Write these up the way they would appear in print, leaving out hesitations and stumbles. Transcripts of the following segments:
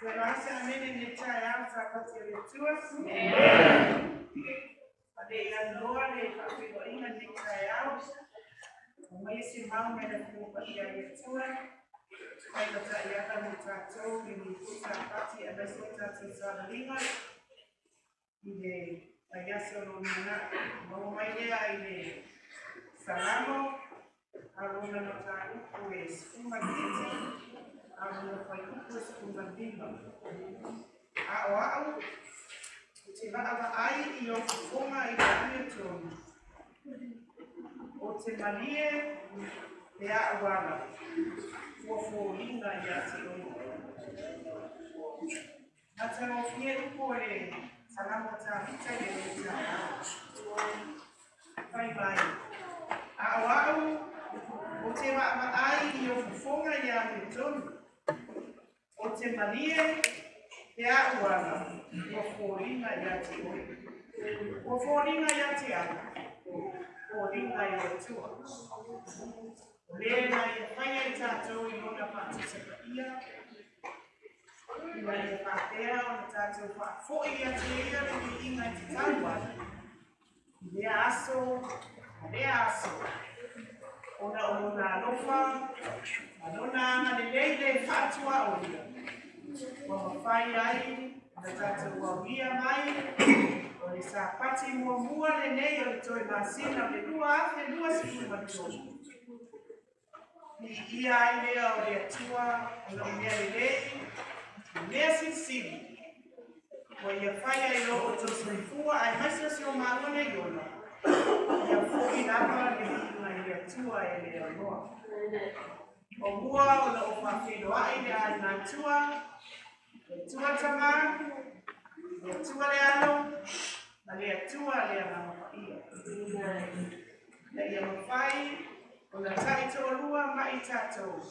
Grazie a me ne c'è alza Faafeiloaiga. Ade allora le Faafeiloaiga ne c'è alza. Come si mamma da Faafeiloaiga. Hai la Taulaga ne Tatalo ni Tuisafua ada Sauniga. Ile Iese lona Malumalu ile salamo alona Matai'a Uesele Alii Faafofoga Tema ai io Fona e Faletua o Tema e Lauga Fofoliga Matagaluega pole salamo tavita ile bye o Tema ai io Fona o Tema e Lauga Fofoliga Faletua lena ia Paia Tatalo i lona Paia ia Paia o Tatalo Faafeiloaiga ia le inga te Taulaga le aso ona Solofa lona le Faapitoa o wa fai ai na Tatalo ia mai o le sapati mua le nei o le toi masina le dua Sefulua'i ia ai lea o le atua o na mea lea sisili o ia fai ai lo o Tuisafua ai maisa si o maangona i ona ia fuki lava le inga i atua e le anoa o mua o na o Faafeiloaiga le ai na tua tama le atua le ano na le atua le Malumalu Paia na ia mawhai o na taʻitolua mai tatou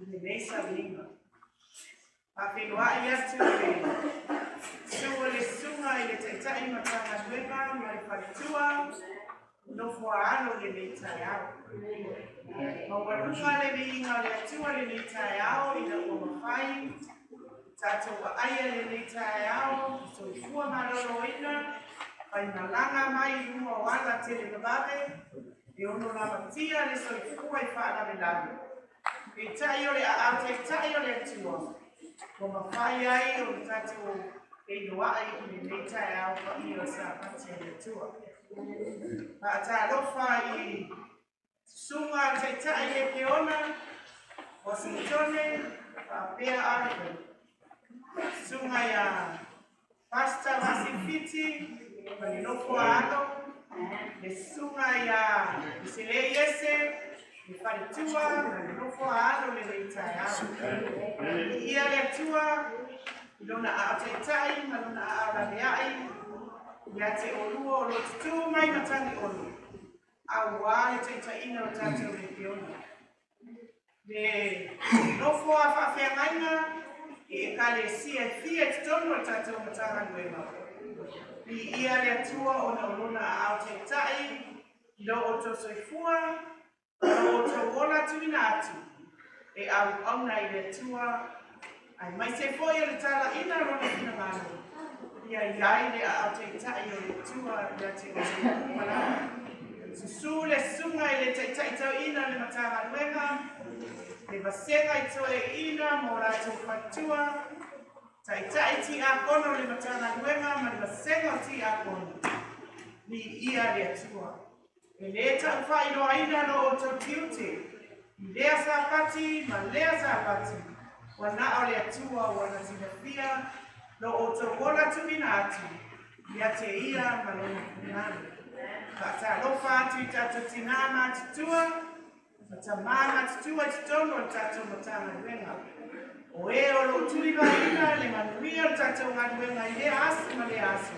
i le nei Sauniga. Faafeiloaiga atu le sunga i le taʻitaʻi Matagaluega ma le Faletua nofo alo le nei taeao. Maualuga le liiga le atua le nei taeao i na ua mawhai tatou aia le nei taeao soifua maloloina pai malanga mai luma o ala tele lavabe e ono lavatia le soifua i faalavelave. E tai o le tai o le atua. Ko mawhai ai o le tatou Eiloa'i i le nei taeao paia o sa pati le atua. Tatalo i sunga tai e ke ona Washingtone pea arpe. Sunga ya pasta masifiti Pali loko ano, le sunga ya Uesele Iese, le Faletua, le loko ano le Matai'a. Ia le atua, lona a'ataitai, ma lona a'alaveai, ia te olua o lo tutu mai matani olu. Aua le taitaina o tatou le keona. Le lofo a Faafeiloaiga, e kalesia fia tonu o tatou Matagaluega. I ia le atua o na lona a'ataitai, lo o Tuisafua, lo o tauola tuina atu. E auna i le atua, ai mai se foi o le talaina lona kina mano. Ia iai le a'ataitai o le atua ia te o malama. Susu le sunga i le taitai tauina le Matagaluega, le vasenga i toe ina mo rātou Faapitoa, taitai ti a kono le Matagaluega ma le vasenga ti a kono. Ni ia le atua. E le Faafeiloaiga lo o tau tiute, i lea sapati ma lea sapati, wana o le atua wana tinafia lo o tau wola tuina atu, ia te ia ma lona kunane. Tatalo atu i tatou tinana tutua, tamana tutua i tono o tatou Matagaluega. O e o lo tuivaina le manuia o tatou Galuega i le asu ma le asu.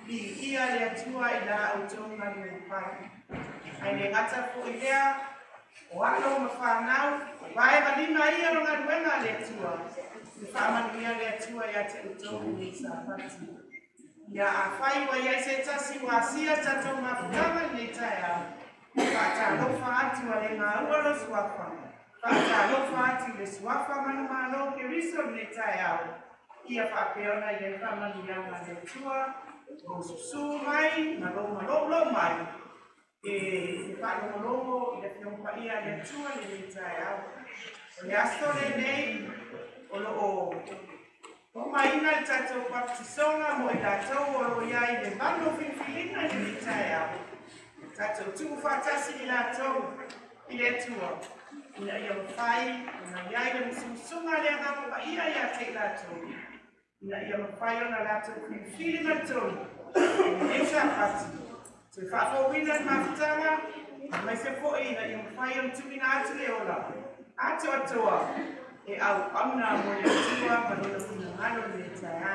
I ia le atua i la o tonga le pai. Ai le ngata po i lea, o alo ma whanau, vae valima ia lo Galuega le atua. I whaamanuia le atua i ate o tonga ni sa pati. Ia a whai wa iai se tasi wa sia tatou mafutama ni taeao. Tatalo atu a le ngā ua lo suafa. Tatalo fati le suafa Malumalu Paia le Matai'a. Ia Faapitoa ia Malumalu le tua. Susu mai, Malumalu mai. E Malumalu le Paia le tua le Matai'a. Le aso le nei o maina le tatou papisonga mo I tātou o iai le mano whiwhilinga le Matai'a. Tatou tuku whatasi I lātou I le tua. Ina ia mawhai, ina iai le musunga le ngama Paia ia te lātou. Ina ia mawhai ona lātou whiwhilinga tonu. Ina sa pati. Te whakowina mawhitanga, mai se poe ina ia mawhai on tumina atu le ola. Atu atua. E au amna mo le tua, manona kuna ngalo le Matai'a.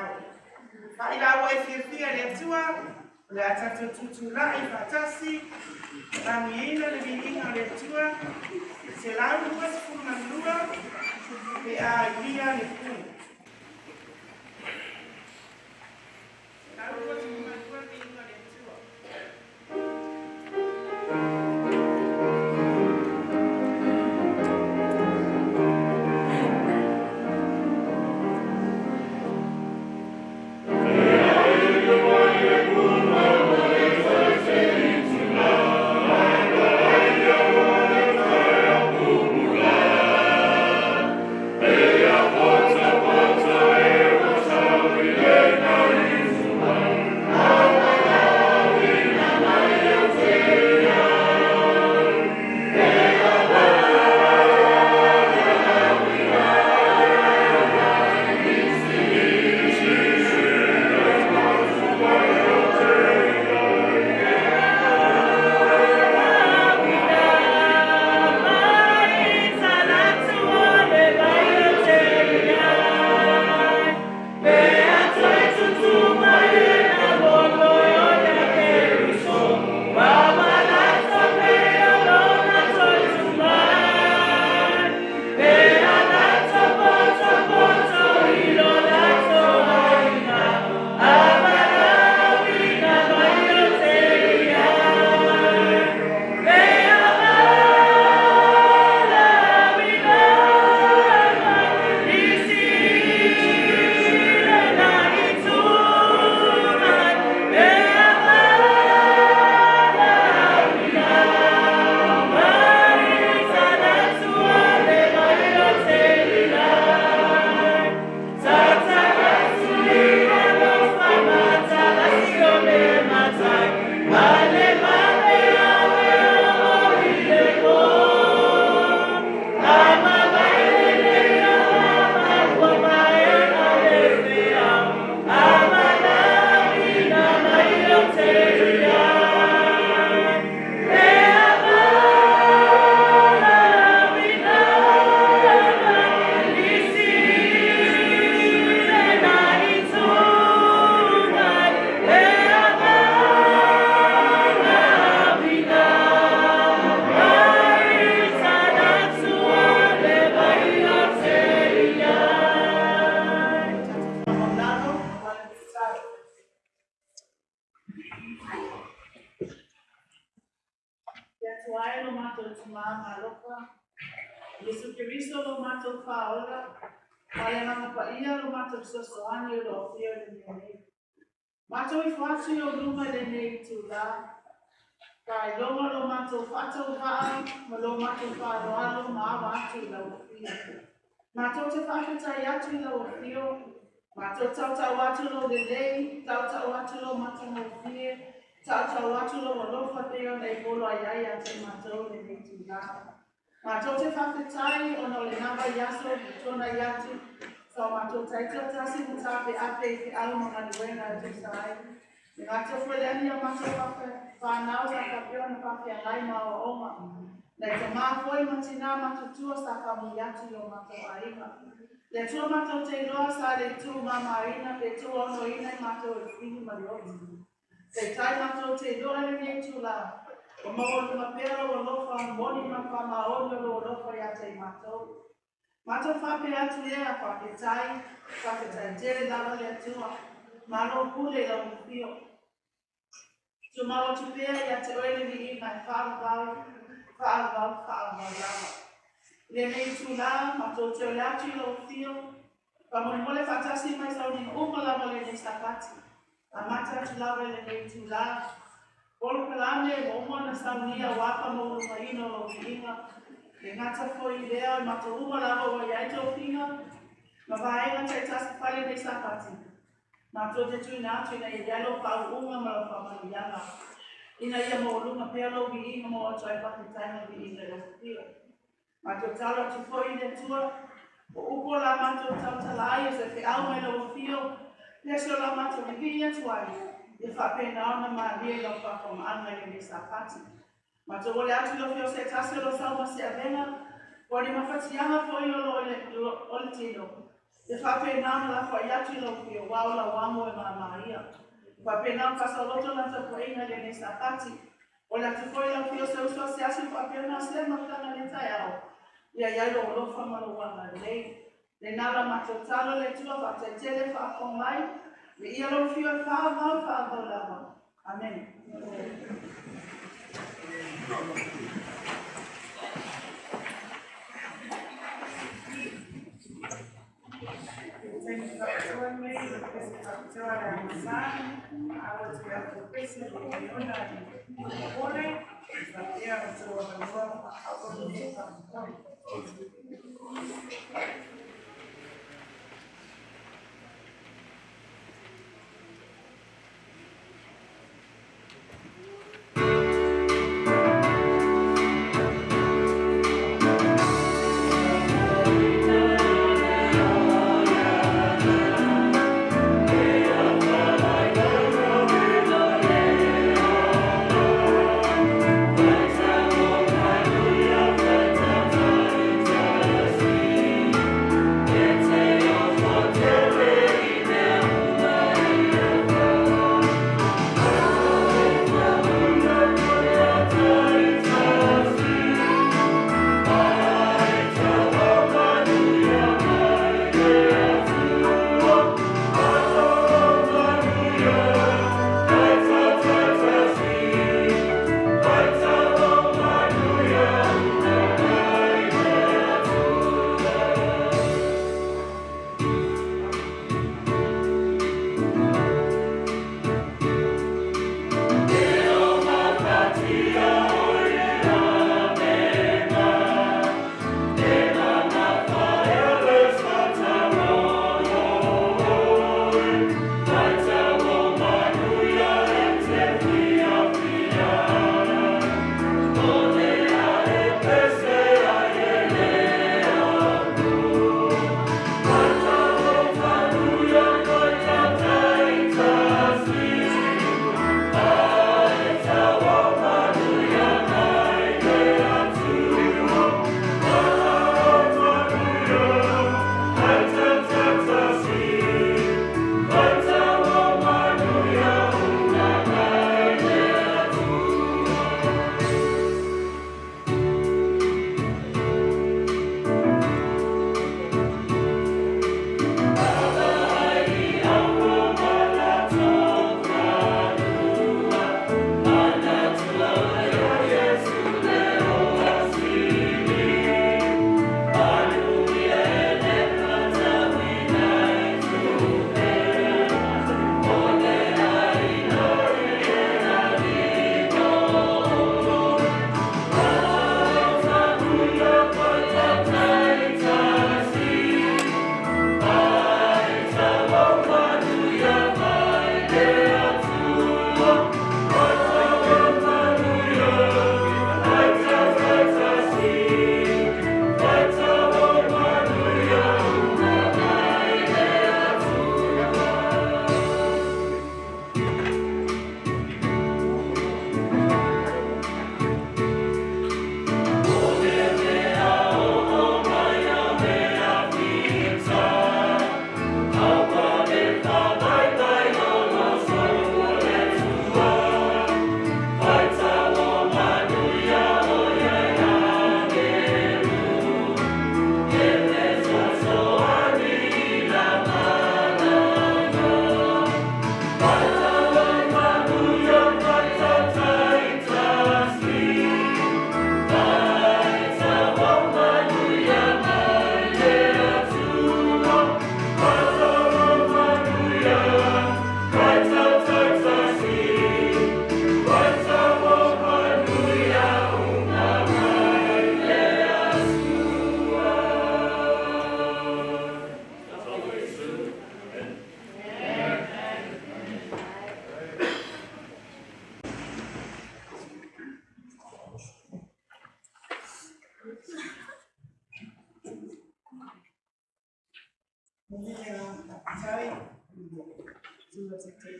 Whailawa e whiwhia le tua, le atato tuturai whatasi, rangiina le viinga le tua, se lau Sefulua'i, e a ia le pu. Se lau Sefulua'i viinga le tua. Yesu Cristo lo mato Paola, Malumalu Paia lo mato Sosoani lo fio le Enele. Mato I fati o luma le nei tula, kai loma lo mato fato vai, ma lo mato Faulafo ma atu lo fio. Mato te whakatai atu lo fio, mato tau atu lo le nei, tau atu lo mato mo fie, tau atu lo lofa te o nei bolo ai a te mato le nei tula. Mato te whakatai o no le namba yaso tona yatu, so mato taito tasi mutape ape I au Malumalu te sai. Mato freleni o mato whanau sa kapio na papi alai ma o oma. Nei te mafoi matina mato tua sa kamuyatu o mato aiga. Le tua mato te loa sa le tu mama ina, le tua ono ina mato e fini marioti. Te tai mato te loa le ne tu la. O Malumalu Paia o lofa moni ma whamaono o lofa ia te mato. Mato whape atu ea whaketai tere lava le atua. Malo pule la upio. Tu malo tupea ia te oele ni ina e whaavau lava. Le nei tula, mato te ole atu lo fio, pa mole fatasi mai Sauniga uma lava le nei sapati. Amata tulawa le nei tula, polo pelane mo uma na Sauniga wapa mo lumaino lo fiinga, le ngata foi lea mato uma lava wa yaito finga, ma vaenga te tasi pale nei sapati. Mato te tuina atu ina yalo pau uma ma lo whamanuyanga. Ina ia mo lunga pelo vi inga mo atoi pakitaina vi inga lo fio. Mato talo tu foi de tua, o upo la mato tautalai se fe au mai lo fio, leso la mato vivinha tuai, e fa pena ona ma rie lo fa kom anga le ni sapati. Mato ole atu lo fio se tase lo sauma se avena, wani mafatianga foi lo tino. E fa pena ona la fa yatu lo fio, wau la wamo e maria. Fa pena pasa loto la ta poina le ni sapati. Ole atu foi lo fio se uso se asu fa pena se makana le taiao. Ia ia lo lofa maluanga lei. Le nala matotalo le tua fatetele faafomai. Le ia lo fio faafeiloaiga. Amen. Pese, lona,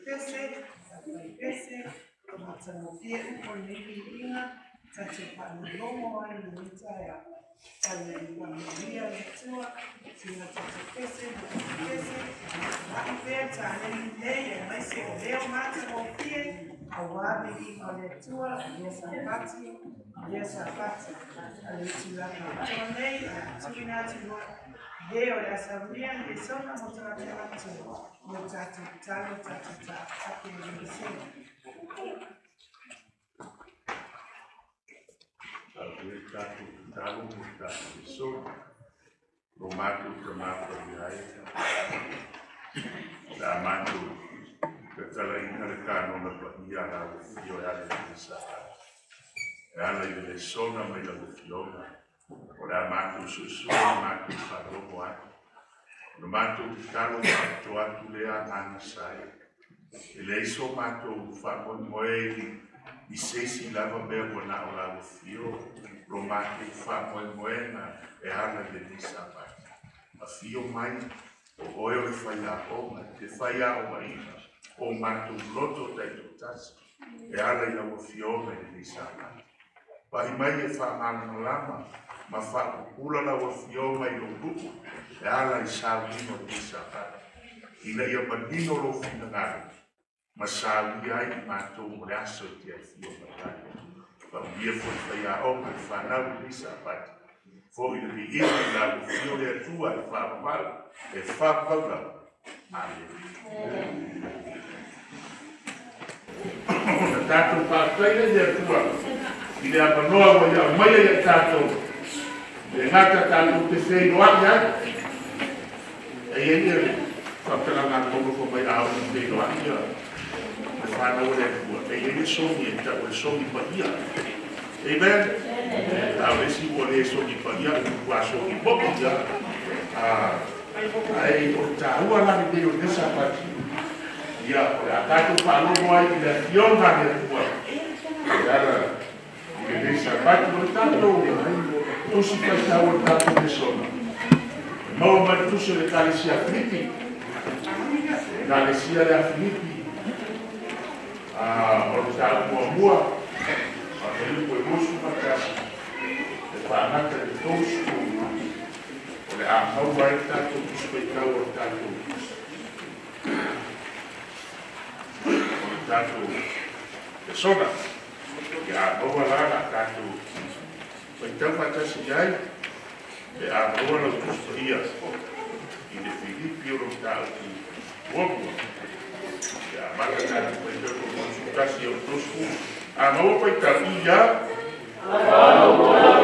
Pese, Pese, Matamofia, Cornelia, Tatalo, Matai'a, Malumalu Pese, Afereti, Enele, Iese, Matagofia, Alii Faafofoga, Iese, Alii Faafofoga, Deo la Sabria, Lesona, Matagaluega, Tatalo, Komisi. Tatalo, Lesona, Malumalu Paia, Amata, Makelita, Paia, Alii Lesona, Malumalu Ora matu susu, matu Faulafo, matu Tatalo, Faapitoa, Tulea, Anasai. Eleiso matu Faapitoa, Iese lava bebo na ola fio, romatu Faapitoa na hala de Tuisafua. A fio mai, o oio faia oma, te faia oma ina, o matu loto taitotasi, hala ina o fio me de Tuisafua. Pa mai e whaamana lama, ma whaakupula na wa fio mai o buku, e ala I Sauniga o Tuisafua. Ina ia manino lo fina ngari, ma Sauniga ai mātou mo le aso te a fio mai. Pa uia foi whaia o mai whanau o Tuisafua. Fo ina ni ina la o fio le atua e whaamau, e whaamau. Amen. Na tātou whaakaina le atua, I le apanoa wa ia mai ia tātou. Le ngata tātou te Faafeiloaiga. E ia whakara ngā kongo ko mai au te Faafeiloaiga. Le whanau le kua. E ia songi e tau e songi Paia. Amen? Tau e si ua le songi Paia, e kua songi Boki ia. Ai o tāua lani te o nesa pati. Ia, o le a tātou whalomo ai I le fionga le kua. Ia, Tuisafua o Tatalo, Tusi Faitau o Tatalo Lesona. Mau mai tusi le kalesia Afereti, kalesia le Afereti, o le tau mua, a Faletua e mosu matasi, le whaangata le tausu, o le ahau ai Tatalo Tusi Faitau o Tatalo. O le Tatalo Lesona. Ya, bawa lah katu. Macam macam sejai, ya, bawa lah terus dia. Ini Filipi orang tahu di Wobu. Ya, maka kan macam konsultasi yang terus. Mau apa itu dia? Olha,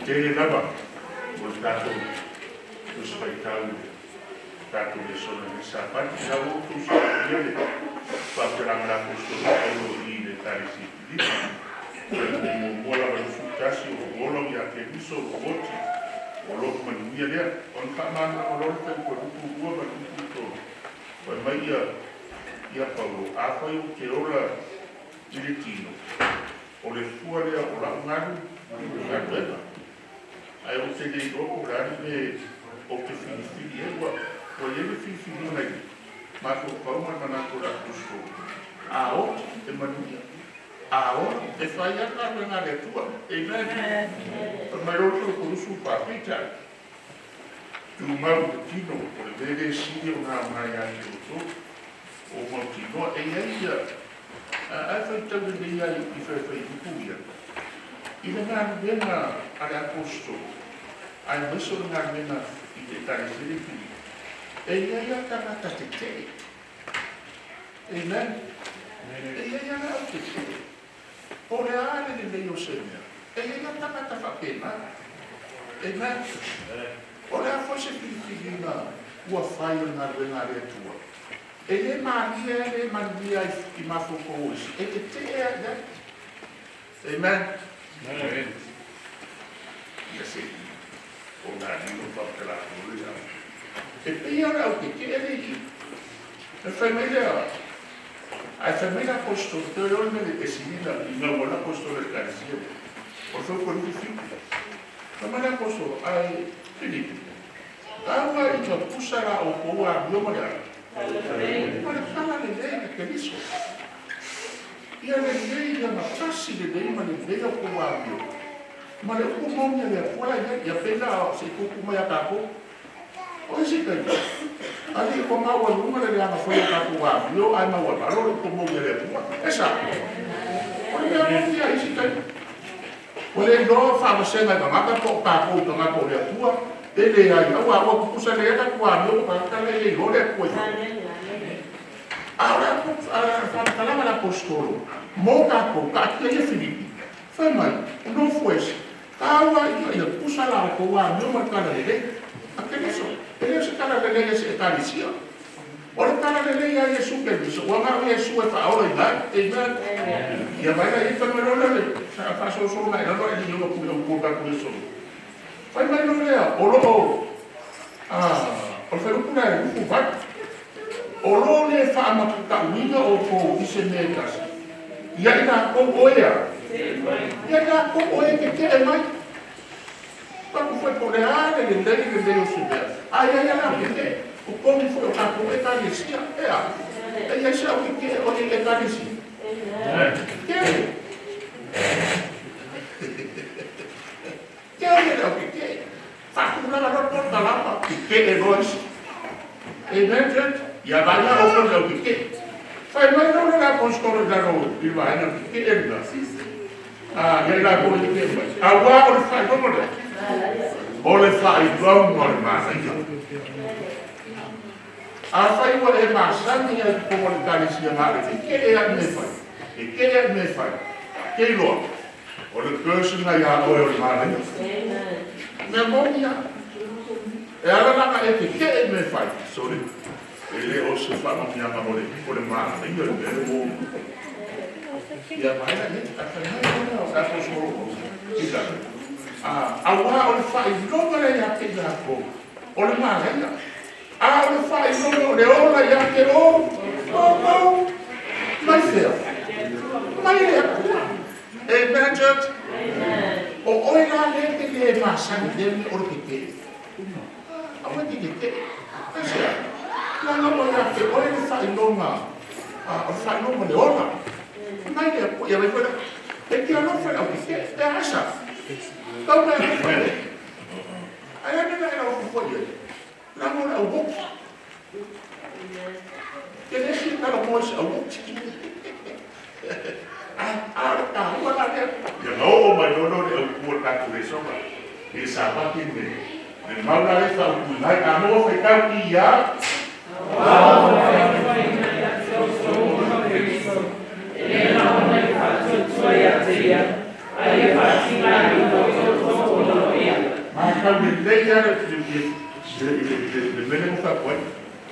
Tele lava, o tato, os faitau, tato Lesona de sapati, la o Tusi, Faapitoa Paulo i le tarisiti. O mola va sutasi o mola ia ke miso o oti. O lo manuia lea, on whamana o lo te ko rupu ua ma rupu to. Wa mai ia Paulo, a whai o ke ola i le tino. O le fua lea o la ungaru, ngātuena. Ai o te dei roko rari me o te whiwhiwi e wa. Wa iele whiwhiwi nei. Mako pauma manako la kusko. A o te manuia. A o te whai aka renga le tua. Amen. Mai roto ko rusu Faapitoa. Tu mau te tino, o le vere siri o ngā mai ai o to. O mau tino, e ia. Ai whai tau le ia i whai hukuia. I le ngā ruenga ale apostolo. Ai meso le ngā ruenga i te tari Filipi. E ia tangata te te. Amen. E ia au te te. O le ale le leo semea. E ia tangata whapena. Amen. O le afo se Filipina ua whai o ngā ruenga le atua. E le maria e le manuia i mafoko oisi. E te te ea ia. Amen. Amen. Iese. O ngā nino Faapitoa. E pia ora au ke ere i. E whai mai lea. Ai whai mai la apostolo. Te oi mele e sinila i ngā wala apostolo e karisia. O whau kori ki whiu. Ka mai la apostolo. Ai Filipi. Aua i ka pusara o koua bioma lea. Mare kala le lei ke keriso. Ia le lei ia matasi le lei ma le lei o koua bioma. Ma le uku maunga le apua ia pena se kuku mai a kako. O isi kai. Ali ko maua lunga le anga foi ka kuwa. Yo ai maua baro ko mo le tua. Esa. O le anga ia isi kai. O le no fa senga ka maka ko ka ko to ngako le tua. Ele ai awa ko kusa le ka kuwa yo ka ka le ho le ko. Ahora fa kalama la apostolo. Mo ka ko ka ke Filipi. Foi mai. Não foi. Awa ia kusa la ko wa no marka le. Aquele só. Ele se cara de lei se caricia. Ora cara de lei é isso que diz. O amar é sua para ora idade, amen. E vai aí para não olhar. Faz o som mais, não é de eu com o corpo com isso. Vai mais não é. Oro. O fer por aí, o vai. Oro le fa ma puta winga o ko Iese metas. E aí na com oia. E aí na com oia que é mais. Quando foi por real, ele deu o super. Aí ela porque o como foi o capo é caricia, é. Aí esse é o que é, onde é caricia. Que é o que é? Faz com nada na porta lá, que é nós. E gente, e a vai lá o que é. Faz mais não lá com os coros da rua, e vai não que é não. E aí lá com o que é. Agora faz como é. Ole Faapitoa normal. A fai wa e masani e komunikasi ngare. Ke e me fai. E ke e me fai. Ke lo. Ole kursu na ya o mare. Me monia. E ala na e ke e me fai. Sorry. Ele o se fa no mia mamole ole mare. Io le mo. Ya mai na ni a fai no ka so so. Awa o le fai longa le ya ke la ko. O le marenga. A o le fai longa le ola ya ke o. O. Mai fea. Mai le akua. Amen, church. O oila le ke le masani le o le ke. Awa ke ke. Esa. La no mo ya ke o le fai longa. O fai longa le ola. Mai le akua ya vai fora. E que não foi o que é essa. Então, aí a minha era o que foi. Lá não é o bom. Que nesse cara moça é o bom. A rua lá dentro. Eu não, mas eu não eu vou estar com isso, mas isso é que me mal lá está o que vai a não ficar aqui já. Ele le mene mo whakoi.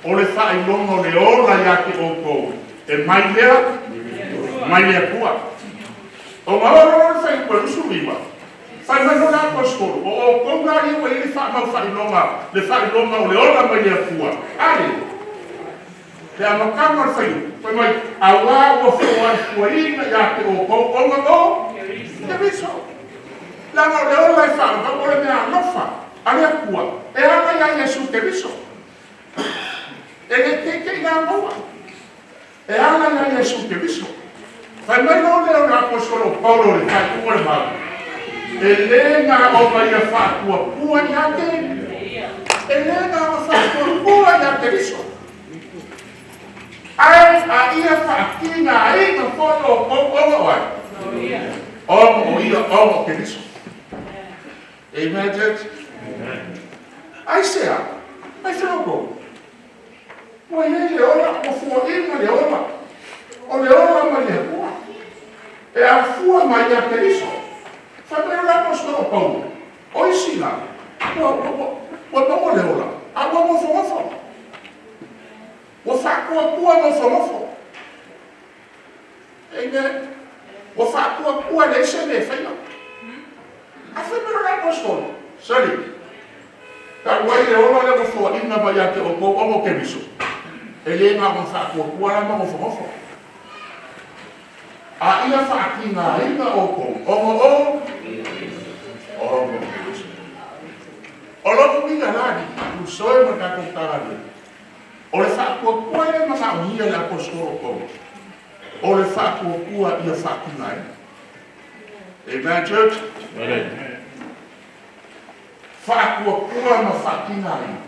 O le whailonga o le ola ia ke o kou. E mai lea kua. O maoro le whaikua lusu iwa. Whai mano la apostolo. O kou nga iwa i le whailonga o le ola mai lea kua. Ale. Te amakama le whailu. Whai mai, awa ua whainga ia ke o kou. O nga o? Te viso. Langa o le ola e whailonga o le mea alofa. Ale kua. E ana ia Yesu te viso. E le teke i ngā maua. E ana ia Yesu te viso. Whai mai no leo na apostolo Paulo le kai kua le mau. E le ngā o mai a whātua pua i ate. E le ngā o whātua pua i ate viso. Ai a ia whākina a inga Fono o konga oai. O ia o te viso. Amen, church? Ai sea. Ai whanoko. Mo e le ola, o fua inga le ola. O le ola ma le hua. E a fua mai a te iso. Whamea la apostolo Paulo. O isina. O tongo le ola. A ua mofo. O whakua kua mofo. Amen. O whakua kua le se le whaia. A whamea la apostolo. Sorry. Ka wai le ola le mofo inga mai a te o mo ke miso. E le ngā mo whakua kua la mofo. A ia whakina inga o kou. O lopo minga lani. U soe ma kako tarane. O le whakua kua e maka unia le apostolo kou. O le whakua kua ia whakina inga. Amen, church? Amen. Whakua kua ma whakina inga.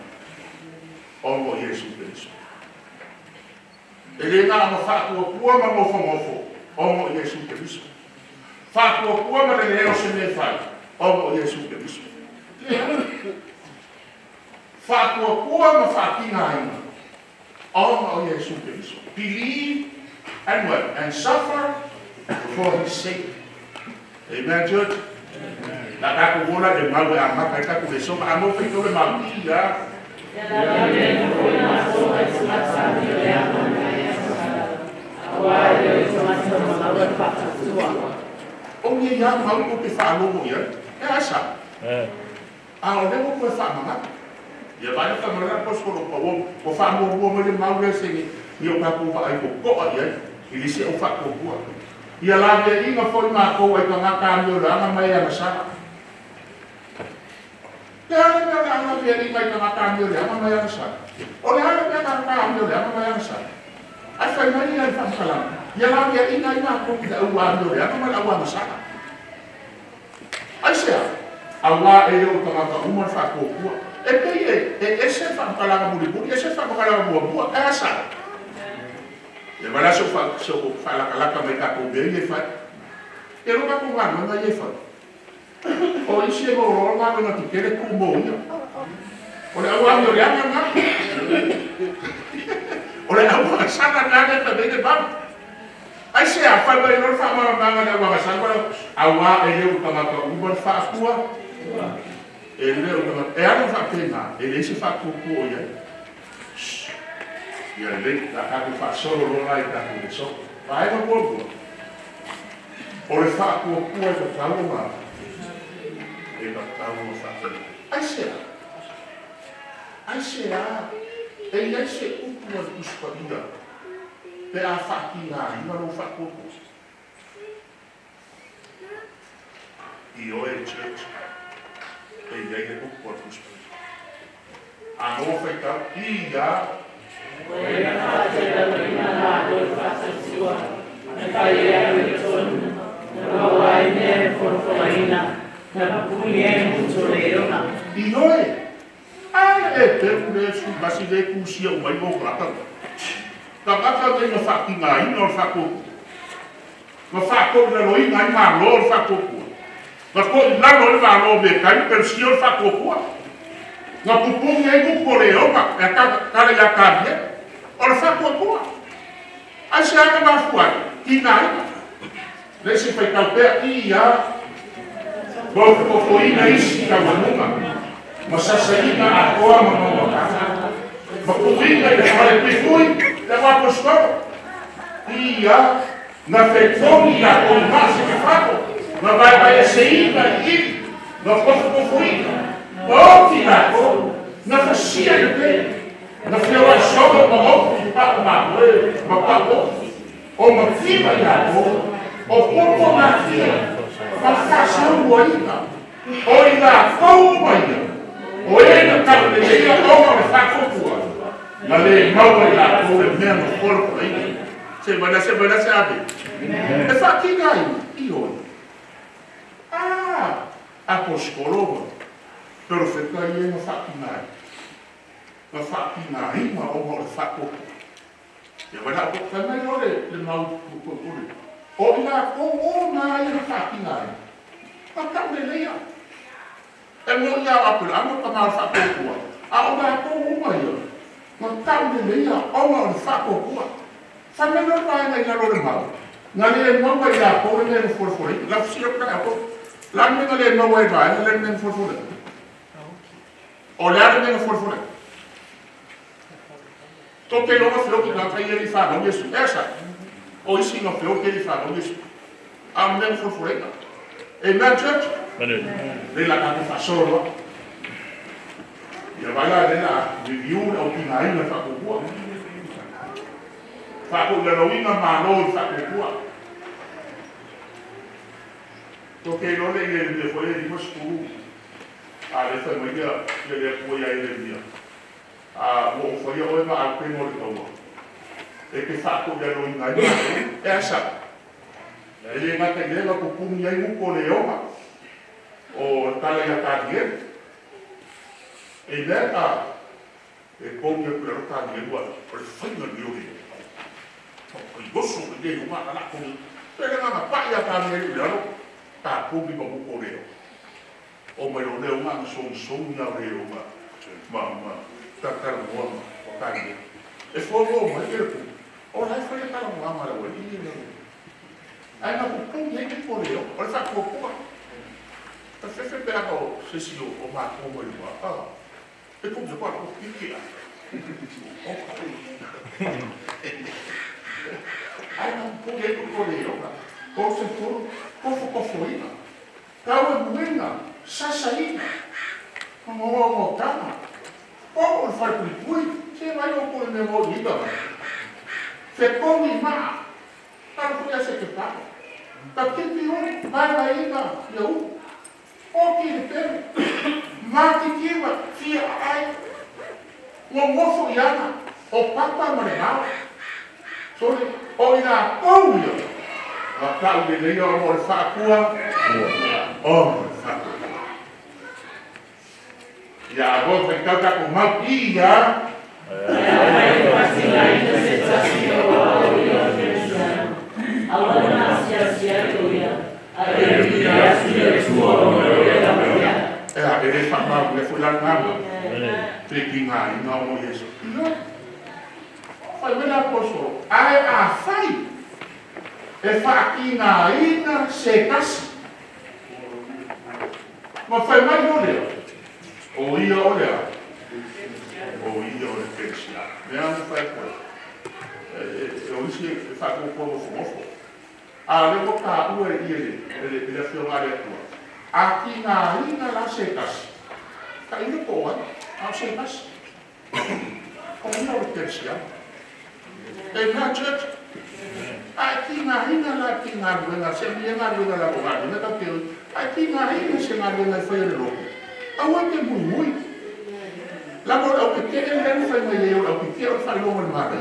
O mo Yesu Christo. E le ngā ma whakua kua ma mofo. Omo Yesu Christo. Whakua kua ma le leo se me whai. Omo Yesu Christo. Whakua kua ma whakina inga. Omo Yesu Christo. Believe and what? And suffer for his sake. Amen, church? La kako wola de mau e amata kako Lesona. Amo feito le mau ia. O ia ia mau ko te whaalogo ia. E asa. A o lego koe whaamanga. Ia vai ka mara apostolo Paulo. Ko whaamorua mo le mau le sengi. Ia o kako wa ai ko koa ia. Ili se o whakokua. Ia la vea inga foi mākou ai ka ngaka amio ranga mai ana sara. Le ala mea la ala vea inga ai ka ngaka amio ranga mai ana sara. O le ala mea ka ngaka amio ranga mai ana sara. Ai whai mai ai whamkalama. Ia la vea inga ai mākou ki au amio ranga mai au ana sara. Ai sea, awa e leo ka ngaka umar whakokua. E pei e se whamkalama muriburi, e se whamkalama muabua, e asara. E wala so whalakalaka mai kako beri e whai. E roka ko ngā mai e whai. O isi e moro ngā ngā ki kere kumo ia. O le awa amio reanga ngā. O le awa sana ngā ka bete bam. Ai se a whai mai lor whamara ngā le awa sana. Awa e leo tamaka uban whaakua. E leo tamaka. E ano whakena. E leisi whakuku o ia. Ia le la kako fa solo lona i kako le so. Vai no corpo. O le fa ko e ka Taulaga. E ka Taulaga fa. Ai se e ia se upu a kuspadia. Pe a fa ki nga i no fa ko. I o e church. E ia e upu a kuspadia. A no fa ka ia. Wena fatela wena la do fatsua. Na kaia Lesona. Na wai ne Faafeiloaiga. Na pulie mutolena. Inoe. Ai e te le su basile kusia o mai mo plata. Ka pata te no fakinga i no fako. No fako le roi mai ma lo fako. Ma ko la lo va lo be kai per sio fako ko. Na pupunga e ko le opa e ka ya kabie. Ora whakua kua. Ai se anga mā fuai, ki nai. Lese whai kaupea i ia. Koko ina isi ka wanunga. Ma sasa ina a koa ma mawa kata. Makuinga i whare pifui, le wapostoro. Ia, na whetoni na o masi ke whako, na vai e seinga i ili, na kofuinga, na oti na ko, na whasia i te, na whiawa sono ma oku i pako ma pako, o ma whima i ako, o popo na whia, ma Sefulua'i, o i ngā kou maia, o e na kape leia o ma le Faafeiloaiga, na le maua i ako le mea ma Faulafo. Se mana se abe. E whakinga i oi. Apostolova. Pero wheka i e ma whakinga i. Ma whakinga i ma o ma le whakoko. E wana o whanai o le mau kukukuri. O i ngā o ngā i ma whakinga i. Ma tau le leia. E mo i au apela, ama ka maa whakokua. A o ngā o mai o. Ma tau le leia o ma le whakokua. Whanau mai ngai ngaro le mau. Ngā le maua i a kore le Folofa. La fusira ka a kore. La me ngā le maua i vai, le me Folofa. O le are me Folofa. Tō te longa whio ki ngā kai e li whanau Iesu. Esa. O isi ngā whio ki li whanau Iesu. A me Folofa. Amen, church? Le la kata whasoroa. Ia vai la le la review au ki ngā inga whakokua. Whakugaroinga mālo i whakokua. Tō kei lole i le whae i maskuru. A le whae mai ia, le kua ia i le mia. A o whae oe ma au pengo le kaua. E ke whakugaroinga i mālo, e asa. E le ngata i lewa kupungi ai muko le oma. O tala ia kādi e. E le a, e kongi a kura kādi e lua, o le whainga ni ohi. O i goso i le umana la koni. Pere ngana Paia tāne e ulearo, tā kumi ma muko leo. O mai o leo ngana son ia leo ma tatara moama o kādi e. E Fono mai e ku. O lai whare kara moama la wani i leo. Ai na kupungi e muko leo, o le whakokua. Ta whewhe pēra o sesio o mātua mai lua. E kumi e kua o pikia. O kari. Ai não pude por ela, ou se for, kofukofuina, kawa buena, sasaina, mo kama, ou fai pui, se vai o por memoriga, se come má, para poder ser que paga, para que pior, vai ainda, eu, o que tem, mate kiwa, fia ai, o mofo yana, o papa marenal. Sore, o i ngā kouia, a tau de leia o mo le whakua, o mo le whakua. Ia a bo whai tau tako mau ia. Ea, e re whamau, le whulangama. Peki ngā i ngā mo Iesu. Fai wena apostolo, ai a fai e whaakina se kasi. Ma fai mai o lea. O ia o lea. O ia o le Pese. Mea me fai koe. O isi e whakoko fomofo. A le o ka ua e Iese, e le whiongare atua. A kina la se kasi. Ka ina koa, a se kasi. O ia o le Pese. Amen, church. Ai tinga la tinga luenga, se mienga luenga la bogado, me ta teu. Ai tinga se nga luenga foi le loco. Awa te muy. La bo o que quiere le fai mai eu, o que quiero fai lo mal mare.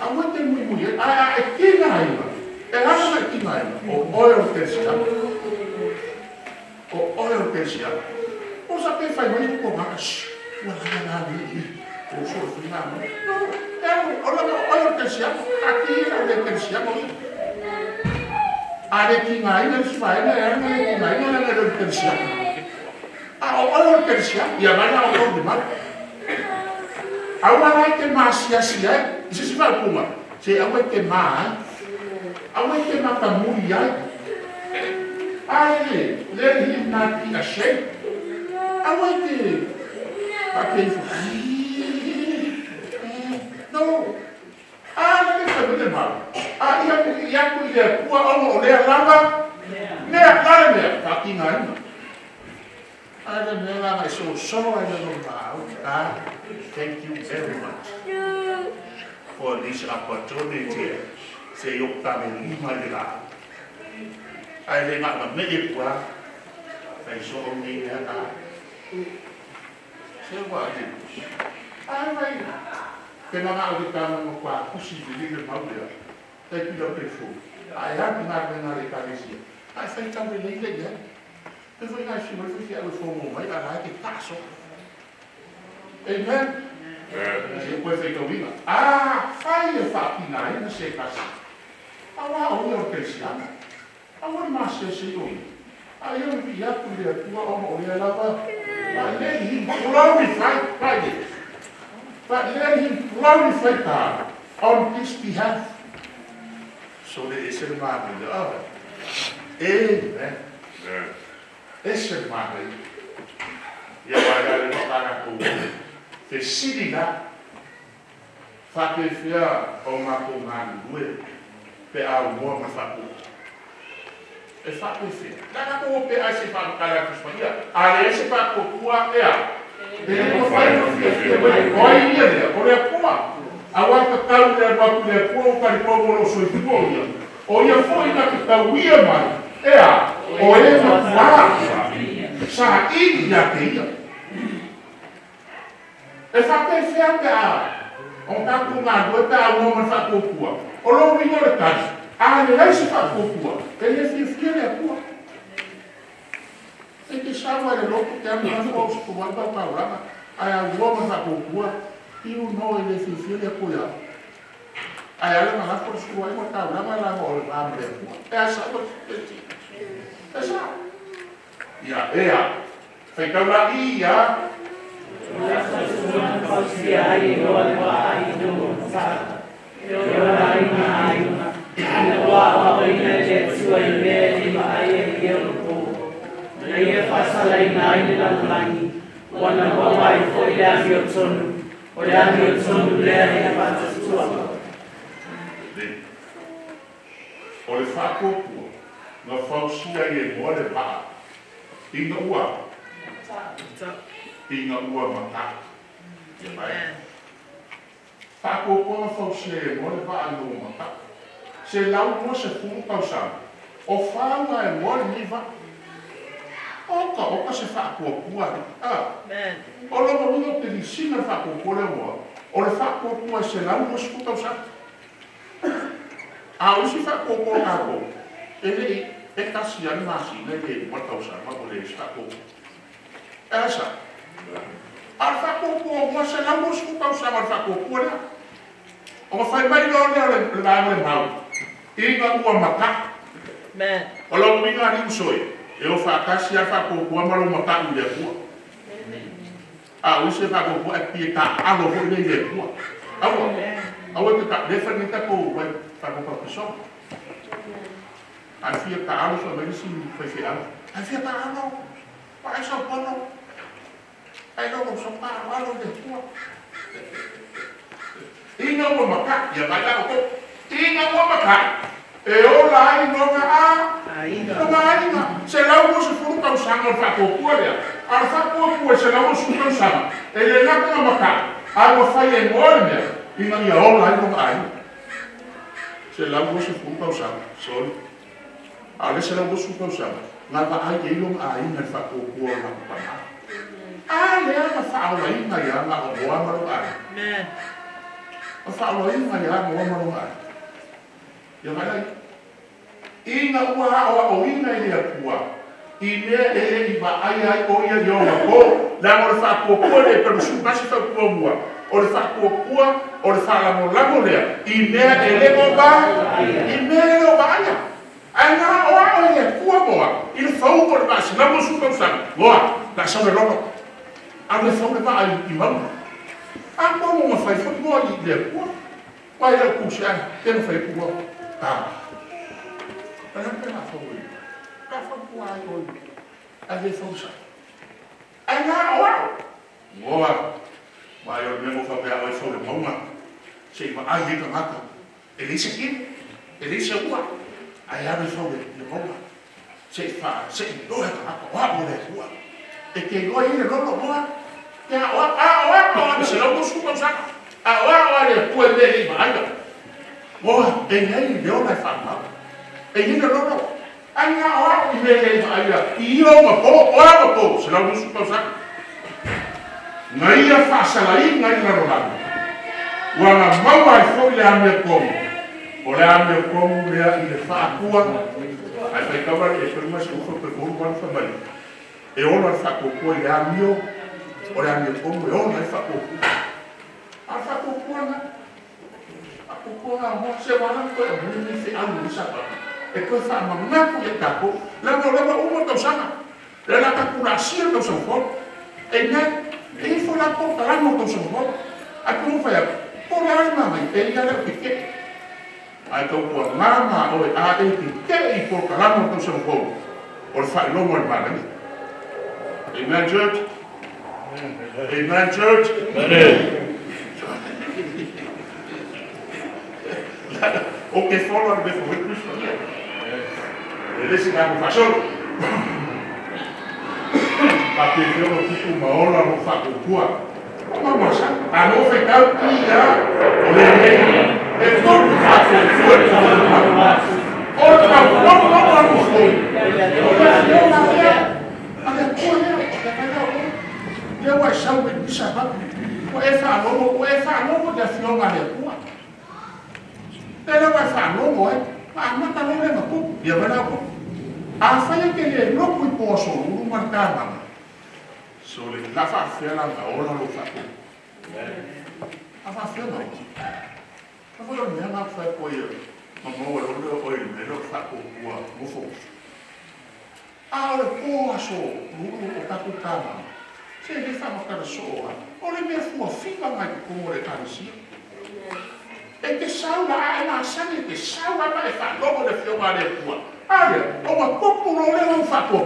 Awa te muy. Ai tinga e la tinga o oil tercia. O oil tercia. O sa pe fai mai ko mas. Wala ni. O so fina. No. Olha o terciário, aqui é o terciário. A retinha ainda se vai, né? A retinha ainda é o terciário. Olha o terciário, e agora é o nome de mar. Agora vai ter mais se é. Isso se vai puma. Se é o que mais, agora tem mais para mulher. Aí, ele na tia cheia. Agora tem aquele so. Ni família mal. Ia cuidar tua alma olhar lava. Nea lá nea, aqui na ainda. Ada nela so I don't know. Thank you very much for this opportunity. Say you come in my life. I think I'm a minute one. I saw me and say what I did. I mean, can I have the time of what Tusi did out there? Thank you, Dr. Fu. I have not been a recognition. I think I'm related again. If we have to see every form of way, I like it castle. Amen. Depois feito ouvindo. Fai faquina aí, não sei passar. Olha o cristiano. Agora mais se ouve. Aí eu vi a tua olha lá para let him glorify it. But let him glorify God on his behalf. So that is the man with the other. Amen. Esse é o mar aí. E agora ele está com o Sininga. Faafeiloaiga o Malumalu Paia o homem facu. É Faafeiloaiga. Dá para o Paia se faz cara com Espanha. Ali se faz com tua ele não faz o que olha ele, olha pua. Agora que tá o der para o pua, o cara como não sou igual. Olha foi na que tá o ia mano. Olha no quarto. Saí já tinha. É Faafeiloaiga. Tá com uma dor, tá o homem faz com tua. Olha o menino tá. Ele se faz com tua. Ele é filho da tua. E que chama ele louco que é mais forte por mais da palavra. Aí o homem faz com tua. E o não ele é filho da tua. Aí ela vai lá por sua e botar lá, vai lá a mulher. Essa essa. Fica lá ia. Olha faco, não falsia e mole ba. Inga ua. Inga ua mata. Faco não falsia e mole ba no mata. Se lá o moço fumo causado. O fala é mole niva. Oka se faco ua. Olha o menino que ensina faco ua. Olha faco ua se lá o moço fumo causado. O se faco ua ele é cassiano assim, né? Ele bota o sarma por ele está com essa. Alfa com mas não busco para o sarma alfa com né? O faz mais longe ele vai mal. E não o matar. Né? Olha o menino ali soi. Eu faço cassiano alfa com mas não matar o depois. O se vai com é pieta, não vou nem depois. Agora que tá defendendo com vai para com pessoa. Havia Tatalo sobre isso foi fiado. Havia Tatalo, vai São Paulo. Aí não vou São Paulo, lá no depois. E não vou matar, e vai dar o corpo. E não vou matar. Eu lá e não ainda. Se lá o moço for para o sangue, ele vai com olha. Ele vai com o se lá o moço for para o sangue. Ele não vai matar. Aí eu falei enorme. E não ia lá e não ainda. Se lá o moço for para o sangue, só. Olha se não vou supor ngava ai ilong ai na fa ko ko na pa le na fa o ai na ya na o boa ma ai ne o fa o ai na ya mo ma ai yo mai ina wa o ina ile kwa ine ele ba ai o ia yo ko la mo fa ko le per su ba si fa ko mo o fa ko o fa la mo le ine ele mo ba ine lo ba ya Ana olha, boa. Ele falou por baixo, não vou supor boa, da chama logo. A minha fome vai ali, irmão. Como uma faz foi boa de boa. Vai lá puxar, eu não falei por boa. Mas não tem nada foi. Tá falando boa hoje. A gente foi só. Ana boa. Vai eu mesmo fazer a lição de mão. Se ma ai ka maka. Elisa kin. Elisa ua. Ai ave fau le moa. Se fa se do ka maka wa mo le ua. E ke go ile lo moa. Ya wa se lo su ko sa. Wa le pu le ni ma ai. Moa e nei le ona fa ma. E ni lo. Anga wa ile le ma ai. Io ma po se lo su ko sa. Ngai a Faafeiloaiga ngai la rolanga. Ua nga mau ai foi le ame komu. O le ame komu lea i le whaakua. Ai whai kawa e whaima se ufa pe koru wan whamai. E ono ai whakokua i le amio. O le ame komu e ono ai whakokua. A whakokua nga. Whakokua nga mo se wana koe a muni se alu i sapa. E koe whaamamaku e kako. Lama umo tau sanga. Le la kakura asia tau sanfo. E nea. E foi la porta lá no teu bom. A tu foi a por lá mama e já era que a tu por mama o a que e por lá no teu bom. Or fa no more man. Amen church. Amen church. O que fala de foi Cristo. Ele se dá passou. A pessoa que tu maola no Faapitoa, vamos a não ficar pia, é todo Faapitoa, outra não foi, eu achava que estava, o falou da filha Malumalu, ela vai falar, a Amata não leva pouco, e vai dar pouco, a falha que ele não foi posso, não marcava. So le la faafela nga ola lo fa. A faafela. A fa lo nga fa ko yo. Mamo lo me lo fa ko mo fo. A le ko aso, o ka ku kama. Se le fa mo ka so. O le me fu fica mai ko le kansi. E que saula ana sane que saula vai fa logo le fio ma le ku. Ale, o ma ko no le fa ko.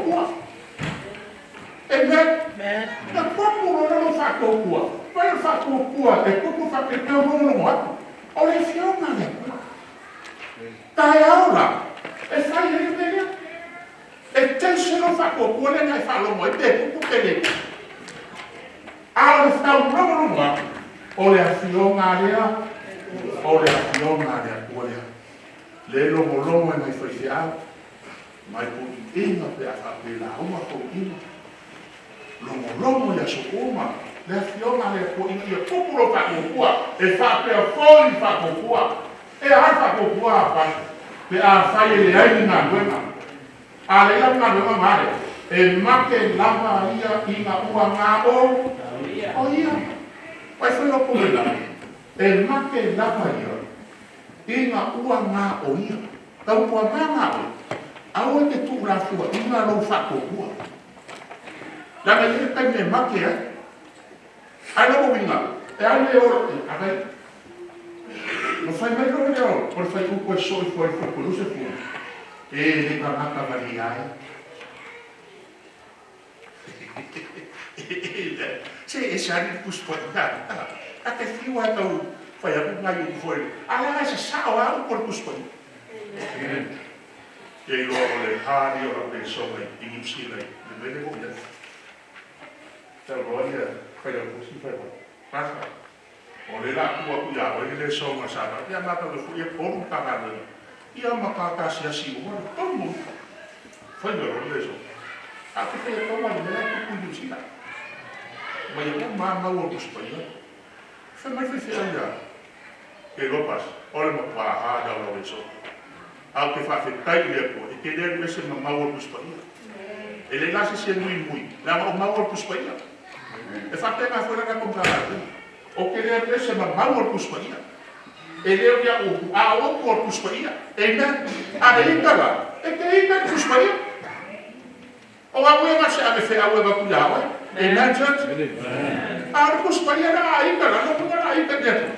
Amen. Na como não faz cocua, vai fazer cocua, é como fazer teu nome no olha fiona né? Tá aula, é faz ele mesmo. É tem se não faz cocua, ele vai falar muito, é como que ele. Aula está o nome no olha fiona área, olha. Lelo molomo é mais facial, mais pouquinho para fazer uma pouquinho. Lomo ya sokoma le fiona le ko i le populo fa kokua e fa pe foi fa kokua e a fa kokua pa pe a fa le ai na buena a le la na buena mare e make lava ia i na ua nga o ia vai foi lo pomela e make lava ia i na ua nga o ia tau po nga a o te tu la fu i na lo fa kokua. La mayoría está en maquia. Ahí no movimos. Ahí le oro. A ver. No fue más lo que yo. Por favor, un puesto y fue por no se fue. De Amata Maria. Sí, ese año pues fue nada. Hasta el frío hasta fue un año fue. Ahora ese sábado por pues fue. Y luego le Harry o la persona y Iese le vengo bien. Terroria, fai a posi fai. Pasa. O le la tua kuia, o le Lesona saba. Ia mata le fuia por un tagale. Ia makaka si asi o tomo. Fai lo leso. A que te toma le la ku sila. Mai o mama o kuspaia. Fai mai fai ia. Que lo pas. O le ma ha da lo leso. A que fa tai le ko. E que le mese mama o kuspaia. Ele lá se muito. Lá o mau kuspaia. E fa pena fuera da comprare. O che le invece ma mau kuspaia. E le via o kuspaia. E na a itala. E che ita kuspaia. O a ueva se ave fe a ueva kulawa. E na church. A kuspaia na itala, no punya na ita dentro.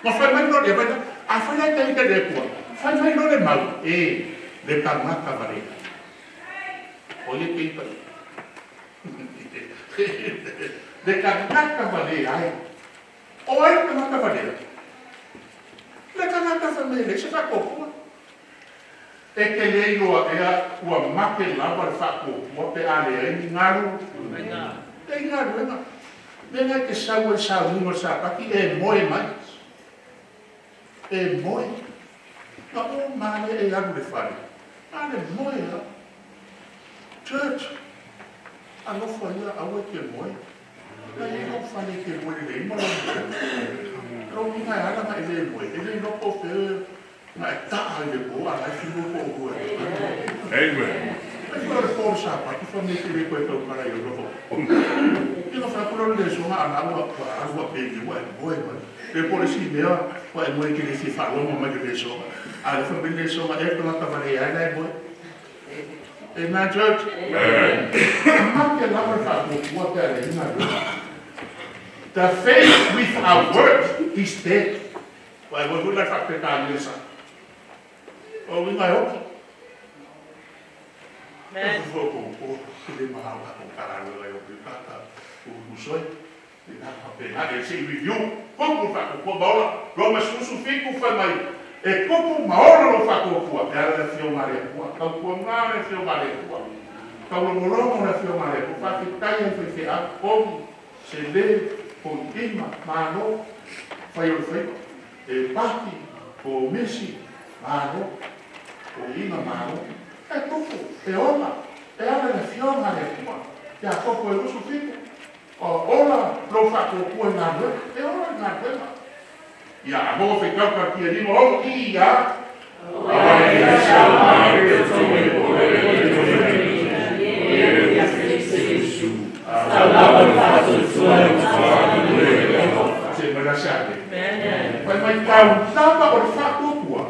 Ma fa mai no de vai. A fa na ita dentro. Fa mai no de mau. E de tamata vareta. Oye que ita. De Clackamas valeu, ai. Olha que mata valeu. Le kanaka famele, se whakopua. E ke lei loa ea ua make lava le whakopua pe ale ai ngaru. E ngaru ema. Nena ke sau e sau nunga sa paki e moe mai. E moe. Na o mane e aru le whare. Ale moe la. Church. Alofa ia aue ke moe. Na e no whane ke moe le ima la moe. Rongi ngai ala mai le moe. E le noko whee. Ma e taa i le boa. Ai whiro ko o hua. Amen. Ai whiro le pōra sa paki. Whame ke le koe tau para i o rofo. Ino whakura le songa ana aua pegi wa e moe mai. Le polisi mea wa e moe ke le fi whaloma mai ke le songa. A le whambi le songa e kona taware ai nei moe. Amen, church? Make lava whakopua pe ale ina rua. The faith without works is dead. Wa e woe lai whakpeta ni sa. O winga e hoki. Amen. O le maha wako karawe o pipata. Usoi, e se review, como whakopua maola, roma susu fiku whamai, e kupu maola lo whakopua, e ara le whio mare pua, kau kua ngā le whio mare pua, kau lomolomo le whio mare pua, whakitai e whiwhi a komi, se le, ko ima, mano, whai o whaiko, e paki, komisi, mano, ko ima mano, e kupu, e ona, e ara le whio mare pua, e a kopo e usu fiku, ola lo whakopua ngā rue, e ola ngā rue. Ia, a mogo whekau ka kia rimo, o ia. Ai, a shama, e tome o se marasate. Pai mai tau tapa o le whakopua.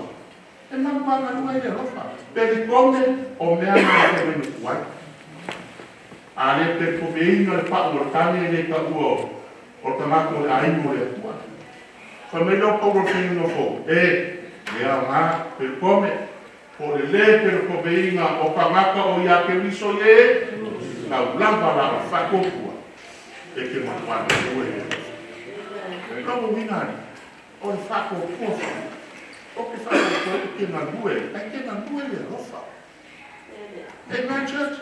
E mampanga nua i le rofa. Peri kome o mea ngā te menu kuai. Ale pe komeinga le pa o tani le ka uo o tamako le aimo le tua. Fa me lo po fino no fo. Le ama pe come o le pe komeinga o tamaka o ya ke riso ye na lamba la fa ko tua. E ke mo kwa no e. Pro minani o fa ko tua. O ke fa ko ke na due, e ke na due le rofa. Amen, church?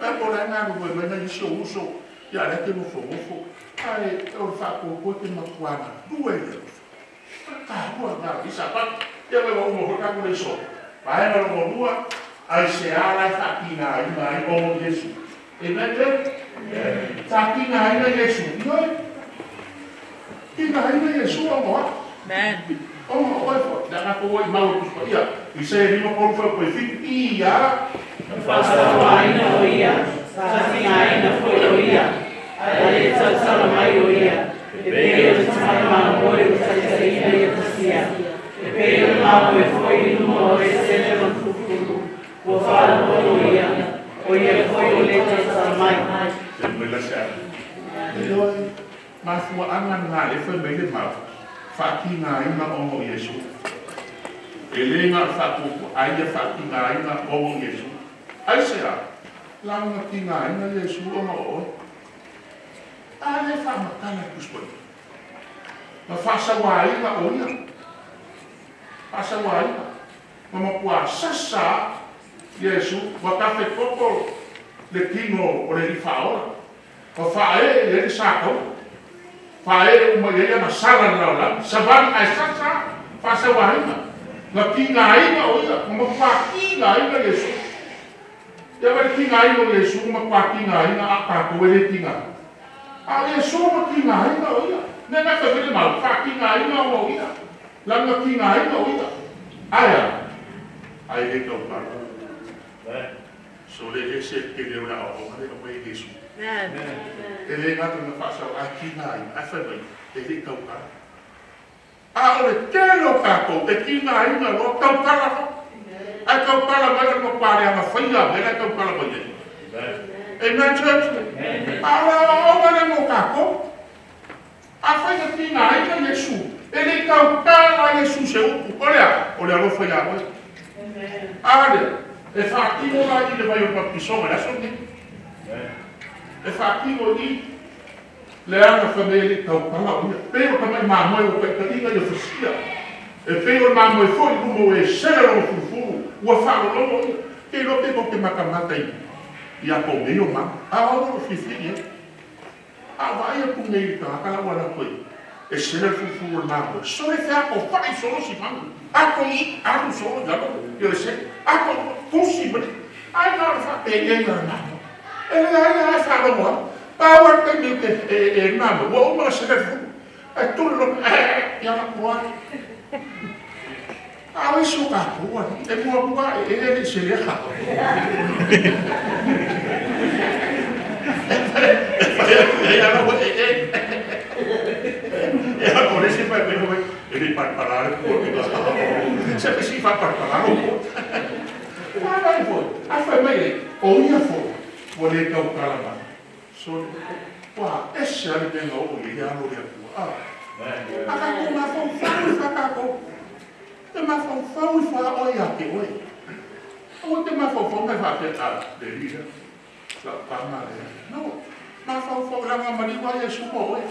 Agora na rua, mas na isso uso, e olha que no fogo, aí eu faço o que não quadra, duas. Ah, boa, não, isso é eu vou colocar com isso. Vai na rua, aí se ala está aqui na aí como Jesus. Amen. Está aqui na aí Jesus, não é? Que na aí Jesus, amor. Amen. Oh, dan aku woi mau tu ia. Iese ni mo ko fitu ia. Faletua ina ia. Sauniga ina foi ia. Ale tatalo mai ia. Veio de sama mo e sai ia tia. Veio lá e foi no Uesele no futuro. O Faulafo ia. Oye foi o leite samai. Mas o angan ngale foi bem mal. Fakinga ina omo Yesu. Elenga faku aia fakinga ina omo Yesu. Aisea, langa kinga ina Yesu omo o. Ale fa makana kuspoi. Ma fasa wa ina oia. Fasa wa ina. Mama kwa sasa Yesu wakafe koko le kino o le rifaola. Wa fae le risako. Fae uma ia na sala na saban ai sasa fasa waina na kinga ina oia uma kinga ina Yesu ya vai kinga ina Yesu uma kinga ina aka ko ele kinga a Yesu uma kinga ina oia nena ka vele mal kinga ina oia la na kinga ina oia aya ai le to pa so le ese que le una o mare o Yesu. Ele ngata na fasa aqui na Afereti, ele kauka. A ole kelo kako, e kina ina lo kaukala. A kaukala mara no pare ama faia, mera kaukala boye. Amen, church. Ala o mara no kako. A faia kina ina Yesu. Ele kaukala Yesu se upu. Olha lo faia boye. Amen. Ale, e fa kino la ina vai o papisoma, la sonne. E fa kino ni Le ana fameli tau pala uia. Pero tamai mamoe o pekainga i ofasia. E pero mamoe foi como Uesele o fufuru. Ua whaololo ia. Ke lote ko ke makamata i. Ia ko meo ma. A oro fifiri e. A vai a kumei ka akala wala koe. E sele fufuru o mamoe. Sole te ako whai solo si mangu. Ako i, ako solo jalo. Ia se. Ako kusi bani. Ai nara whapenge ia mamoe. E ai whaolomoa. Power kan you get number. What was it? I told them, young boy. I was so happy. And what I didn't say, so, wah, esse ali bem logo, ele é a loja tua. Acabou uma fanfão e acabou. Tem uma fanfão e fala, olha aqui, oi. Ou tem uma fanfão, mas vai ter a delícia. Não, uma fanfão lá na Malumalu Paia sumo, oi.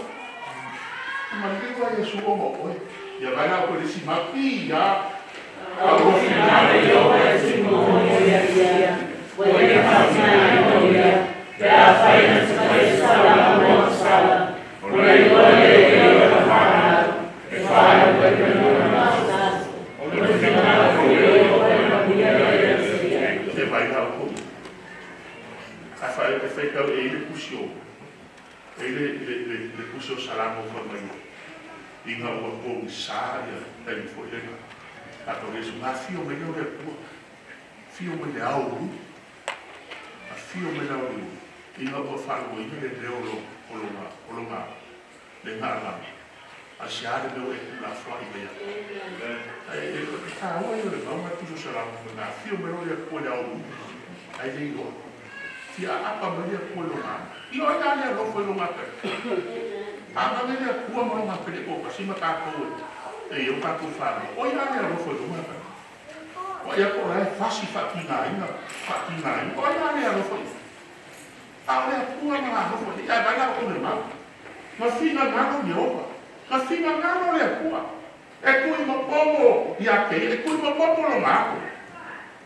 Malumalu Paia sumo, oi. E vai lá por esse mapinha. Ao final, eu vai sumo, oi. Ya faina se sala mo sala ora ora e fa fa per non basta ora finale e vai lá o a fa e feita ele puxou ele puxou salamo família e não o povo sária tem foi ele a talvez uma filme melhor é filme de algo a filme de algo Inga o whāngu i me reo olonga le ngāra a siare leo e kula whai mea. E ka awa i ore maunga tuso salamu me ngā whio me roi a kua au ai le iroa. Ti a apa me rea kua longa. I oi nā lea rofo i longa pe. A me rea kua maunga pe le oka sima kākou e i o kākou whāngu. Oi nā lea rofo i longa pe. Oi a kora e whasi whakina ina. Oi nā lea rofo i. Ahora pura na rua, ia vai lá o irmão. Mas fica nada de opa. Mas fica nada de pua. É cuima pomo e aquele, é cuima pomo no mato.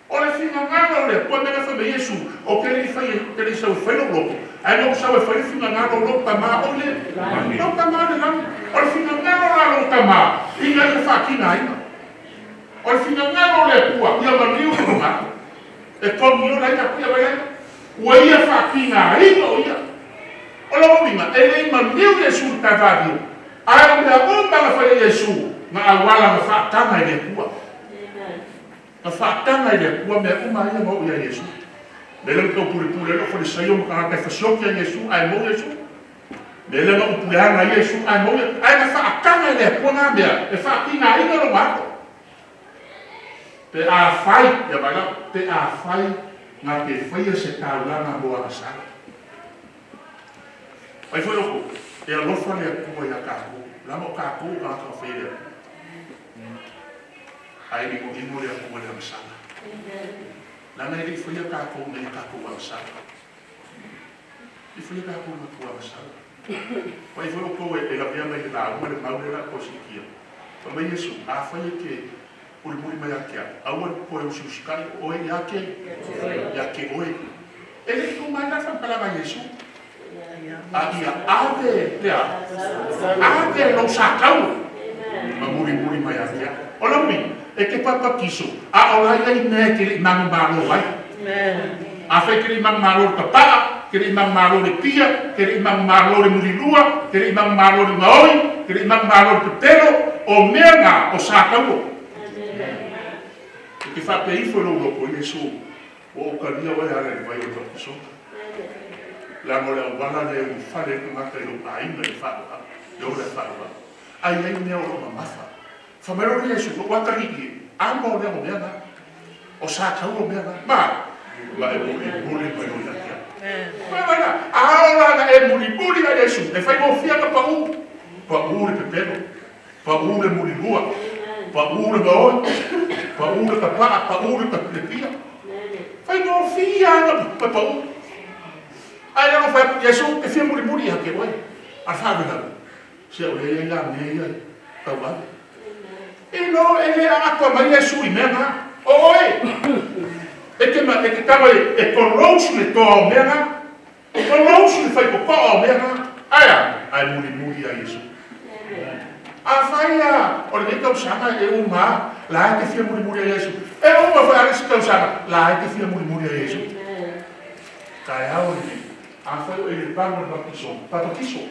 Olha fica nada de pua, mas foi bem isso. O que ele fez foi no lobo. Aí não sabe foi fica nada o lobo tamar, olha. Não tamar não. Olha fica nada o tamar. E aí faquina aí. Olha fica nada de pua, e a mania no mato. É como eu lá já vai Waia whakina ringa o ia. Ola ominga, ele mandeu Yesu tavadio. Ai mea omba la whai Yesu. Na awala na whaatanga i le kua. Na whaatanga i le kua mea uma ia mo ia Yesu. Lele mkau puri lo whai sayo mkana kai whasioki a Yesu, ai mo Yesu. Lele mkau puleanga Yesu, ai mo ia. Ai na whaatanga i le kua ngā mea. E whakina ringa lo mako. Te a whai, ia baila, te a whai. Ngā te whaia se Taulaga moa a sara. Ai whai oko, e alofa lea kua i a kākou. Lama o kākou ngā ka whaia. Ai ni mo imo lea kua lea masara. Lama e li whaia kākou me kākou a masara. I whaia kākou me kua masara. Ai whai oko e la pia mai la ua le maurela kosikia. Pa mai Yesu, a whaia ke Uri mai akia, aua koe usiuskai, oe yake oe. Ele tu mai na whampalama Yesu. A ia ave lea, ave no sakau. Ma muri mai akia. Ola mi, e ke papa kiso, a ola ia i mea ke li mangu malo ai. A whai ke li mangu malo ka paa, ke li mangu malo le pia, ke li mangu malo le murilua, ke li mangu malo le maoi, ke li mangu malo le pepero, o mea ngā o sakau. Ke whapei foi lo loko i Yesu. O karia wai ala i vai o tapiso. La mo le wala le u whare ku mata i lo painga i whaua. Le o le whaua. Ai ai mea o lo mamafa. Whamero ni Yesu, lo wakariki. Amo le o mea na. O sa tau o mea na. Ma, la e muli mai o yakia. Ma wala, aola na e muli a Yesu. E whai mo fia ka pau. Pau le pepero. Pau le muli lua. Pau le maoi. Pau ka paa, pau ka plepia. Fai no fia na pau. Ai no fai Yesu e fia muri hake oi. A whāwina, se o le ia me ia, tau wale. E no, e le akwa mai e sui mea ngā. Oi! E te tawa e korousu le toa o mea ngā. E korousu le whai kokoa o mea ngā. Aia, ai muri a Iesu. A whaia, o le me tau sanga e uma, la e te fia muri a Iesu. E uma whai aresi tau sanga, la e te fia muri a Iesu. Kai hao ni, a whai o e le pango le papakiso.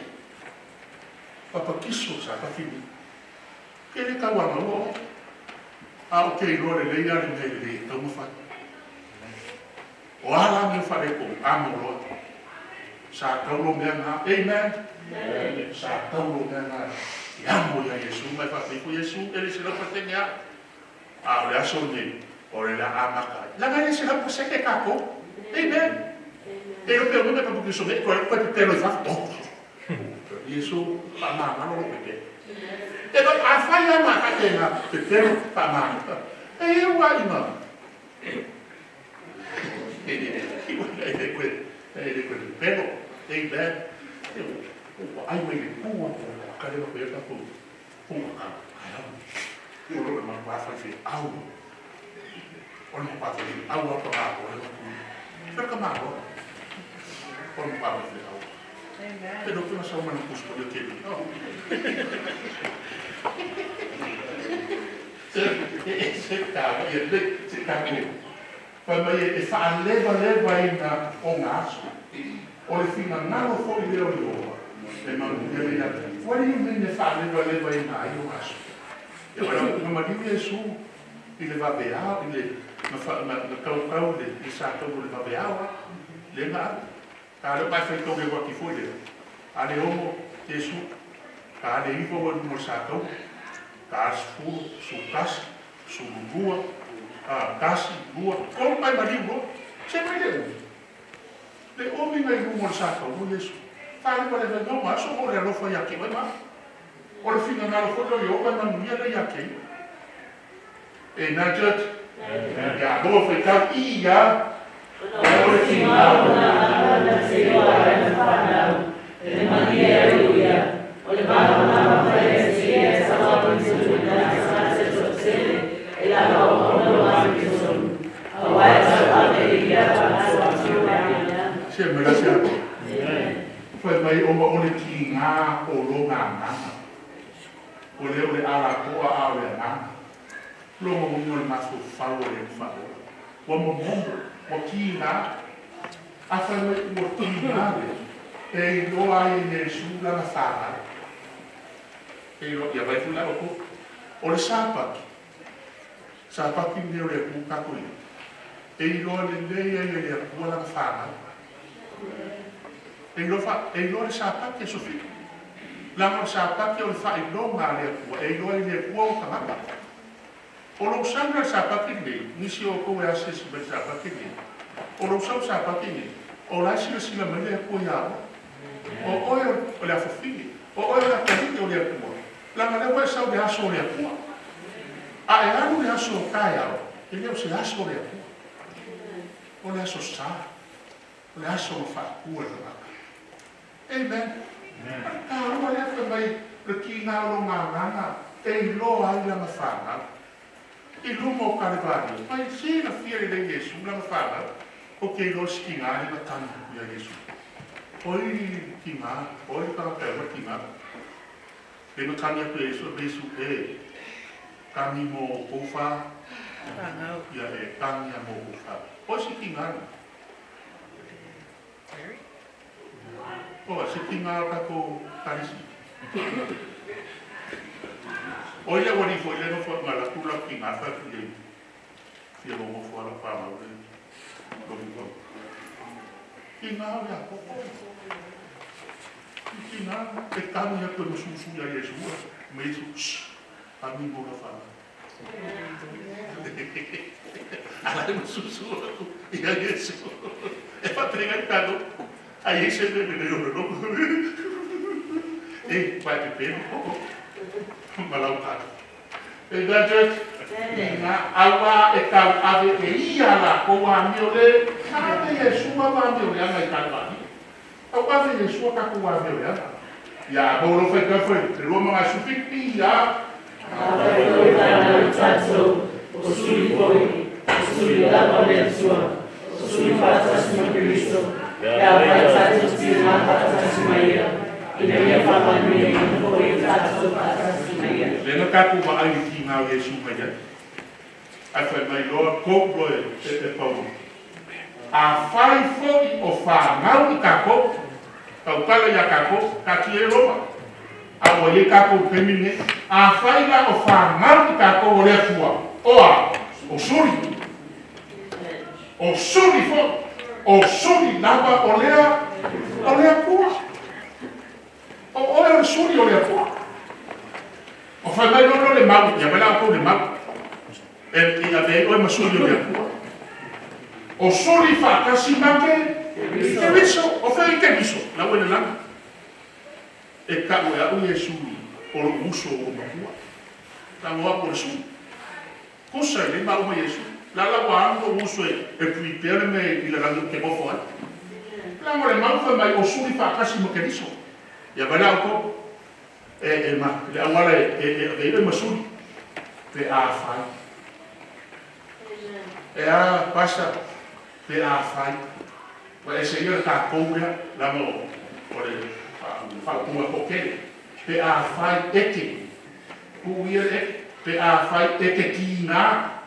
Papakiso sa pafini. Ke le tau anga o. A o kei roa le leia le mei le tau mawhai. O ala me whare ko, amo roa. Sa taulo mea ngā, amen. Sa taulo mea ngā, i amo ia Iesu, mai whawhiku Iesu, e le sila patengea. A o le aso ni, o le la amaka. Langa le sila paseke kako, amen. E o peo mune papuki so me, ko e te telo i whafto. Iesu, pa mama, no peke. E vai a whai ama kake ngā, te telo pa mama. E ua ima. E koe pelo, e bad. Ai mai le pua, kare ma koe ka pua. Pua ka, ai au. Uro le ma whawhai whi au. Ono ma whawhai whi au au ka mako, e ma pua. Whika mako. Ono ma whawhai whi au. Pero kuna sa umana kusko yo kemi. Se ka, se ka ko. Mai e wha leva i ngā o ngā aso. O le whina ngaro fo i leo i oa. E manuia le ata. What do you mean e wha leva i ngā i o aso? E wala, ma mariu Iesu i le wabeao, i le kaukau le i sa tau le wabeao. Le ngā, ka le mai whai tau e waki fo i leo. A le omo Iesu, ka le iwo wadu mo sa tau. Ka asfuru, su kasi, su rugua. Kasi, rua, kong mai mariu, se mai leo. Le omi ngai rumo le saka o Iesu. Whare pare vei no maso, o le alofa iake mai ma. O le whina ngaro koto i oka manuia le iake. E nā jut, ia roa whai kau i ia. O le whina ngaro na se roa e na whanau. E mani e aluia. O le mana mana whai e se e sa wapa ni se tui na sa se Uesele. E la roa o na se mera se ako. Foi mai o le ki ngā o lo ngā ngā. O le ala koa a o le ngā. Lo mo mo le maso whau o le whau. O mo ki ngā. A whai mai o ki ngā le. E i lo ai ne sūra na whāra. E i lo ia vai funa o ko. O le sāpaki. Sāpaki me o le kūkakoi. E i loa le leia i le apua la whāna. E i loa le sāpaki e sofi. Lama le sāpaki o le wha i longa le apua. E i loa i le apua o kamaka. O lo sanga le sāpaki le, nisi o koe ase si mai sāpaki le. O lo sau sāpaki le, o la sila sila mai le apua i awa. O oe o le afofini. O oe o le akarite o le apua. Lama le oe sau le aso o le apua. A e anu le aso o kai awa. E leo se aso o le apua. O le aso sa, o le aso o whakua le waka. Amen. Ka rua le awha mai le ki ngā lo ngā nganga, e i loa ai lama whanga. I lumo o karevani, mai se na whiare le Iesu lama whanga, o ke i lo ski ngā i ma tani kuia Iesu. Oi ki ngā, oi karapewa ki ngā. E ma tani aku Iesu e, kami mo kouwha, ia e kami a mo kouwha. O si ki ngā. O si ki ngā kako karisi. O ia wani fo ile no fo malakula ki ngā whaki le. Fia mo fo ala whama ure. Ki ngā rea koko. Ki ngā e kami a koe susu ia Iesu. Me Iesu, a mi mo la whama. Ala e susu aku, ia Iesu. E whaprega i tano, a Iese me me leo. E, vai te pēno, malau kata. E gadget, nga awa e kau ave e ia la koa miole, ave Iesu ava miole ana i kalvani. Au ave Iesu a kako ave miole ana. Ya bolo foi ka foi, te lo mga supipi ya. Faafeiloaiga Tatalo, o suli foi, o suli lava Faletua, o suli fatasima Cristo, e a fatasima fatasima e nem faamanuia foi Tatalo fatasima. Le no ka ku ba ai ki nga Yesu mai ya. Ai foi mai lo ko pro e pau. A fai foi o fa mau ka ko. Kau kala ya kako, kaki e roma. A o ye kako pemine, a faila o whanau kako o lea fua. Oa, o suri. O suri fo. O suri lava o lea fua. O lea suri o lea fua. O whanau no le mau, ya mela o le mau. E a me o e masuri o lea fua. O suri whakasi make, ke miso, o fai ke miso, la wena langa. E ka ue au Yesu o lo uso o mahua. La moa por su. Kosa le ma o Yesu. La wa ando uso e prepare me i la langa ke mofo ai. La mo le mau fa mai o suri fa kasi mo ke miso. Ya bala ko e ma le awala e masuri pe a fai. E a pasa pe a fai. Pues el Señor está cobra la mo por el fatua porque pe a fai eke kuire pe a fai eke kina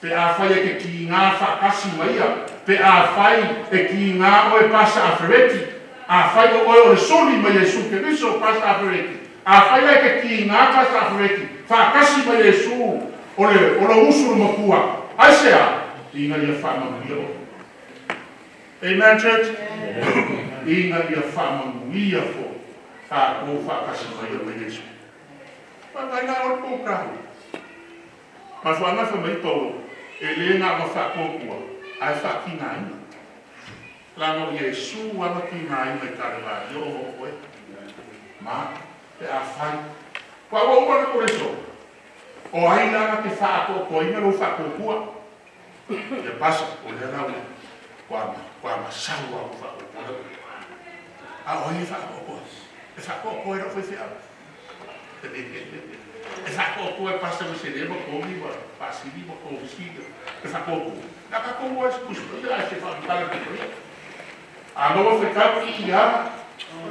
pe a fai eke kina fa kasi maia pe a fai eke kina o pasa Afereti a fai o soli mai Yesu que viso pasa Afereti a fai eke kina pasa Afereti fa kasi mai Yesu o lo uso mo kua aisea ina ia fa mo Amen, church? Inga ia whamamuia fo. Ka kō whakasimaia me Yesu. Pakai ngā o tō krahu. Ma whanga whamai tō. E le ngā ma whakōkua. Ai whaki ngā ina. Lano Yesu wama ki ngā ina i karela. Yo o koe. Ma, te a whai. Kua wauana kore so. O aina te whakōkua. Inga ro whakōkua. Ia pasa. O le rau. Kwa masawa o whakopora. A oi whakopora. E whakopora e rofo whia. E whakopora e pasta me se lema komi wa pasiri wa komisi. E whakopora. Nā kakoua e kusuri a se whakitala ki korea. A noa whekau ki ia.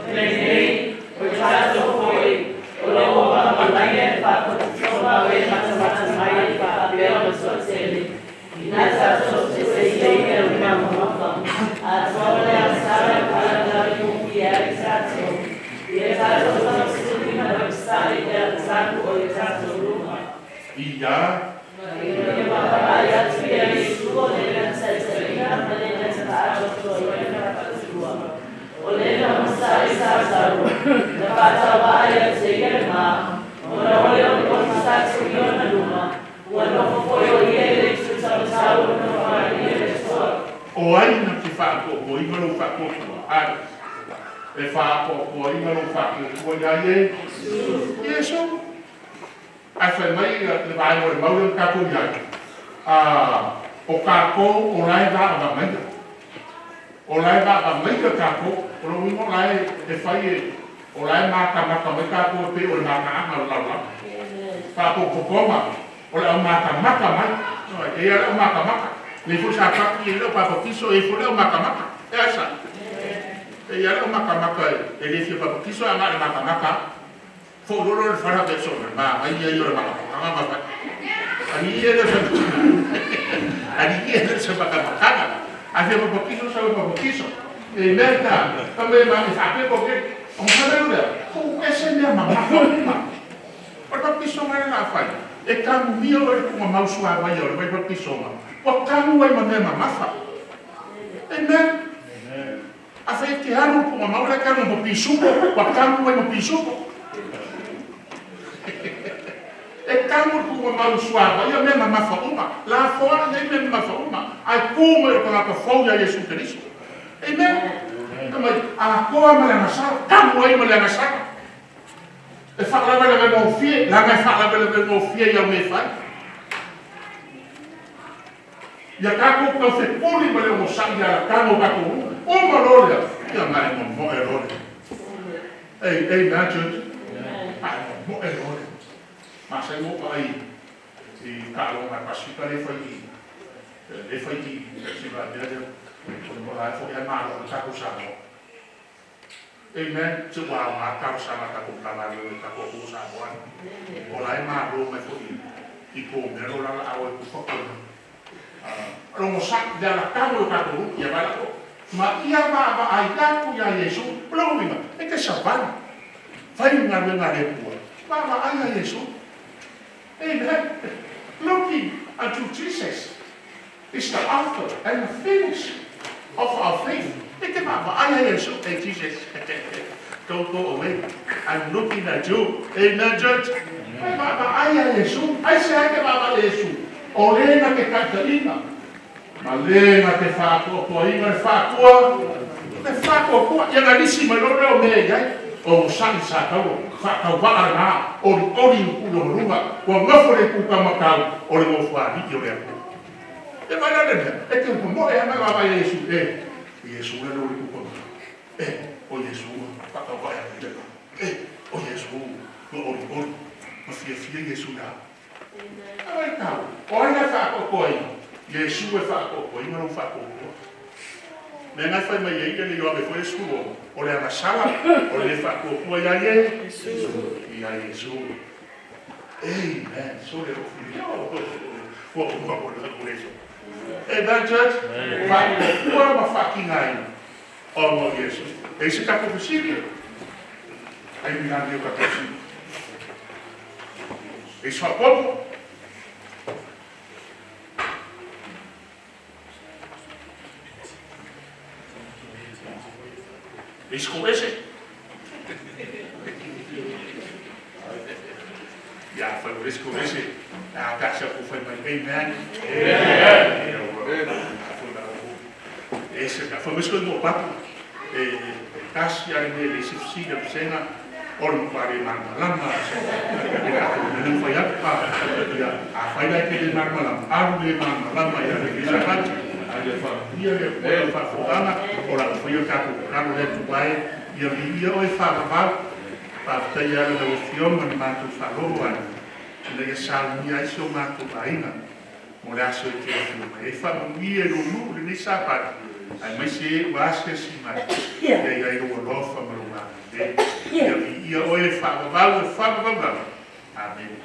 Nei, o tātou hoi, o loa whakamaia e whakopora e matamata mai e whakapea o Uesele. Ina tātou te seilei e o mamawaka. A tōre a sara para yuki e a tātou. I e tātou tātou na website e a tātou o e tātou ruma. Ia. I e whakai atu e a Yesu o le na tēteringa ma le na tātou o e na Faapitoa. O le na masai tātou. Na whatawai a te e ma. O na ole o le o tātou i o na ruma. O na whakoi o Iese. O aina te whakoko, i maro whakoko, ai. E whakoko, i maro whakoko, ia e. Iesu. Ai whai mai, le vai o le maura kako iai. O kako, o lai wha a maika. O lai wha a maika kako, o lo wimo lai e whai e. O lai maka mai kako pe o le maka anga o laula. Whakoko koma, o le au maka mai. E ala o maka. Le fu sa paki e o papakiso e fu le o maka. E asa. E ala o maka e le fi papakiso a maka. Fo loro le fara persona, ma ai io le maka. Ani e le fa. Ani e le sa maka. A fi papakiso sa papakiso. E merda, tambe ma mi sa pe poche. On sa le. Fu ese ne mama. O papakiso ma na fa. E kamu mio e kuma mausu a vai o vai papi soma. O kamu e manema mafa. Amen. A fai te anu kuma maura kamu mo pisuko, o kamu e mo pisuko. E kamu kuma mausu a vai o mema mafa uma. La fora e mema mafa uma. Ai kuma e kana ka fouia Yesu Cristo. Amen. Kama a koa mala masara, kamu e mala masara. E whakalama le mo fie, la mai whakalama le mo fie ia me whai. Ia kako kau se puli ma le mo sangi ala kamo kako. O ma lorea, ia mai mo mo e lore. Amen. Mo e ore. Ma sai mo ai i kalo ma pasika le fai si va dia mo la fo ya ma lo sa ko sa mo. Amen. Se wa ma ka sa ma ka ko ka ma lo ka ko sa mo. O la ma lo me fo i ko me lo la a o ko fo ko. Lo sa da la ka lo ka ko ya ba ko. Ma ia va ai ka ku ya Yesu. Blowing. E ke sa va. Fai nga nga le pu. Mama, I Yesu. Amen. Looking unto Jesus is the author and the finish of our faith. Think about I Yesu. Hey, Jesus, don't go away. I'm looking at you. Amen, church. Mama, I Yesu. I say, I Mama Yesu. Olena ke Catalina. Malena ke Faapitoa, Faapitoa. Ke Faapitoa. Yang ada si meloro me, o sani sa tau fa wa na o kulo runga o ngafore ku ka makau o le mo fa di yo le e vai na de e ke mo e na va Yesu Yesu le lo ku ko o Yesu fa ka va o Yesu o ma fie Yesu na ai ta o na fa ko Yesu e fa ko no fa ko Nena fai mai e le yo be foi escuo o le amasala o le fa ko ko ya ye ya Yesu amen so le fili o ko ko eso e da church fa ko ma fucking ai o mo Yesu e se ka ko possibile ai mi na dio ka possibile e so poco Is Uesele. Ja, van Uesele. Ja, dat is ook van mijn amen. Van Uesele nog wat. Kas ja in de subsidie op Sena. Om waar je maar lama. En van ja, van jij kun je maar arm je maar lama ja, dat is het. Ada familia yang Faafofoga orang foi kaku kaku le tuai ia oi Faafeiloaiga Faapitoa le ofioma ni matu Falofa le ia Sauniga iso matu aina mo le aso ke e familia no nu le ni sapa ai mai se vaske si mai ia ia o lofa Malumalu ia oi Faafofoga amen.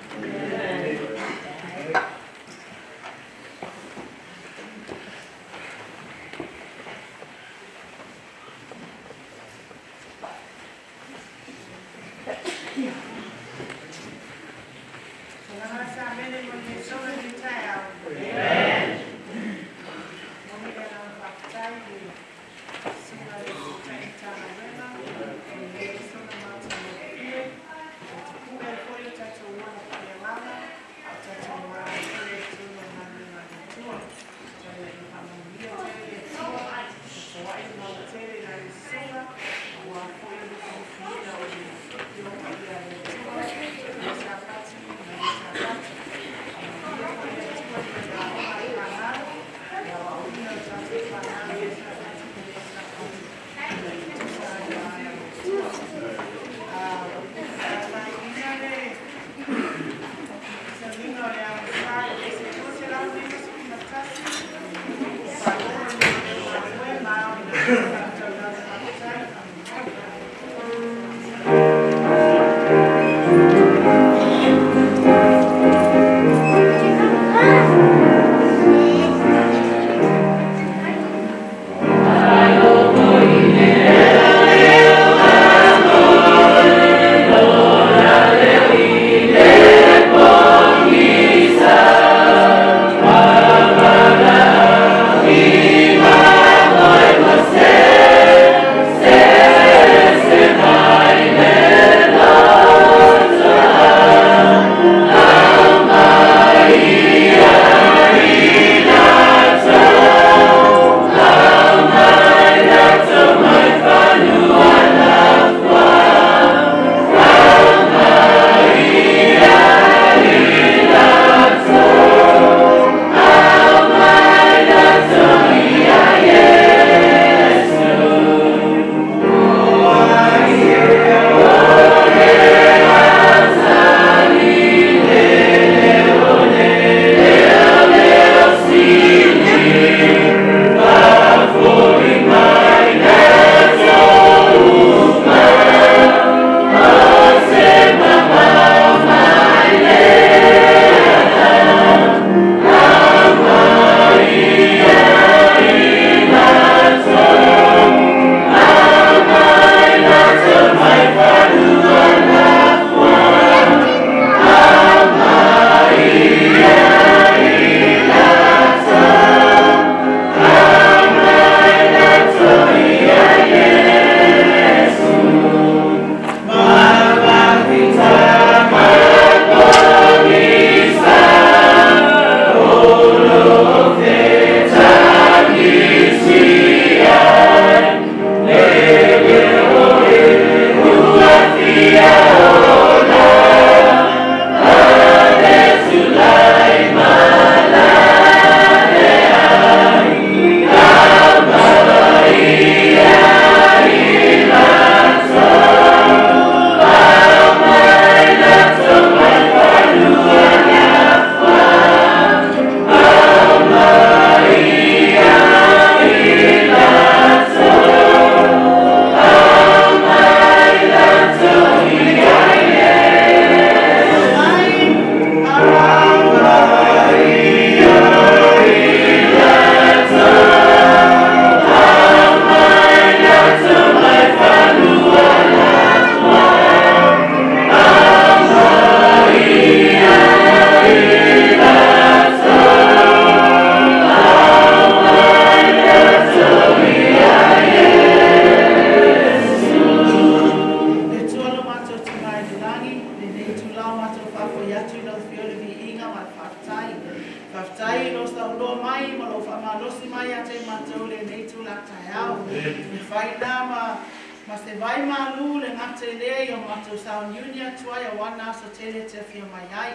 Whaftai lo sta uloa mai, ma lo whamalosi mai a te mātou le nei tu la tai au. Me whai nā ma se vai malu le ngate le o mātou Sauniga tuai a wana so tele te whia mai ai.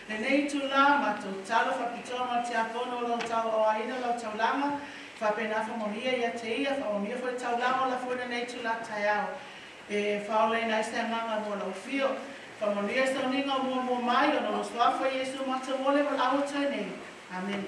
Le nei tu la mātou talo Faapitoa ma te a Fono lau tau o aina lau Taulaga. Whapena whamonia ia te ia, whamonia whai Taulaga o la fwena nei tu la tai au. E whaolei nai se nganga mo lau fio. Whamonia Sauniga mo mai o no swafa Iesu mātou ole mo lau tai nei. Amen.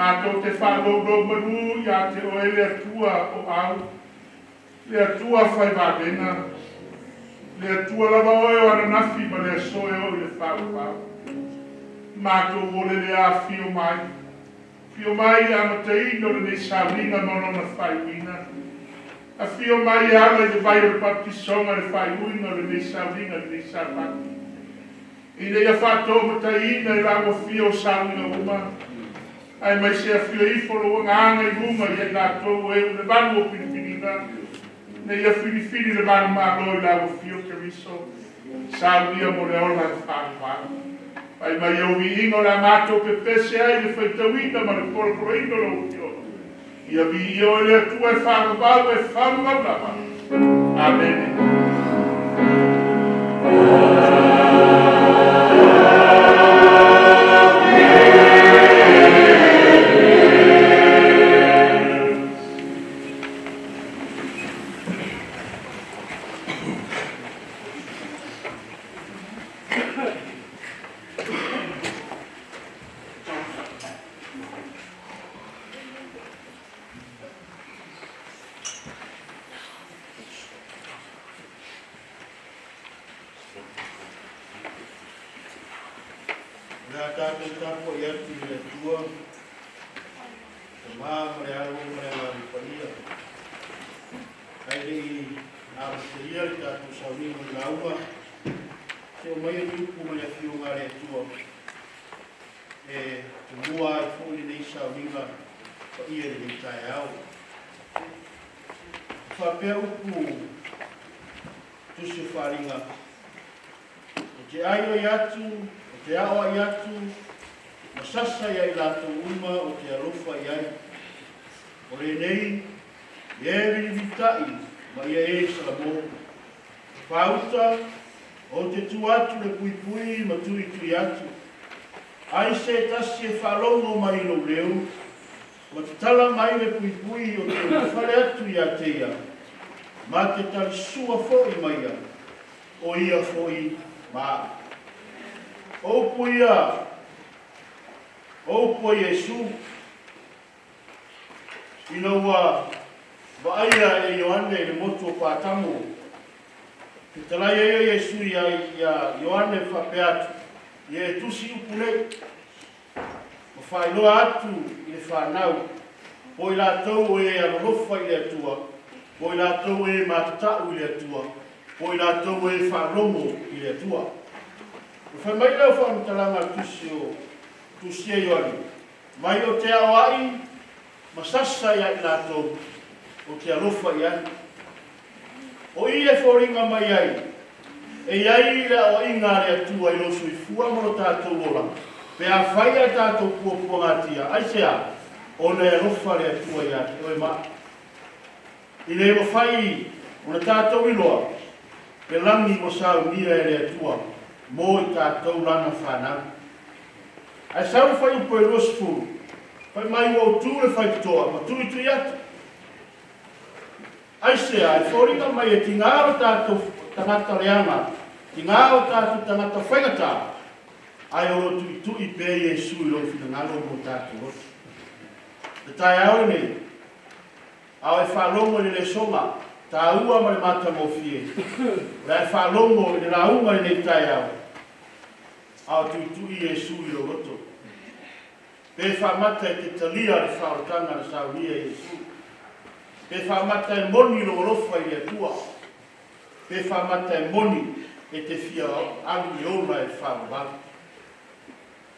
Mātou te whanau manu ia te oe lea tua o au, lea tua whai wāwena, lea tua lava oe o ananafi ma lea soe o le whau. Mātou vole lea whio mai a Matai'a o le nei Sauniga monona whaiwina, a whio mai ala i le vai o le papisonga le whaiwina o le nei Sauniga le nei Sapati. I nei a whatou Matai'a i lawa whio Sauniga uma, ai mai se afio I folo nganga I runga I ai nātou e le vanu o pinipinina ne ia finifini le vanu mālo I lawa fio keriso Sauniga mo le ola I whāwhānu ai mai au vi ingo la mātou pe Pese ai le whaitawina ma le korokoreino lo fio ia vi io e le atua e whāwhānu e whāwhānu Amen. Iese tasi e whalongo mai lo leo, ma te tala mai le pui o te whare atu I a teia, ma te tali sua fōi mai a, o ia fōi ma. O puia, o pui Iesu, ina ua Vaia e Ioane le motu o pātamu. Ke talai e Iesu ia Ioane whapeatu. Ie tusi upune. O whailoa atu i le whanau. O i lātou e alolofa i le atua. O i lātou e mātatau i le atua. O i lātou e whālomo i le atua. O whai mai lau whaamitalanga tusi e Ioane. Mai o te awai, masasa ia i lātou. O te alofa i ai. O i le whoringa mai ai. E iai le o inga le atua i loso i fua moro tātou ola. Pe a whai a tātou pua ngātia. Ai sea, o ne alofa le atua i ati. O e maa. I le mo whai, o na tātou i loa. Pe langi mo Sauniga e le atua. Mo i tātou lana whanau. Ai sau whai upo e rosu furu. Whai mai o tū le Faapitoa. Ma tū i tui atu. Iese, ai whoringa mai e tingaro tātou tangata leanga, tingaro tātou tangata whaingata, ai o tui pe Iesu i lofi na ngalo mo tātou rotu. Te tai aore nei, au e whalongo i le Lesona, tā ua ma le mata mo fie, la e whalongo i le raunga i nei tai au, au tui Iesu i lo roto. Pe whamata e te talia le whaotanga na Sauniga Iesu. Pe whamata e moni lo rofa i atua. Pe whamata e moni e te fia alu i ona e whaamabala.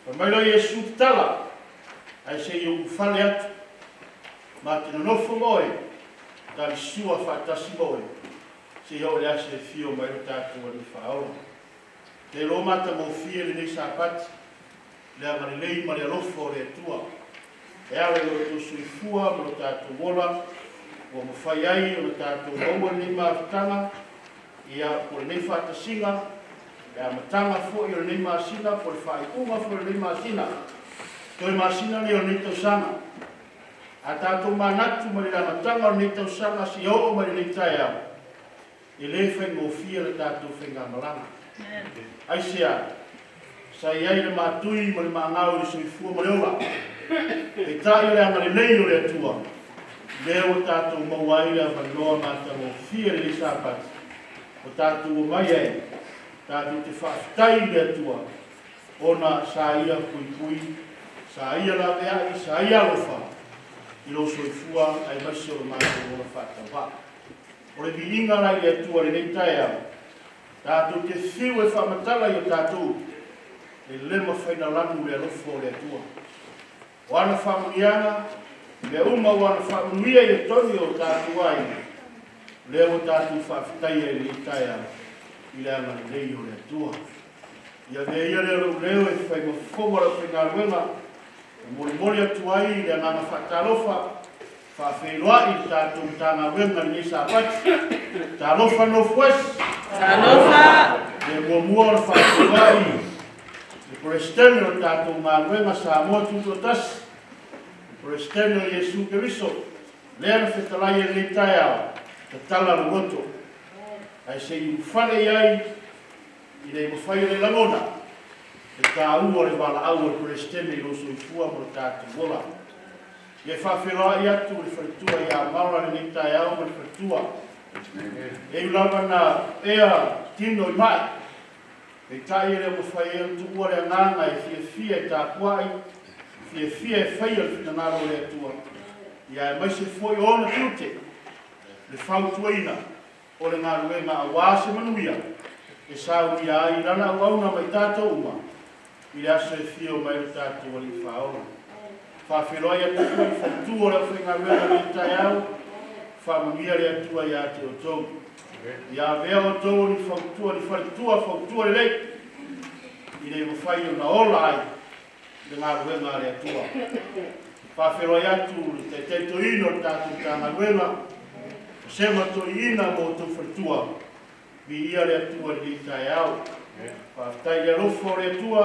Whamaila Iesu tala, ai se i o whale atu. Ma te nonofo moe, tali sua whaatasi moe. Se i o le ase e fio mai o tātou ani whaola. Te lo mata mo fie le nei sāpati, le amare lei ma le alofo o le atua. E ale lo to Tuisafua mo tātou mola, o mo whai ai o na tātou maua nei maafutanga, ia po le nei whaatasinga, e a matanga fo i o nei maasina, po le whaikunga fo le nei maasina, toi maasina ni o nei tausanga. A tātou manatu ma le la matanga o nei tausanga si o ma le nei tai au. I le whai ngō fia le tātou whainga malanga. Aisea, sa iai le mātui ma le maangau i Tuisafua ma le ola. E tai le angare nei o le atua. Leo tātou mauaira wanoa mata mo fia le sāpati. O tātou o mai ai, tātou te whaafitai le atua. Ona sa ia pui, sa ia la veai, sa ia lofa. I lo Soifua ai maisi o mātou o la whatawa. O le viinga lai le atua le nei tai au. Tātou te whiu e whamatala i o tātou. E lema whaina lanu le alofo le atua. O ana whamuniana, le uma wana whaamuia i toni o tātou ai, leo tātou whaafitai e le itaia i le angani lei o le atua. Ia ia leo e whai mawhomara Faafeiloaiga, e mori atu ai le angana whaatalofa, Faafeiloaiga tātou Taulaga ni sāpati, talofa no fues, talofa, le mua o Faafeiloaiga, le presidente o tātou Taulaga sa moa tuto tasi, Presidente o Iesu Keriso, lea na whetalai e nei tai au, te tala rogoto. Ai se i whale iai, i nei mawhai le lona, te tā ua le wala au e Presidente i loso i fua mo tātou wola. Ie Faafeiloaiga i atu le Faletua i a maura le nei tai au mo le Faletua. E ulawa na ea tino i mai, e tai e le mawhai e tu ua le anganga e fia i tā kuai, e fia e whaia le whitanaro le atua. Ia e maise foi ona tute, le whautuaina, o le ngā ruenga a wāse manuia, e Sauniga ai rana au auna mai tātou uma, i le aso e fia o mai le tātou ali whaona. Faafeiloaiga tuku i whautua le au ngā ruenga le tai au, whamunia le atua i ate o Togi. Ia vea o Togi ni whautua ni whautua le lei, i le mawhai o na ola ai, le ngā ruenga le atua. Faafeiloaiga atu te teitoino tātou Taulaga, se matoina mo tau Faletua, vi ia le atua le tai au. Whaafitai le alofo le atua,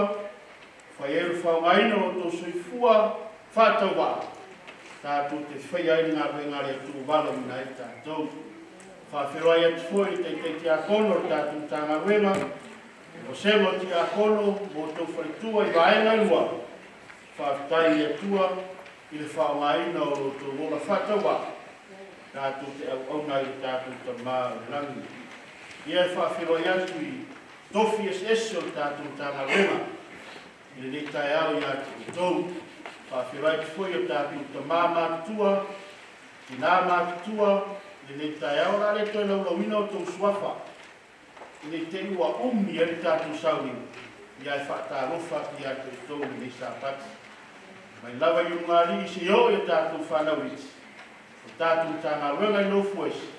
whai eru whaungaina o tau Soifua, whātaua. Tātou te whaia i ngā ruenga le atua wala mina i tātou. Faafeiloaiga atu foi te akono tātou Taulaga, o se mo te akono mo tau Faletua i vaenga lua. Whaafitai le atua i le whaungaina o tau wola whātaua. tātou te au nai tātou ta mā langi. Ia e Faafeiloaiga atu I tofi ese o tātou Taulaga. I le tai au ia te tou. Faafeiloaiga foi o tātou ta mā mātua, tina mātua, i le tai au la le toi laulauina o Tuisafua. I le te ua umi e le tātou Sauniga. Ia e whaatalofa ia te tou i le sapati. Mai lava I ngāri I se o e tātou whanauiti. O tātou Taulaga I lofu esi.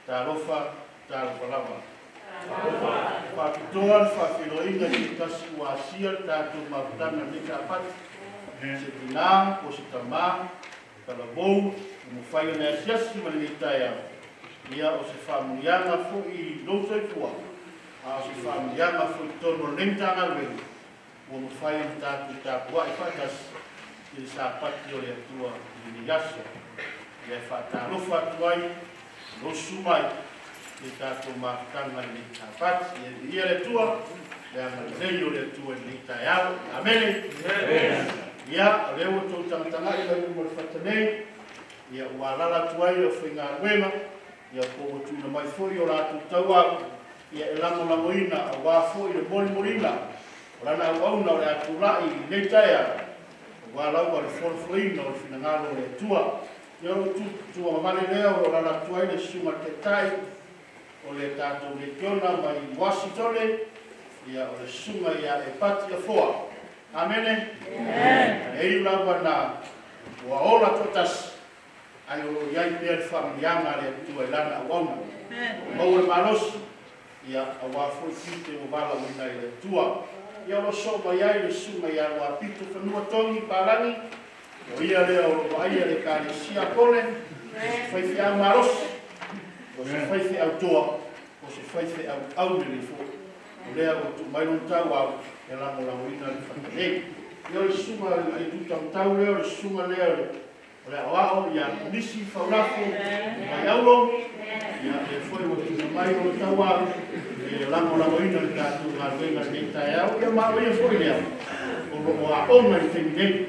Tālofa, tālofa lava. Faapitoa, Faafeiloaiga I kasi ua asia tātou mautana le sapati. Se tina, o se tamā, kalabou, o mawhai ana asiasi ma le tai au. Ia o se whamunianga fo I Tuisafua. A o se whamunianga fo I tono lentanga lwengi. O mawhai ana tātou tāpua I whakas I le sapati o le atua I le Iese. Ia whaatalofa atuai, losu mai, le tātou mautanga le sapati. Ia le tua, le amalei o le atua le tai au. Amen. Ia, leo tau tangatanga I lai mo le whatanei, ia ua lala tuai o Whaingaluega, ia ko tuna mai foi o rātou tau au, ia e langolangoina a wā foi le morimorina, o lana au auna o le Atula'i I le Matai'a, o wā lau a le Fono o le Finangalo le tua, ia o tua mamale leo o lala tuai le sunga te tai, o le tātou le kiona mai Washington, ia o le sunga ia e Fataletua. Amen. E ila wana wa ola totas ai o yai per familianga le tua lana wana. Mo le malos ia awa foi kite o bala wina le tua. Ia lo so ba yai le suma ia Luapitofanua Togi parani. O ia le o ai le kali sia pole. Fai fi au malos. O se fai fi au toa. O se fai fi au le fo. O le o tu mai non tau e la mola le whakanei. Ia le suma le tutang tau leo, le suma leo o le awao, ia Komisi, Faulafo, mai aulo, ia e foi o tuna mai o tau au, e la mola le tātou Malumalu le tai au, ia mao ia foi leo. O lo a ona I teminei,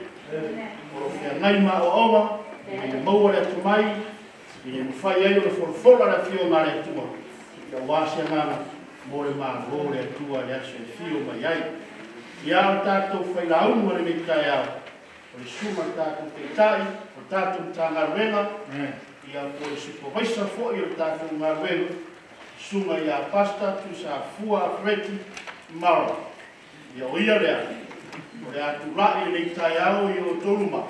o lo fia ngai ma o oma, e maua le atu mai, e mwhai ai o le folofola la fio ngā le atua. Ia wāsia ngana, mo le mālo le atua le aso e fio mai ai. Ia o tātou whailaunga le Matai'a, o le suma tātou te tai, o tātou Taulaga, ia o le supervisor fo I o tātou Malumalu, suma ia pasta, Tuisafua, Afereti, Mara. Ia o ia lea, o le Atula'i le Matai'a I o toluma,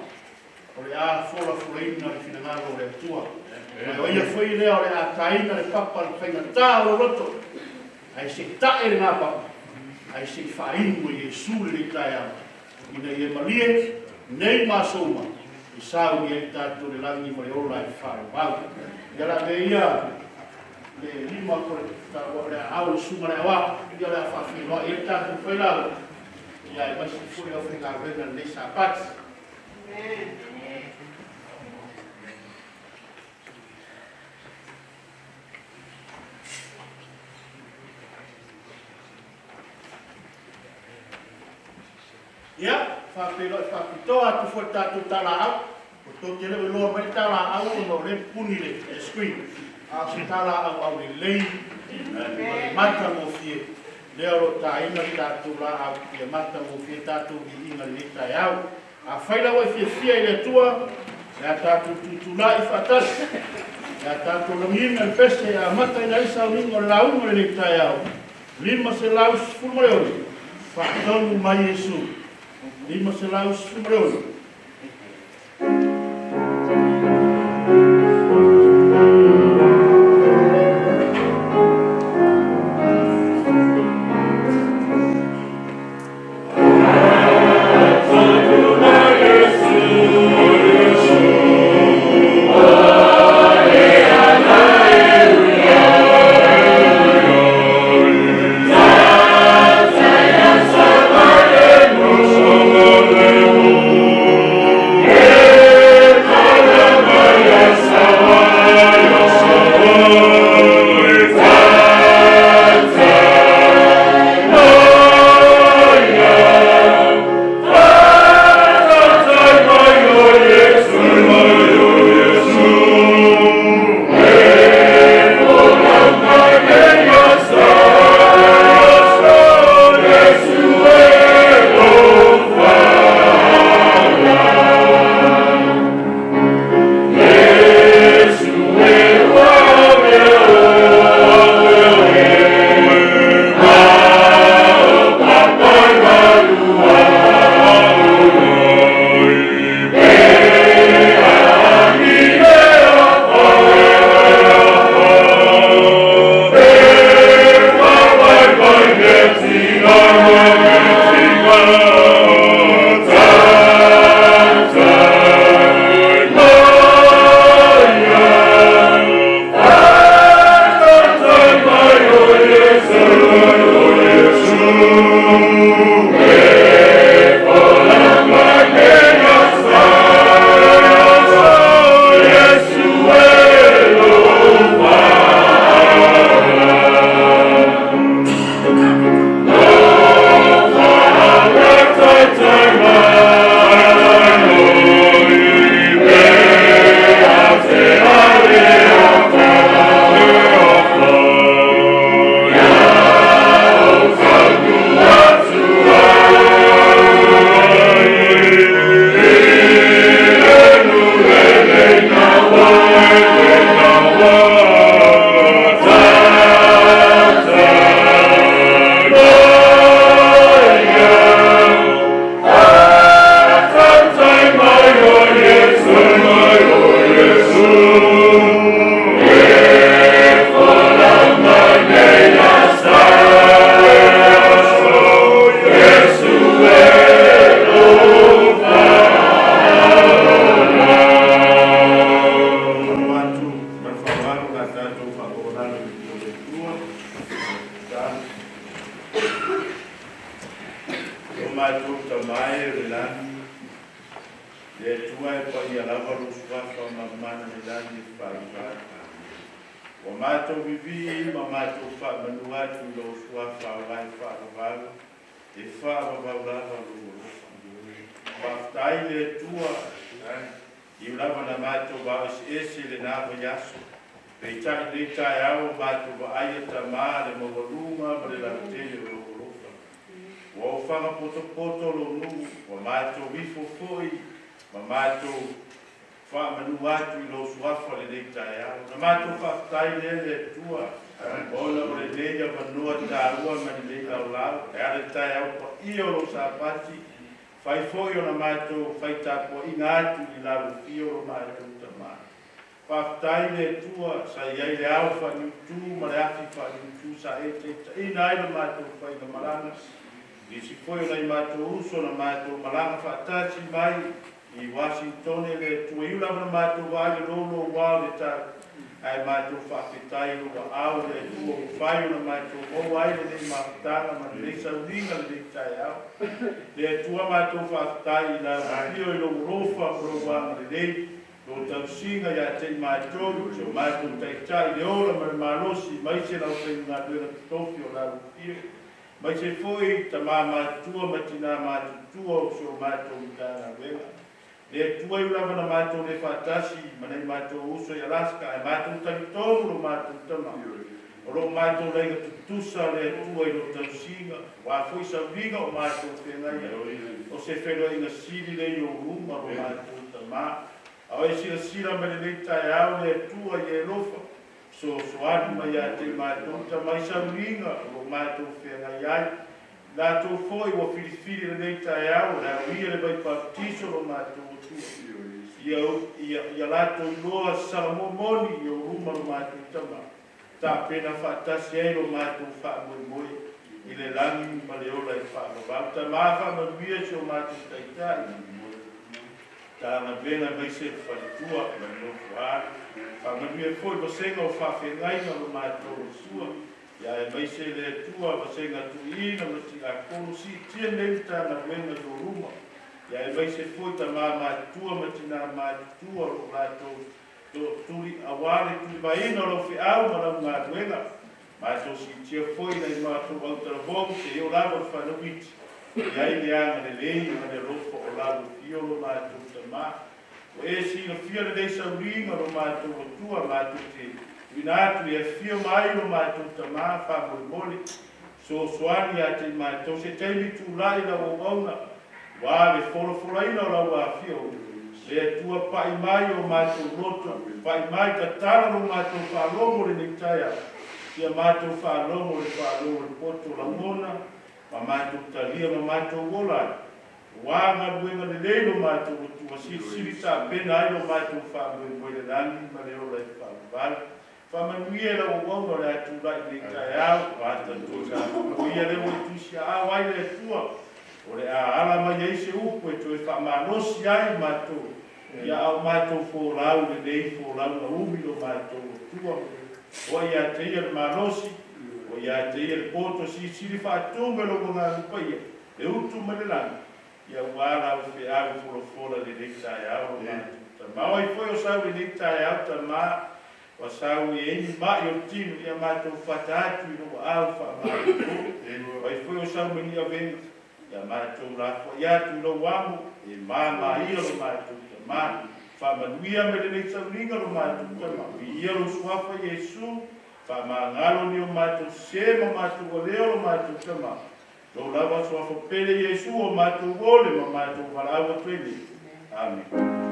o le a Faulafo le finangalo le atua. O ia foi lea o le a taina le papa le whaingatā o roto, ai se tae le ngā papa. Ai se whaingo I Iesu le tai au. Ina I malie, nei masoma. I sauni e tātou le langi mai ola e whāu. Ia la me ia, le lima kore, tāua le au le suma le awa, ia le a Faafeiloaiga, ia tātou whailau. Ia e masi furi au Whaingaluega le sapati. Ia, Faapitoa tu foi tātou tala au, o tō te lewe loa mai tala au o no le puni le screen. A se tala au le lei, mata mo fie. Leo ro tā ina tātou la au, ia mata mo fie tātou I inga le tai au. A whaila wai fie I le tua, ia tātou tutulai whatasi. Ia tātou langina le Pese a Amata ina isa o ringo launga le tai au. Lima se lau sefulua'i, whaatonu mai Iesu. Lima se lau sefulua'i. Yeah. Tatalo. O mātou tamae o le lani, le tua e pai alava lo suafa mamana le lani e whaifai. O mātou vivi ma mātou whamanua tu lo suafa wai whaavalu, e whaavavavava lo whaftai le tua, i ulava na mātou wa Iese le nāwa yaso, pei tai le tai au mātou wa aia tamā le mawalunga ma le lantele lo rofa. Wa o whanga poto lo nu, wa mātou wifofoi, ma mātou whaamanu atu i lo suafa le tai au. Na mātou whaftai le tua, ona o le leia manua tāua mani le lau lau, e ale tai au pa i o lo sāpati, fai foi o na mātou fai tāpua i ngātu i lau fio o mātou tamā. Whaftai le tua, sa iai le au whaniutu, ma le afi whaniutu sa e te i nai na mātou whai na marana. Ni si foi o nei mātou uso na mātou malanga whatati mai i Washington le tua iula na mātou wai le lolo wau le tāu. Ai mātou whawhetai o wa au le tua o whai o na mātou o ai le nei mātanga ma le Sauniga le tai au. Le tua mātou whawhetai i la pio i lo rofa o lo wanga le nei. Lo tausinga ia te mātou, so mātou taitai le ora ma le malosi, mai se lau te ngā duera tofi o lau pio. Mai se foi ta mātua ma tina mātutua o so mātou mtana wela. Le tua i ulava na mātou le whatasi, ma nei mātou uso i Alaska, e mātou tanitomu lo mātou tama. O lo mātou leiga tutusa le tua i lo tausinga, wa foi Sauniga o mātou whengaia. O Sefulua'i sili le i o ruma lo mātou tama. Au e sila me le tai au le tua i e lofa. So anu mai a te mātou ta mai Sauniga o mātou whenga iai. Nātou foi o whiriwhiri le tai au, na uia le bai baptiso o mātou o tua. Ia lātou loa salamomoni i o ruma o mātou tama. Tā pena whaatasi ei o mātou whaamoimoi i le langi ma le ola i whaamavau. Tā māwha manuia si o mātou taitai. Tāna venga mai se Faletua ma no fuar. Whamanuia foi vasenga o Faafeiloaiga o mātou o sua. Ia e mai se le tua vasenga tuina ma ti a kolosi tia nei tāna venga do ruma. Ia e mai se foi ta mātua ma tina mātua o mātou tuli awale tuli maina o fi au ma na ngā venga. Mātou si tia foi nei mātou autara vongu te eo lava whanawiti. Ia i le anga le lei ma le rofa o lalu fiolo mātou tamā. O e si na fia le nei Sauniga o mātou o tua mātou te winatu e fia mai o mātou tamā whamoimoli. So soani a te mātou se teimi tūlai la o wauna. Wā le Faulafo o lau a fio. Le tua pai mai o mātou roto. Pai mai Tatalo o mātou whalomo le neitaia. Ia mātou whalomo le poto la mona. Ma mātou talia ma mātou wolai. Wā ngā buenga le leilo mātou o tua siri tā pena ai o mātou whaamoi le langi ma le ola i whaamavali. Whamanuia la o wonga le atu lai le tai au, wāta tūsa. Whamuia le o tusi a wai le tua. O le a ala mai eise upo e tue whaamanosi ai mātou. Ia au mātou fōlau le nei fōlau na umi o mātou o tua. O ia te ia le manosi. O ia te ia le poto si siri whaatunga lo ngā Paia. E utu ma le langa. Ia wāra o whi au folofola le nektai au o mātou. Ta mau ai foi o sau le nektai au ta mā. Wa sau i eni mai o tinu ia mātou whataatu i no au whaamātou. Ai foi o sau meni a venga. Ia mātou lafo i atu no wamu. E māma ia lo mātou ta mā. Whamanuia me le nektai lo mātou ta mā. Ia lo suafa Iesu. Whamangalo ni o mātou se ma mātou o leo o mātou tama. Lo lava soa whapele Iesu o mātou ole ma mātou walaua tueni. Amen. Amen.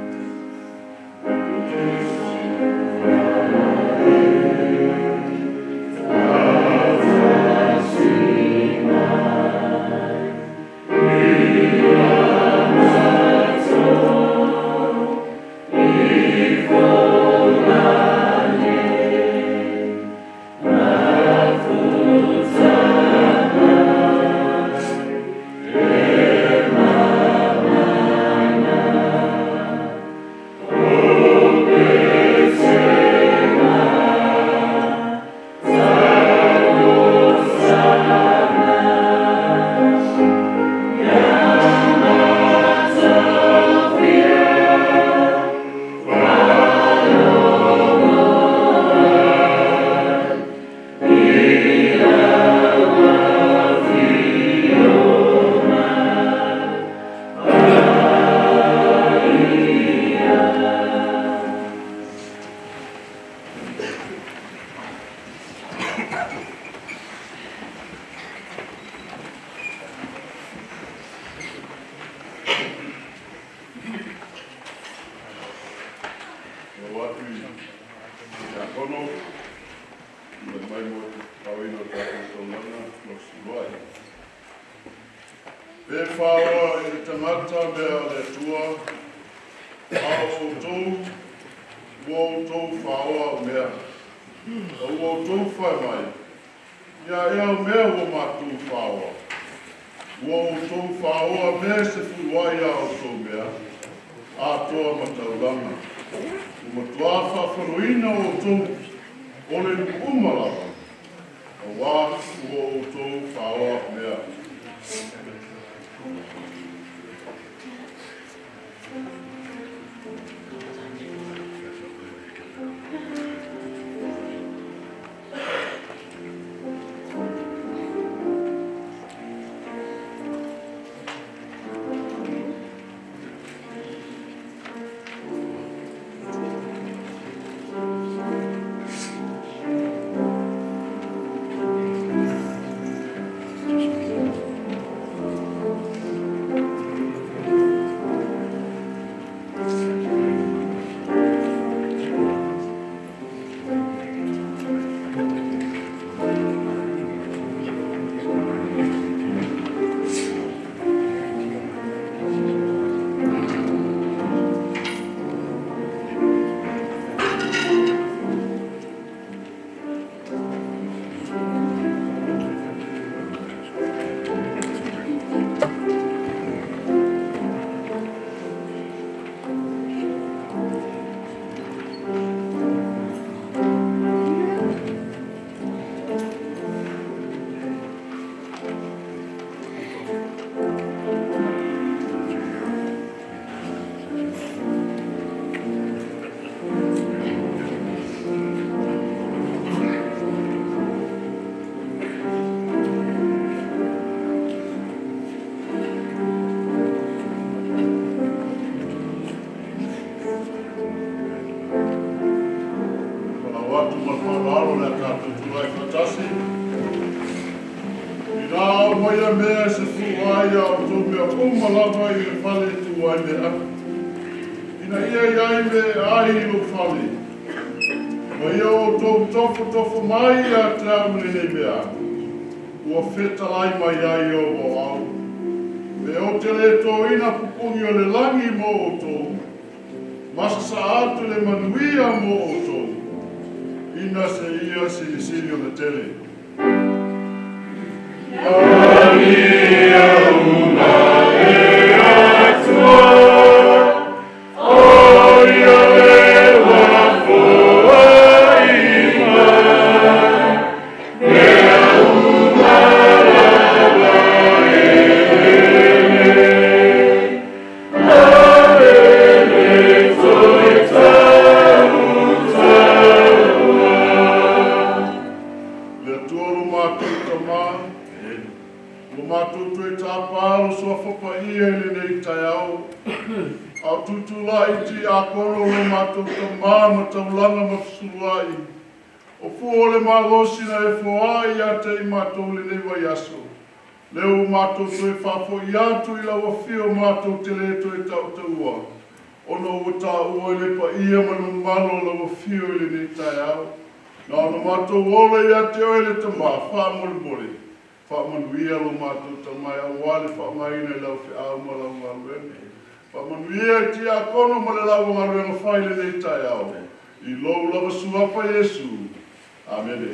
Pe whaoa I tangata mea le tua, a o tau, ua o tau whaoa mea. A ua o tau whai mai, ia ea mea ua mātou whaoa. Ua o tau whaoa mea Sefulua'i a o tau mea, a toa Taulaga. Umatua whawharoina o tau, o le umalawa. A wā ua o tau whaoa mea. Mea Sefulua'i o tō mea umalawa I le Faletua mea. Ina ia iai me ai lo fale. Ma ia o tō tofo mai a te amene mea. Ua whetalai mai ai o au. Me o te le tō ina pupungi o le langi mo o tō. Masa sa atu le manuia mo o tō. Ina se ia silisili o le tele. Taulaga ma Sefulua'i. O fuole malosi na e foai a te I mātou le nei wai aso. Leo mātou toe whafoi atu I lau awhio mātou te leto e tau taua. Ono o tā ua I le paia Malumalu lau awhio I le nei tai au. Nā ono mātou ole I a te oe le Tema, whaamole. Whaamanuia lo mātou tamai a wale whaamaina I lau whiau ma lau ngaruene. Whaamanuia ti a kono ma le lau ngaruene whai le nei tai au. I lou lava suapa Iesu. Amene.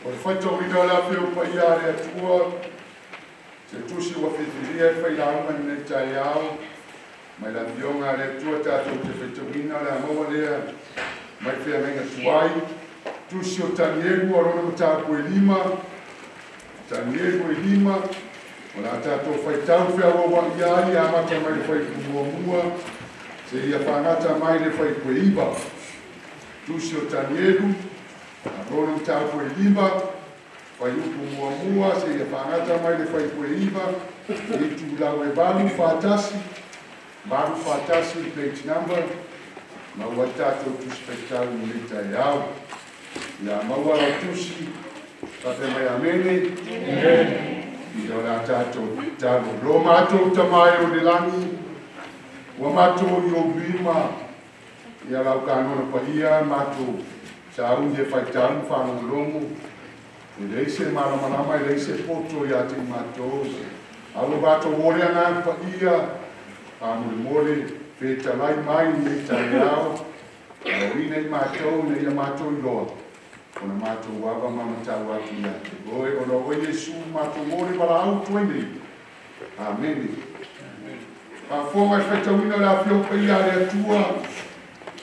O le whaitau ina le awhio paia re atua. Se tusi wa whiwhiria e whailaunga nei tai au. Mai la vionga re atua tātou te whaitau ina le amaua lea. Mai whea menga tuai. Tusi o taniegu a rona matako e lima. Taniegu e lima. O la tātou whaitau whea wawa iai a amata mai le whaipumuamua. Se ia whangata mai le whaipueiba. Tusi o taniegu. A rona matako e lima. Whaiupumuamua. Se ia whangata mai le whaipueiba. E tūlau e balu whātasi. Balu whātasi plate number. Ma ua tātou tusi whaitau ni le tai au. Ia maua la tusi, tape mai amene. Ia la tātou tātou. Lo mātou tamai o le langi. Ua mātou I o bima. Ia Lauga Malumalu Paia mātou sa unge whaitau whanongongo. E leise malamalama e leise poto ia te mātou. Alo mātou ore ana Paia, mole whetalai mai nei tai ao. Alo i nei mātou, nei a mātou i loa. Ona mātou wava mamatau atu ia. Oe ona o Yesu mātou ore wala au tue nei. Amen. Fōnga e whaitauina le awhio Paia le atua.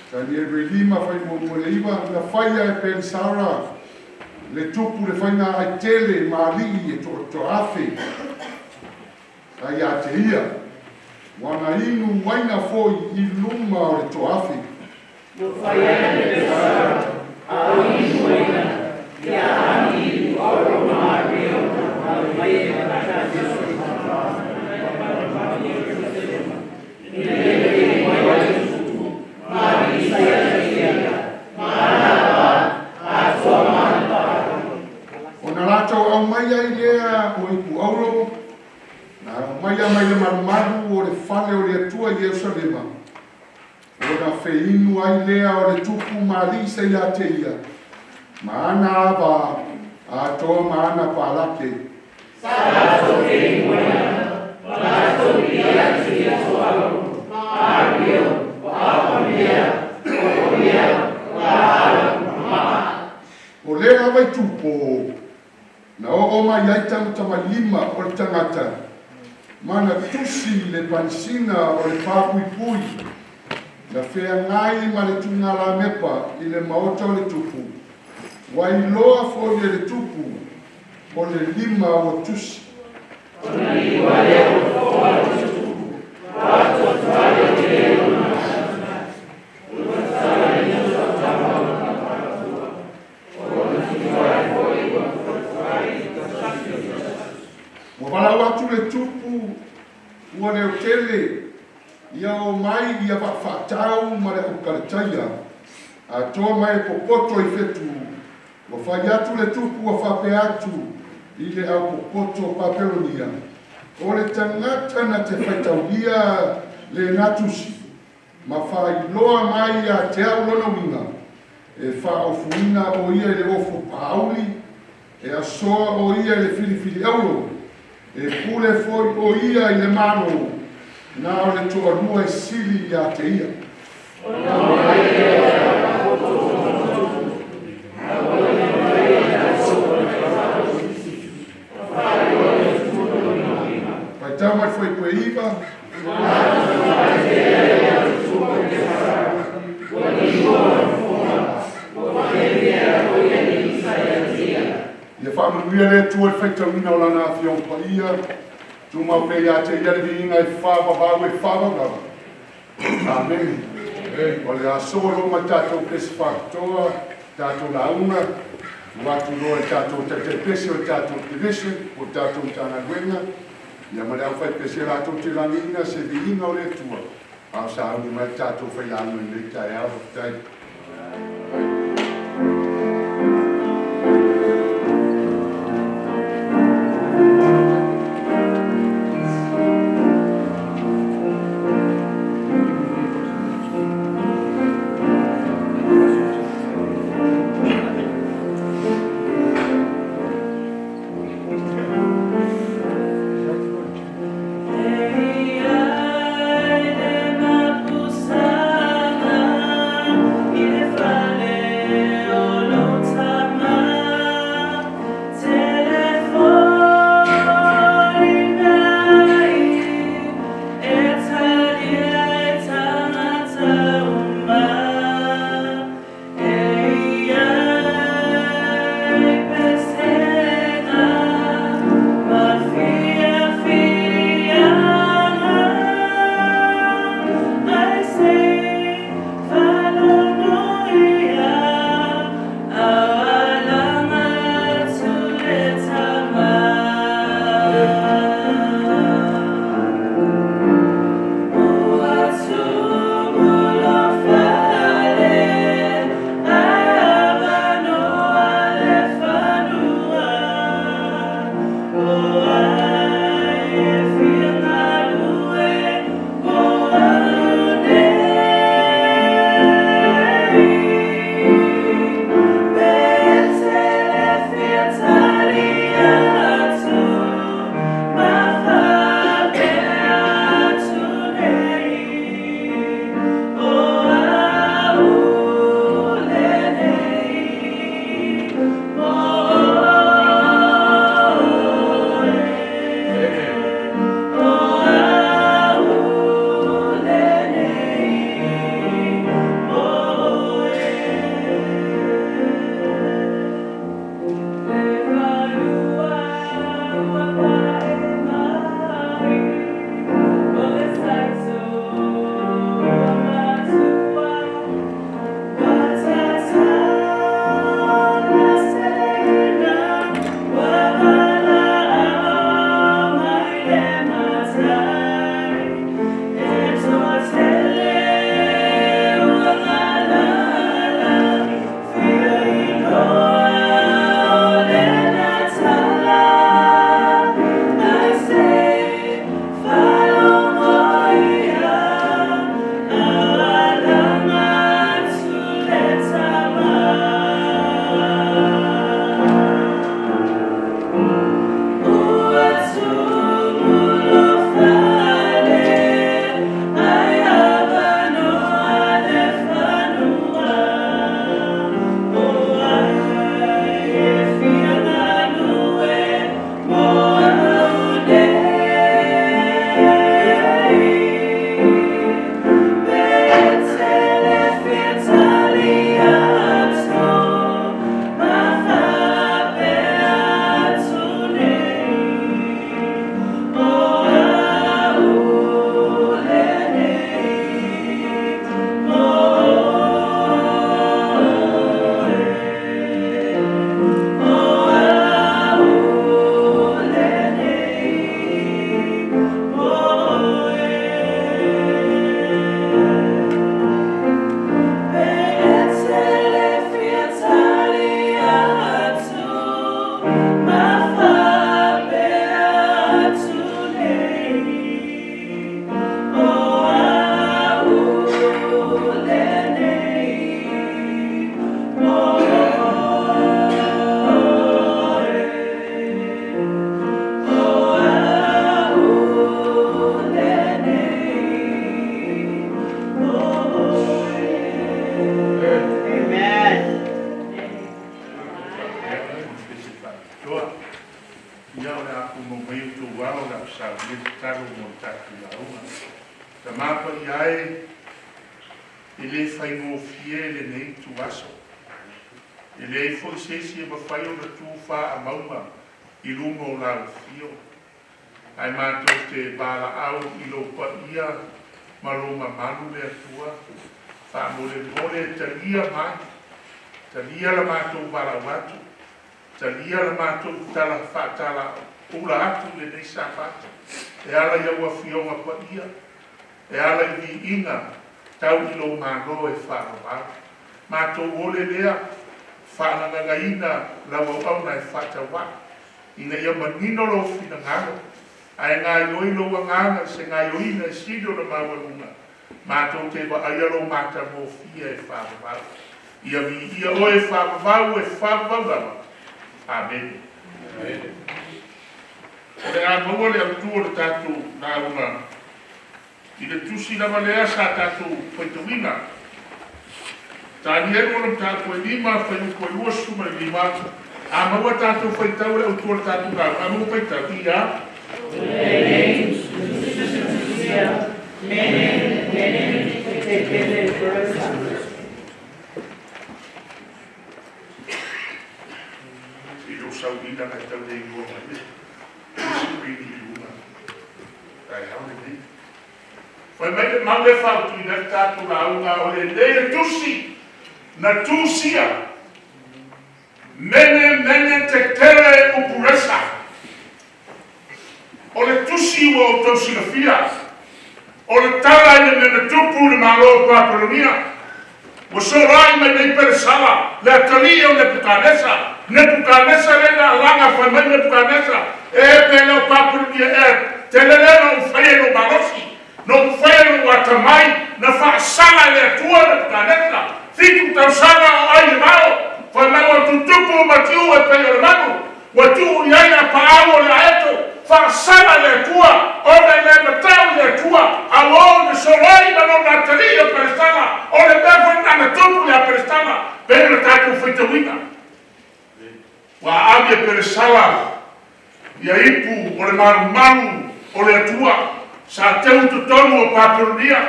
Tani e relima whai mo le iwa, na whaia e pensara, le tupu le whaina ai tele, maali e to afe. Ai a te ia, wana inu waina foi I luma o le to afe. No whaia e pensara, a inu waina, ia ani oro mario, a mai e matagaluega. Ona lātou au mai ai lea o ipu auro, na au mai mai le malumalu o le fale o le atua I Ierusalema. Ona whiinu ai lea o le tupu malisa I a te ia. Maana ava a toa maana pālake. Sātou whiinu ea, lātou ia te ia toalo, mario, wāpamea, oia, o le awa I tupo, na o mai ai tama lima o le tangata, mana tusi le pansina o le pāpuipui, na whea ngai ma le tungala mepa I le maota o le tupu, wai loa fo le tupu o le lima o tusi. Ona iwa le o foa le tupu, wato tuale le lona, Wala watu le tupu ua le Uesele ia o mai ia whawhatau ma le ukalataia a toa mai popoto I whetu wa whai atu le tupu wa whape atu I le au popoto papelonia o le tangata na te whaitaulia le natusi ma whai loa mai a te au lona winga e whaofuina o ia le ofo pauli e a soa o ia le filifili euro e pule foi o ia I le mano na o le toa sili ia te ia. Pai tau mai foi koe iwa. Ia whaamanuia le tua whaitauina o lana Alii Paia, tu mau pei a te ia le vinga I whaavavau e whaavagawa. Amen. O le asoa lo mai tātou Pese Faapitoa, tātou Lauga, watu loa tātou te Pese o tātou Iese, o tātou Tatalo. Ia ma le au whai Pese rātou te langina se vinga o le tua. Au sa au ni mai tātou whailangu ni tai au tai. Ia mapa iae e le faigofie le nei tuaso. E le fo sesi e mawhai o na tūwha a mauma I lunga o lau fio. Ai mātou te bala au I lo paia Malumalu le atua. Wha mole talia mai. Talia la mātou bala watu. Talia la mātou tala whatala ula atu le nei sapata. E ala iau a fionga paia. E ala I vi inga tau I lo mālo e wharawau. Mātou ole lea whanangagaina lau au nai whatawa. Ina ia manino lo fina ngaro. Ai ngā ioi lo nganga se ngā ioi na sido na mawarunga. Mātou te wa aia lo mata mo fia e wharawau. Ia vi ia o e wharawau e wharawau lama. Amen. O le a maua le autua le tātou nā unga. I le tusi lama lea sa tātou whaitawina. Tāni e rona tātou e lima whaiuko e ua suma e lima. A maua tātou whaitau le autua le tātou nā unga. A maua whaitau I a. I lo saudina kai tau nei ua mai. Sipini I una. Tai hau nei. Foi mai le mau le whautu I le tātou nā unga o le leia tusi. Na tusia. Mene te tere upuresa. O le tusi ua o tau sinafia. O le tala I le mena tupu le malo Paapitoa. Wa Solofa mai nei peresala. Le atalia o le pukanesa. Ne pukanesa le na langa fai mai ne pukanesa. E pele o Paapitoa e. Te le lena u whaia no marosi. No whaia no watamai. Na whaasala le atua le pukanesa. Fitu tau sanga o ai mao. Fai mai o tutupu matiu e pele o manu. Wa tu iaia paao le aeto. Whaasala le atua. O le matau le atua. Alo le Solofa ma no natalia perestana. O le befo na tupu le perestana. Pele le tātou whaitawina. Wa ame peresala. Ia ipu o le malumalu o le atua. Sa teu tutonu o Paapitoa.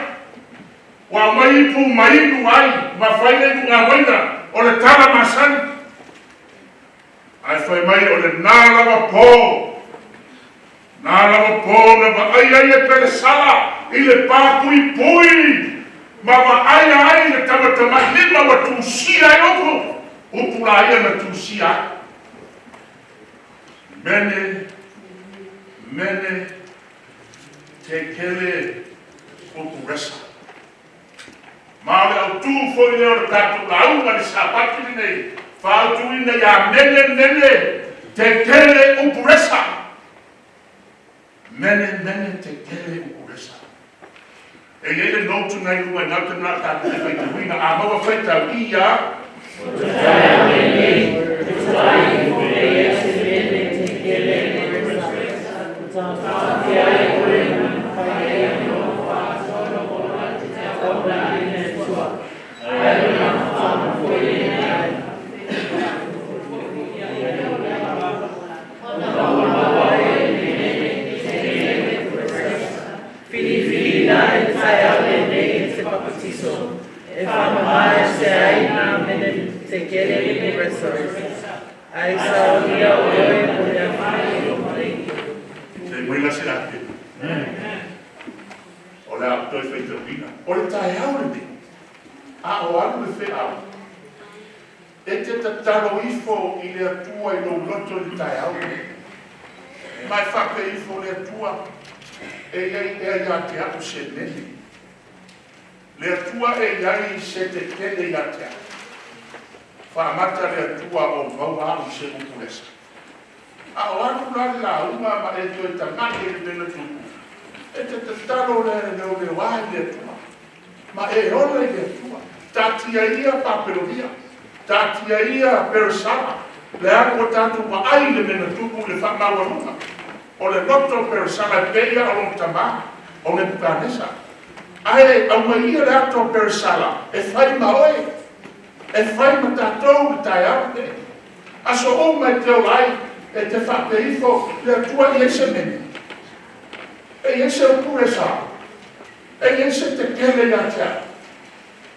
Wa mai ipu mainu ai. Ma whaile nu ngā waina. O le tala masani. Ai whai mai o le nālawa pō. Nālawa pō na wa ai e peresala. I le pāpui pui. Ma wa ai le tamatamai. Lima wa tūsia ai oku. Upu la ia na tūsia. Mene te kele upu resa. Ma le au tū foi leo le tātou la unga le sapati nei. Whautu ina ia mene te kele upu resa. Mene te kele upu resa. E ele notu nei lua nauta nā tātou e whaitawina. A maua whaitau ia. O le tae aure ni. A o alu le whi au. E te tatalo ifo I le atua I lo loto le tae aure. Mai whake ifo le atua. E iai te aku se nene. Le atua e iai se te kene ia te aku. Amata le atua o mau au se upulesa. A o alu la unga ma e toi tamake le mena tuku. E te tatalo le wai le atua. Ma e ole le tua. Tatia ia Paapitoa. Tatia ia peresala. Le ako tatu pa ai le mena tupu le whamawarunga. O le loto peresala peia o lo tama. O le pukanesa. Ai au mai ia le ato peresala. E whai maoe. E whai ma tātou le tai arte. Aso o mai te olai. E te whapeifo le tua Iese mene. E Iese o puresala. E Iese te kele ya tia.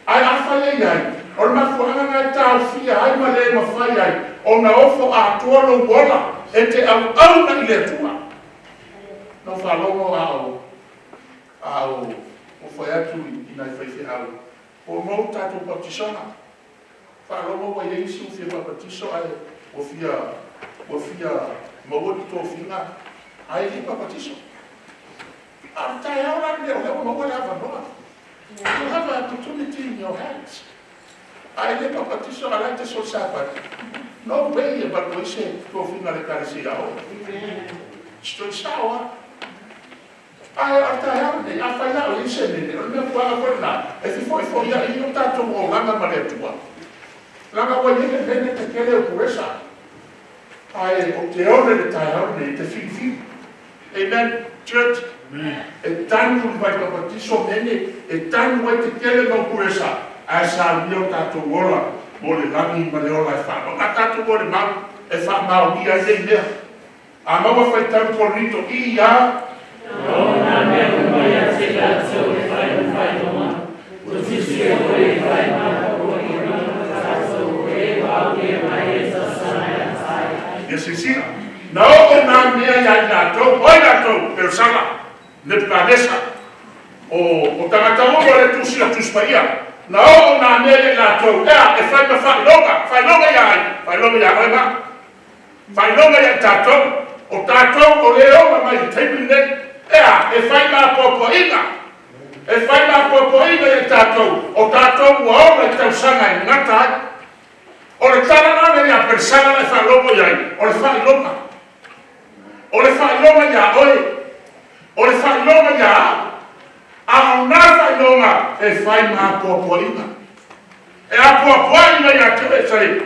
Ai afale yai. O na fuanga na tau fia ai ma le mawhai ai. O na ofo a tuolo wola. E te au na i le tua. No whalongo au o whai atu i nai whaiwhi au. O mou tato patisona. Whalongo wa Iese u whia patiso ai. O whia mawadi tō whina. Ai li papatiso. I'm tired of it. You have an opportunity in your hands. I think of what I like to so sad, no way about we say to a final cariciao. Straight sour. I tired of it. I find out, listen, if you for you don't have to go Langa Maletua. Langa, when you get to get a pressure, I only tired of it, the fee. Amen. Church. E tanto vai papatiso mene, e tanto vai te kele no puresa. Asa mio tato wola, mole lami maleola e fa. Ma tato mole mau, e fa mau ia e mea. A maua fai tanto corrito, ia. Lona mea kumaia se gato e fai noma. Tusi e hoi fai maka hoi noma. Tato e wau e mai e sasana e tai. Iese si, na o na mea ia gato, oi gato, per sala. Nepkanesa o tangata o le tusi a Tuisafua na o na mele la to e fai ma Faulafo ya Faulafo ya tato o le o mai tebine e fai ma popoina e tato o le tausanga e ngata o le tana na ya persona le Faulafo ya o le Faulafo ya oi. O le Faulafo ya a na Faulafo e fai ma popoina. E a popoina ya te sai.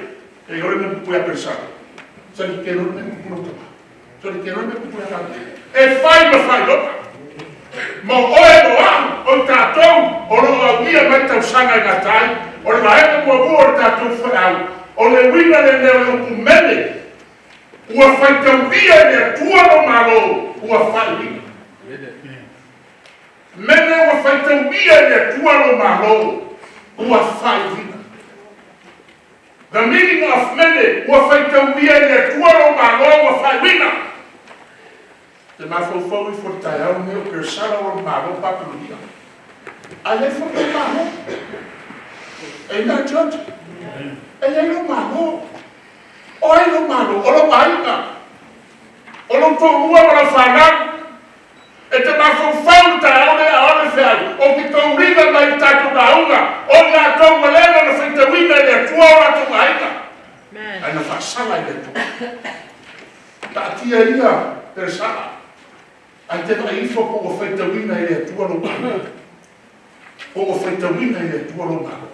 E ora me puoi pensare. Sai che non me puoi Sai che non me puoi e fai ma Faulafo. Mo o tatou o lo via mai tausanga na tai. O le vai mo o tatou fai. O le wina le o kumele. Ua fai tau via le tua no malo. Ua fai Mene ua fai tau ia le tua lo malo, ua fai vina. The meaning of mene ua fai tau ia le tua lo malo, ua fai vina. Te mafofau I fortai au meu persana o malo papulia. Ale fo lo malo. E na church. E lo malo. Oi lo malo, o lo vaina. O lo torua o lo fana. E te mafofau ta ole fea, o ki tau riga mai tato Lauga, o nga tau malena na fai te wina le tua o ato maika. Ai na whasala I le tua. Ta tia ia persana. Ai te vai ifo po o fai te wina I le tua lo malo. Po o fai te wina I le tua lo malo.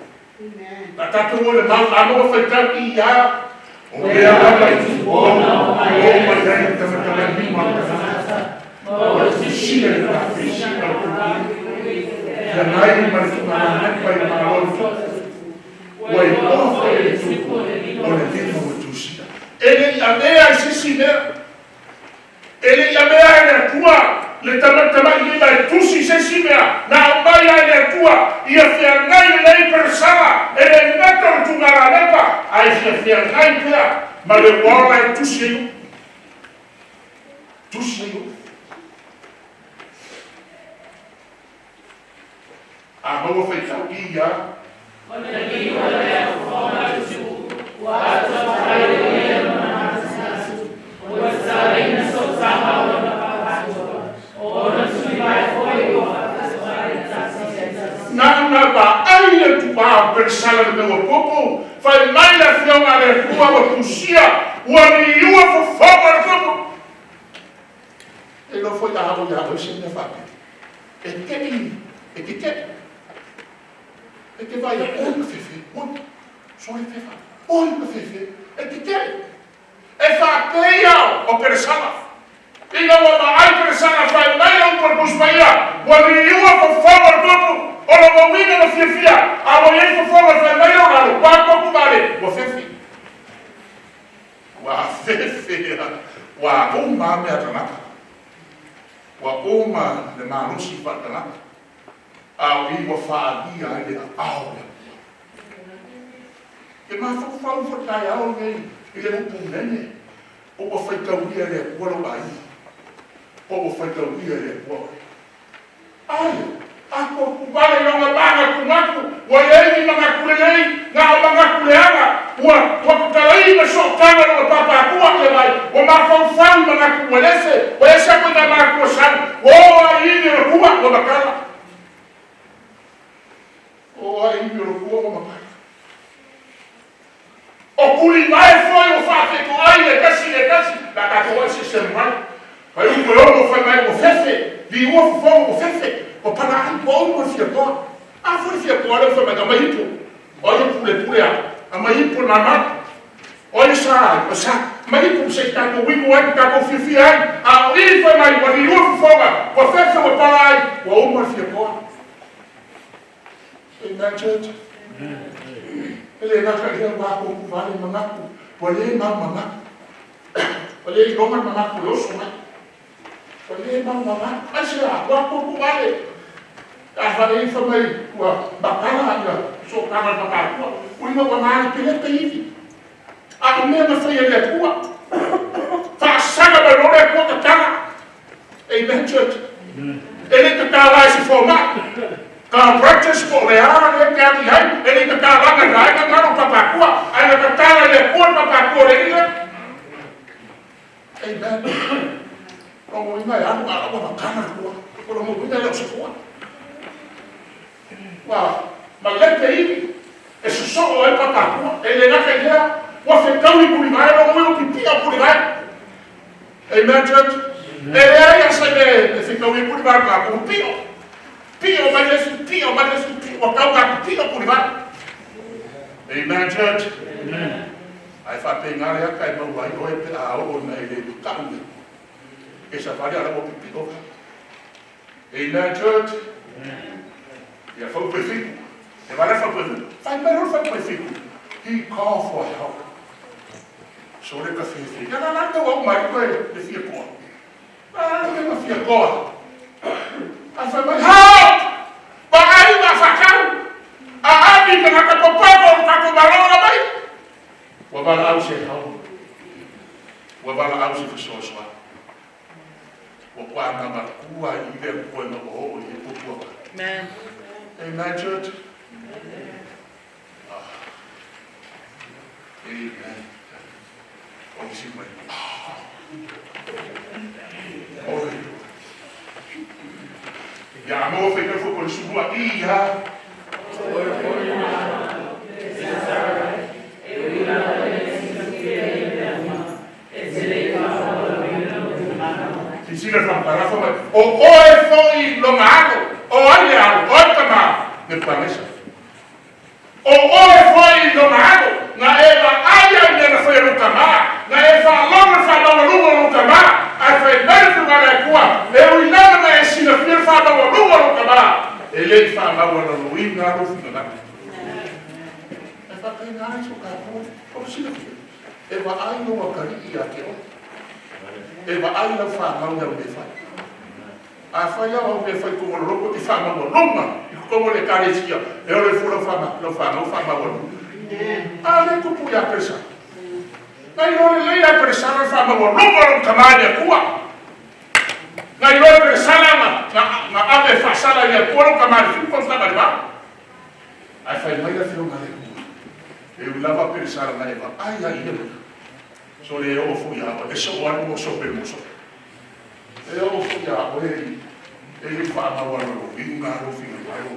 Ta tato o le malo, amo o fai tau ia. O lea lama I tu bona, o mai ai tamata mi mata. O si shire la fishina ya nai marifuna pai maolo wai ofo e tupo o le tino o tusi ele yamea I sesime ele yamea le tua le tamatama I le tusi sesimea na mai le tua ia fia ngai le persona ele nato tungara lepa ai fia ngai pia ma le wala tusi a maua fai tau ia. Ona ki wa lea whonga tu, wa ato Faafeiloaiga mana tasu, wa sareina so taha ona Faapitoa, ona tui vai hoi o Faapitoa tasi. Nana ba ai e tu ba persala de meu popo, fai mai la fionga le rua wa kusia, wa ni ua fofoga le popo. E lo foi a hao ya o se ne fape. E ke e che vai a oi fefe, sono fefa, oi fefe, e che e fa peia o persona. E non va ai persona fai mai un corpus paia, quando io ho favor dopo, o lo bambino lo fia, a voglio fa favor fai mai un quanto vale, o fefe. Wa fefe, wa umma me atanaka. Wa umma le manusi fatanaka. i wa whaagia i le ao. E ma whakawhau whakai ao nei, i le upu nene, o wa whaikauia le kualo ai. O wa whaikauia le kualo. Ai, ako kubale longa banga kumaku, wa yei mga kulelei, nga o mga kuleanga, wa kutalai na sotanga longa papa akua ke mai, wa mawhauwhau mga kuwelese, wa esa kwa na mga kuwasan, wa ini o kuwa wa makala. O ini o kuwa wa makala. O kuli mai foi o Faafeiloaiga le kasi, la katoa se semai. Pai o kolomo foi mai o fefe, vi o fogo o fefe, o para ai bom o fiacoa. A foi fiacoa le foi mai maipo. Olha pule a maipo na mata. Olha o sa, maipo se tá com wingo ai tá com fifi ai. A ele foi mai o li o fogo, o fefe o para ai, o fiacoa. Amen church. Ele na kaya wa ko vale mamaku, pole mama. Pole longa mamaku loso mai. Pole mama, asira wa ko vale. A vale fa mai wa bakala ya, so kama bakaku. Uino wa mali pele peivi. A me na foi ele tua. Fa saga ba no le ko tala. Amen church. Ele que tá lá se formar. Kalau practice for the hour and the time, any the car and I can go to Papua, and the car and the poor Papua. Amen. Oh, we may have a Canada, or we may have support. Well, but let the evening, it's so old Papua, and then I can hear what the county put in my own will be put in my. Amen, church. And I said, if you know we put in my own people. Pio, o kau ka pio puriva. Amen, church. Amen. Ai fa pe ngare ka mo vai o e a o na ile ka u. E sa fa ala mo pio. Amen, church. Amen. Ya fa perfeito. E vai fa perfeito. Fa melhor fa perfeito. He call for help. So le ka fe. Ya na ka o mai ko e fie ko. Ah, me fie ko. I said, help! But I didn't have I didn't have a papa or a what about the house at home? What about the house of the Solofa? What about who are you there when the whole you put work? Amen. Amen, church? Amen. Oh, you see my. Oh, ya mo fe que foi con Sefulua'i ya. Si sigue from parafa o foi lo malo o ale o Tema de promesa. O foi lo malo na eva aya na foi no Tema, na eva longa fa no Tema. I said, "Never mind, what? Eu não me ensino a filha fala o número do cabal. Ele fala o Luís na rua final. É para pegar isso carro. Como se não? Eu vou aí no Makelita aqui. Eu vou aí no fala o meu fala. A falha o meu foi como o louco de fala o numa. Como ele carecia. Eu le fui fala o numa. Ah, nem tu podia pensar. Ngai lore leila persana fama wa rumoro kamanya kuwa. Ngai lore persana na ave fasala ya kuwa kamanya fu konsta barba. Ai fai mai da filo male kuwa. Eu lava persana na eva. Ai ai eu. So le o fu ya e so wa mo so pe mo so. E o fu ya o e fama wa ro vinga ro fino ai.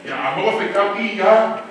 Ya mo fe ka ya.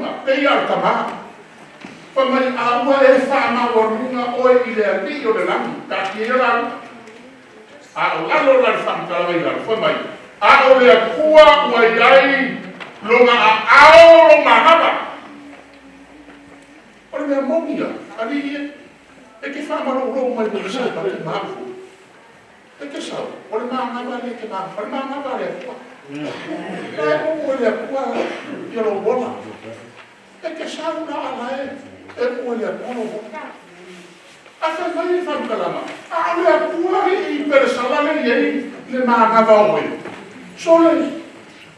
whaunga, pei al tama. Whamai aua e whaama warunga oe I le ali o le langi, ka ki e langi. A o lalo la whamtala i lalo, whamai. A o le akua ua iai longa a ao lo mahaba. O le mea mongia, ali e, e ke whaama lo ro mai o sa pa ke mafu. E ke sau, o le mahaba le ke mafu, o le mahaba le akua. E o le akua I lo bona. E ke sau na ala e o le akua lo bona. A whai mai I whamkalama. A le akua I peresalale iei le mahaba oe. So le,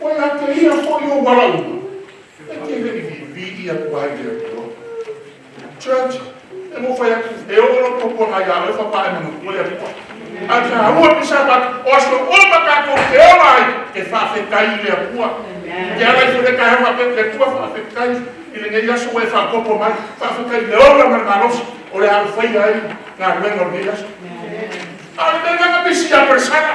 o ia te ia hoi o wala uma. E ke le vi ia kuai le akua. Church, e mo whai aku, e o lo popo ngai a, e whapa e manu, o le akua. A te harua pisa bat, o aso o makato te orai, ke whawhekai le akua. Ke alai fure ka hewa pe le kua whawhekai, I le ngei aso e whakopo mai, whawhekai le ora mar marosi, o le haru whai ai, ngā ruenga o ngei aso. A le nganga pisi a persana.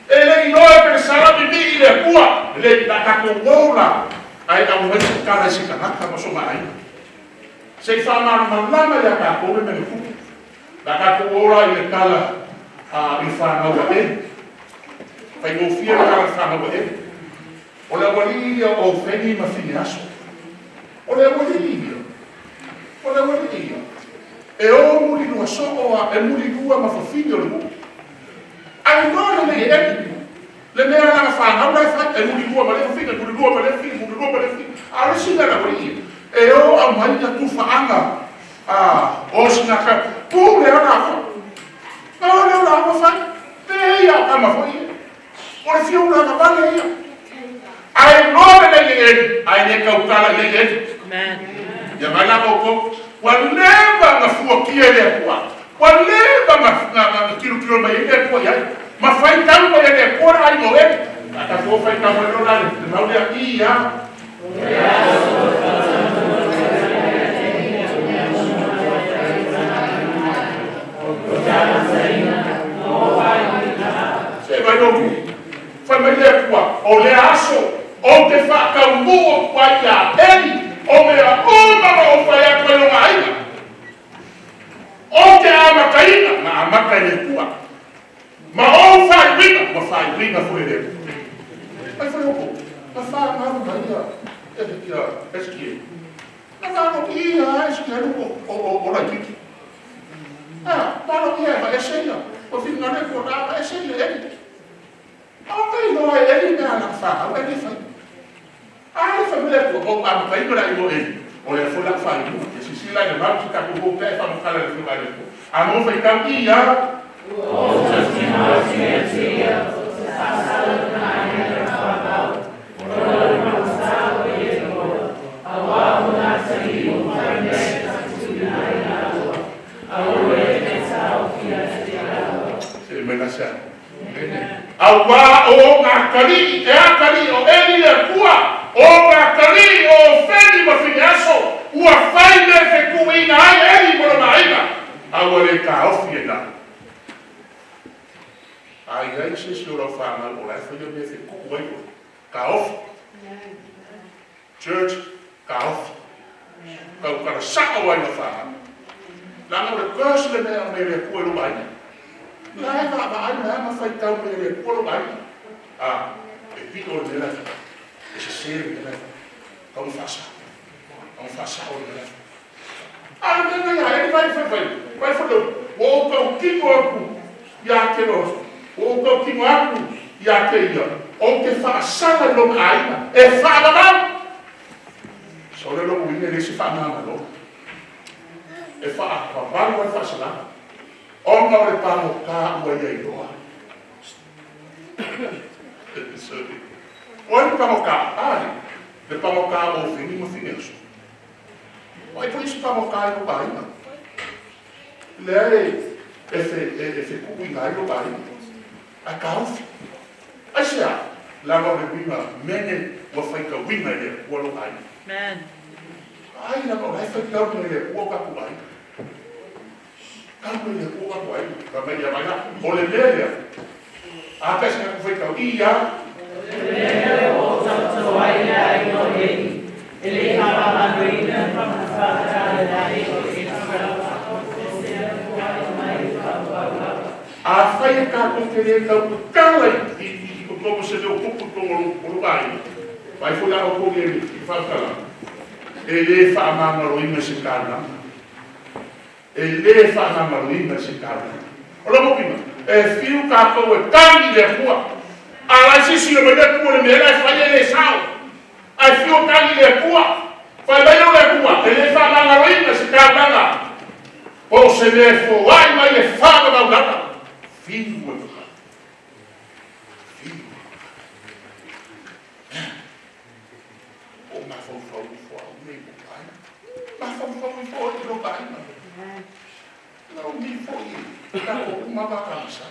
E le inoe persana bibi I le akua, le nakako wola, ai au mai se kara se kanaka ma soma ai. Se whamara malama ia kako me mene kupu. Nakako wola I le kala I whanau e. Pai o fia kala whanau e. O le wali ia o whengi ma whini aso. O le wali ia. O le wali ia. E o muri lua soa, e muri lua ma whawhini o le kupu. Ai noa le e le mea nga whanau lai whai, e muri lua ma le whawhini, muri lua ma le whini, muri lua ma le whini. A le singa na wali ia. E o au mai ia tu whaanga o sinaka. Pū leo nā wha. Nā leo nā wha whai. Te ia o kama whai ia. O le whiu nā ka wale ia. Ai noa le e ai ne kaukala le e. Ia mai la moko. Waleva nga fua kia le akua. Waleva nga kiru mai e akua iai. Ma whai tau e le akua ai no e. Ata fua whai tau e no lale. Te mau lea I ia. Se vai nogu. Whai mai le akua. O le aso. O te whakaumu o whai a eri. O mea umama o whai a koe longa aiga. O te amakaina, ma amaka le kua. Ma o whai winga, ma whai winga fue le. Ai whai oko, ma whai ngaru mai ia, e te kia eskie. Ma ngano ia eskie alu o la kiki. Talo ia, ma eseia, o whina le kua nā, ma eseia eri. O kei noa eri mea na whai, o eri whai. Ai família o a vai para ir morrer. Olha foi lá faz, esse se lá vai ficar com o pé para não falar do lugar. A mão vai ficar aqui já. O Senhor sia passado na minha favor. Por não sabe eu. Agora na saída vai nessa subida água. Agora essa o que é se menaçar. Agora o nakari é a kari o ele é cua. O nakari o feni ma finiaso ua fai me fe kuina ai eri mora maiga awale ka ofiena ai se sura fama o la foi me fe kuina ka of church ka of ka sa o ai fama la no le curse le me le kuelo mai la va ai ma fai tau me le kuelo mai e pico de la esse ser vamos fazer o melhor. Ele vai fazer o timoco e aqueles o timoco e aquele o que faz a longa ainda é fala não só o logo ele se faz não é fala vai fazer lá o não é para o carro e aí olha para o carro, de para o carro o fim e o fim olha por isso para o carro o pai, ele é cuidar do pai, a carro, aí se há, lá no rebima, mene o feita winga ele o pai, aí lá no feita o ele o pai, carro ele o pai, também já vai lá, o ele a peça que feita o ia Enele o Tatalo ai no hei. Ele fala doida, a fai ka ko kere ka kala I como se deu pouco to vai vai foi lá o ele falta ele fa mama roina se calma ele fa mama roina se calma olha mo pima fio ka ko e tangi de rua ala se me dá por me ela fai ele sao a fio tangi de rua fai bem de rua ele fa mama roina se calma ou se me foi mais ele fa mama roina filho ma foi no pai não me foi uma vacança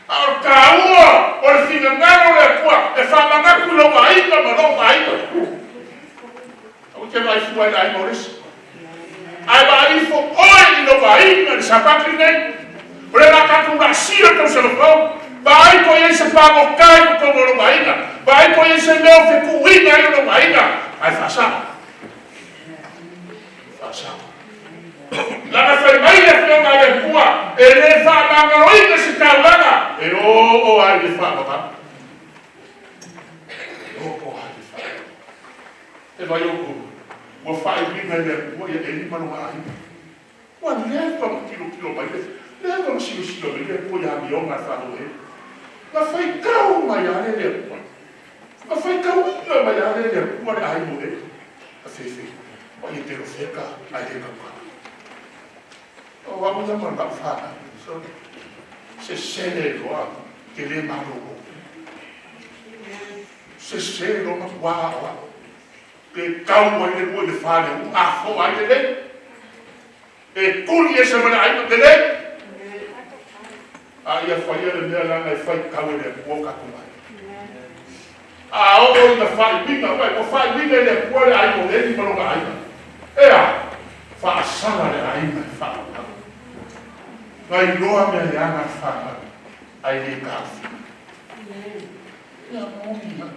ao caô o filho não é qua é fala na culo vai não vai o que vai foi lá Maurício aí vai for oi não vai não sabe nem Olha cá com Brasil que você não pode. Vai conhecer para o caio como não vai ainda. Vai conhecer meu fico ainda eu não vai ainda. Vai façar. Façar. Lá na família filho da rua ele fala na noite se Taulaga. Eu ai de fala tá. Eu ai de fala. E vai eu vou fazer bem ele não vai. Quando ele toma quilo vai leva um xixi ele depois a mião na faloe mas foi calma já ele mas foi calma mas já ele pode aí morrer a fefe pode ter o feca aí ele não vamos mandar falar se sele logo que ele maluco se sele logo uau que calma ele pode falar a fo aí ele e culie se vai aí dele aí a falha de lá na fai caule boca com a o na fai bina vai o fai bina ele pode aí o ele para o aí fa sala aí fa vai loa me ana fa aí de casa ya morina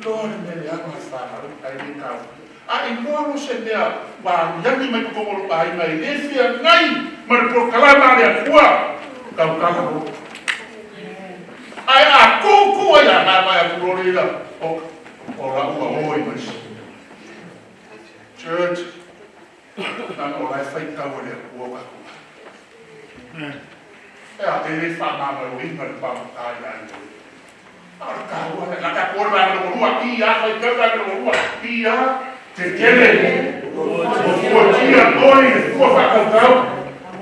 loa me ana fa aí de casa aí não se dá ba yangi me como aí na ele ngai mas por calama de rua kau kala ai a kuku ya na mai purorila o la oi mas church na o lai fai kau le kuoka a ele fa na o ina pa ta ya ar kau la ka por la no rua ia fai kau la no rua ia te kele o dia oi ko fa kau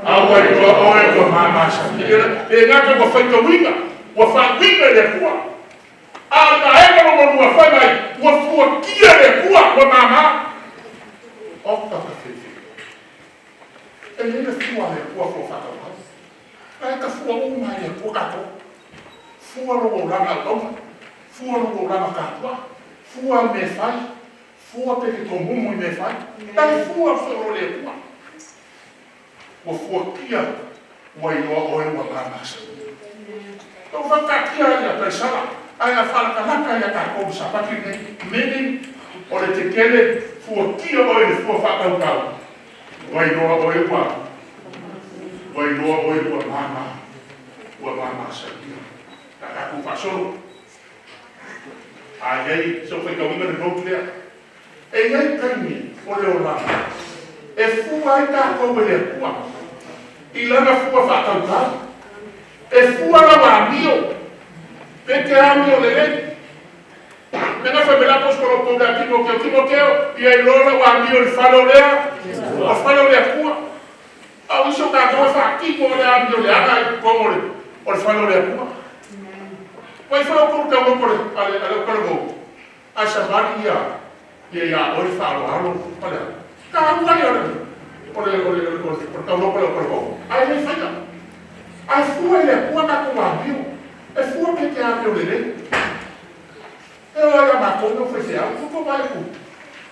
Awa ito oe ko mamasa. E ngaka ko fai winga, ko fa winga le kuwa. Ana ega no mo fa mai, ko fu kia le kuwa ko mama. Okta ka fefe. E le fuwa le kuwa ko fa ka. Ai ka fuwa o mai le kuwa ka ko. Fuwa ro la na toma. Fuwa ro la na ka kwa. Fuwa me fai. Fuwa pe ko mo me fai. Ai fuwa so le kuwa. O fokia wai o wa mamasa. O fakakia ya pesala aya fala kanaka ya ka ko sapaki meni o le tekele fokia o le fo faka ka. Wai wa mama wa mamasa. Ka ku fasolo. Ai so foi ka winga de nuclear. E ai kani o le ora. E fua ita ko le kuwa. Ilana fua fatauta. E fua la wamio. Peke amio lele. Nena famela pos ko ko da Timoteo e ai lola wamio il falolea. O falolea kuwa. A uso ka ko fa ki ko le amio le aga ko le. O falolea kuwa. Vai fa ko ka mo ko ale ko go. A sabaria e ya o falo para. Ka wa ya por Taulaga. Aí ele fala, a sua ele é boa na tua viu, é sua que tem a meu lele. Eu olho a maconha, eu falei, ah, o que vai com?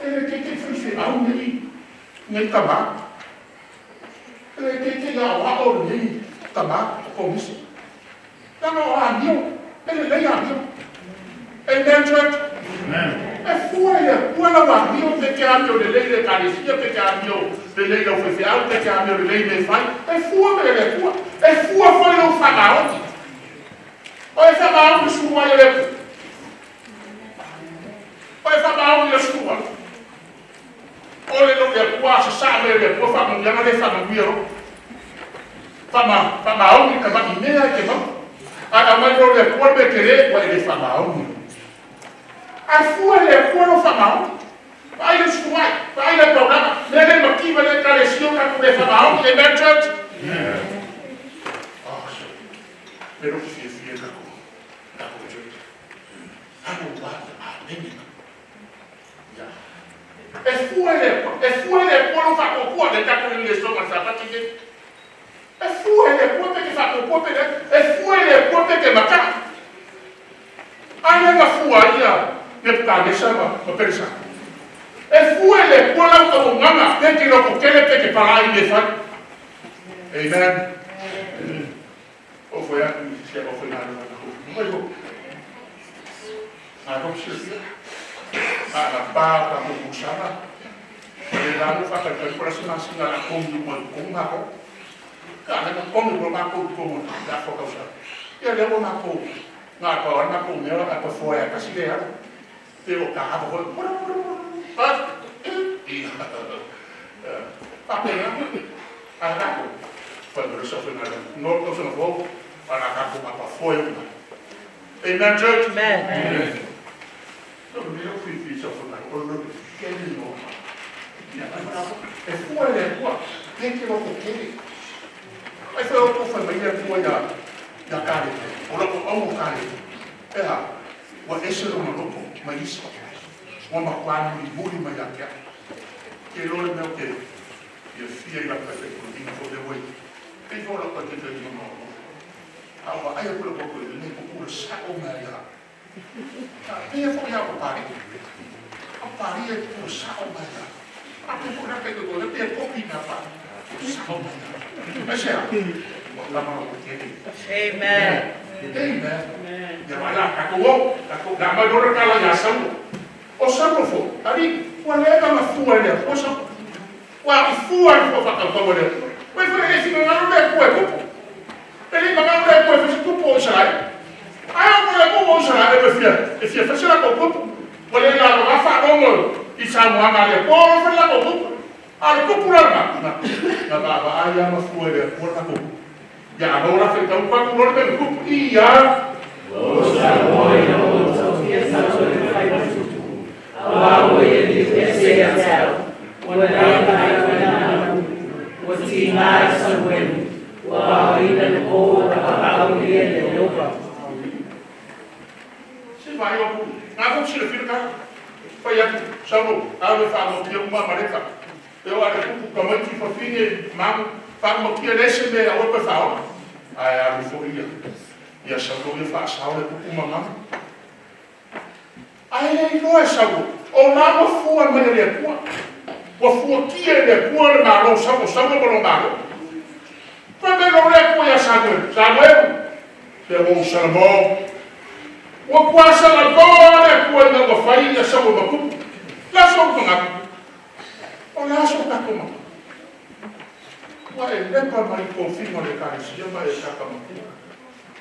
Ele tem que fazer algo nem tabaco. Ele tem que dar algo nem tabaco, Komisi. Não, a mil, ele nem a mil. Amen, church? Amen. fuera, buena barrio de cambio de ley de carecía de cambio de lei oficial de cambio de lei de fai. É fua foi no Famaó. Olha Famaó no sua ele. Olha Famaó no sua. Olha no que quase sabe ele, por favor, já não deixa no bio. Famaó que vai imeia que não. A mãe do le pode querer, vai ele Famaó. A fua le pode Famaó. Vai no sua, vai no programa. Ele não quis vai carecer o que ele Famaó, ele é church. Pero si es fiel la coyota. Es fuerte por un facocua de caco en el estómago, ¿sabes qué? Es fuerte porque facocua, es fuerte porque mata. Hay una fuaria de cabeza, no pensa. Es fuerte por la autonomía, de que lo que le pegue para ahí de fan. Amen. O foi a polícia, ou foi nada, não foi bom. Mas vamos ser a pá, a moçada, ele lá não faz aquilo, por isso nós não há como uma coisa. Cara, não come uma coisa como da foca usada. E ele é uma coisa, na hora na coisa, a pessoa é a cacileira, pelo carro, faz, e papel, a rápido. Quando isso foi nada, não se não vou. Para cá com a Faafeiloaiga. Amen, church? Amen. Não, eu fui isso, eu falei, eu não quero não. É tua, é tua. Tem que não querer. Aí foi eu que falei, é tua da carne. Olha, o carne. É, o esse não é louco, mas isso. Uma quadra de bullying, mas aqui. Que não é meu que. E filha da prefeitura, não foi de hoje. Quem foi lá para que fez o nome? Awa ai pula ko ni ko pula sa o mai ya. Ni fo ya ko pari. A pari e pula sa o mai ya. A ko na pe ko le pe ko pina pa. Sa o mai ya. Pese ya. La mano ko tiene. Amen. Amen. Ya wala ka ko da ma do ka la ya sa o sa ko fo. Ari wa le ka ma fu le o sa. Wa fu wa fo fa ka ko le. Wa fo le si ma no le ko. Ele vai ganhar depois fez tudo por Israel. Aí eu vou por Israel ele fez fez lá com tudo. Ele lá vai falar como Israel Muhammad por fez lá com tudo. Aí tu por lá na baba aí a foi ele por lá com. Já agora fez tão para o nome do grupo e já. Se vai eu não tira filho cara foi aqui chamou Alii Faafofoga uma mareta eu acho que como que foi fim mam faz uma que deixa me a outra fala aí a euforia e a chamou me faz aula com uma mam aí ele não é chamou ou lá foi a maneira o foi que ele foi na não chamou por mal quando ele não é com essa Samuel pegou um sermão o quase agora quando eu falei essa uma coisa lá só com a olha só tá como vai é para mais confirmar de cara se vai estar como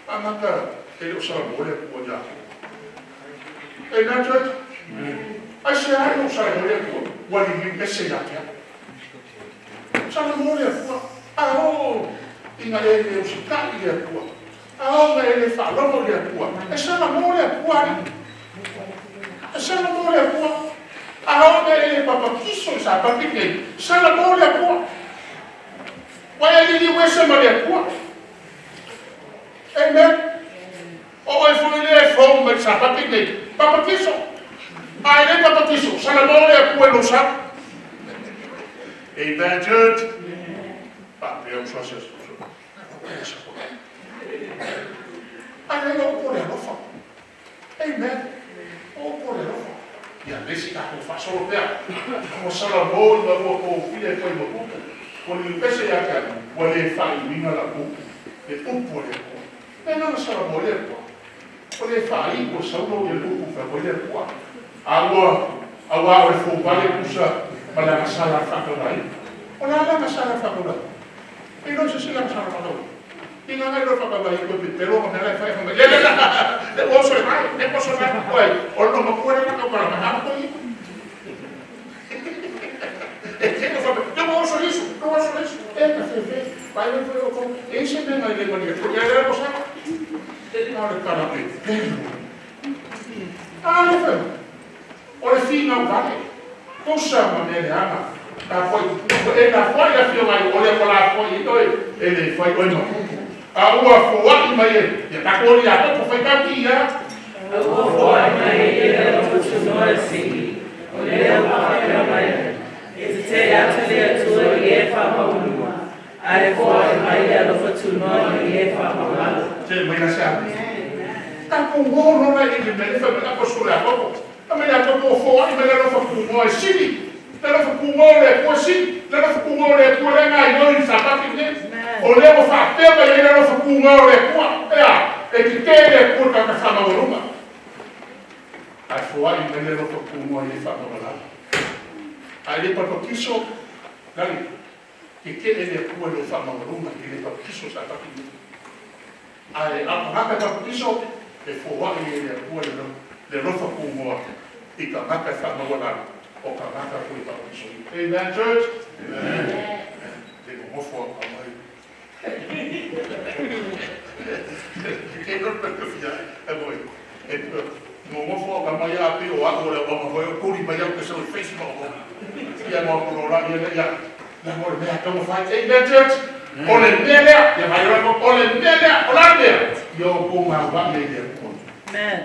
Amata ele o sermão ele pode já e na church a chegar no sermão ele o ali esse já que sermão ele Enele o sitali le tua. Aonga ele falou le tua. Essa não é tua. Essa não é tua. Aonga ele papaquiso sa papique. Essa não é tua. Vai ele Uesele le tua. Amen. O ele foi le Fono sa papique. Papaquiso. Ai ele papaquiso. Essa não é tua no sa. Amen, church. Eu só sei. Aí eu por ela falo. Amen. Ou por ela falo. E a vez que eu faço o pé, como Salomão, o filho foi no culto, quando ele pensa em aquela, quando ele fala em mim na culto, ele por ela. Não Salomão ele quando ele fala em você não ele culto foi ele por. Awa o fo vale kusa pada masalah Faafeiloaiga. Ona la masalah Faafeiloaiga. E non se la masalah Faafeiloaiga. Tinga ngai lo Faafeiloaiga ko pero mo nela fai fai. Le oso e mai, le oso mai koi. O no mo kuera ka para ma ko i. E que no fa, eu vou só isso. É ka fe. Vai no foi o com. Esse bem mai le ko ni. Ya era cosa. Ele não le para me. Ah, foi. Ora fina o vale. Cosa ma me le ama. Ta foi. E na foi a fio mai. Ora para foi doi. Ele foi oi no. A Uesele mai e ta ko ia ko foi ka dia. A Uesele mai e ela continua assim. Olha para mai. Esse te atende tua e Faulafo. Ai foi mai ela continua e Faulafo. Te mai na sa. Ta ko no na e me fa na ko sura ko. Ta me na ko fo ai me na fa ku mo sini. La fa ku mo le ko si. La fa ku mo le ko le ngai no sa pa ki ne. O le mo fa te ba le na fa ku mo le ko. Ya, e ki te le ko ta ka ma ruma. Ai fo ai me le fa ku mo le fa ma la. Ai le pa ko kiso. Dali. Ki ke le ko le fa ma ruma ki le pa kiso sa pa ki. Ai a ma ka ko kiso e fo ai le ko le fa ku mo. I ka ma ka fa ma la. O ka ma ka ko pa kiso. Amen, church. Amen. Te mo fo ka mai. Que non per fia e voi e mo fo ka mai a pe o a ora o mo ko ri mai que so Facebook ia mo ko la ia la mo me ka mo fai e church o le nele e vai o le nele o la nele yo ko ma va le de ko amen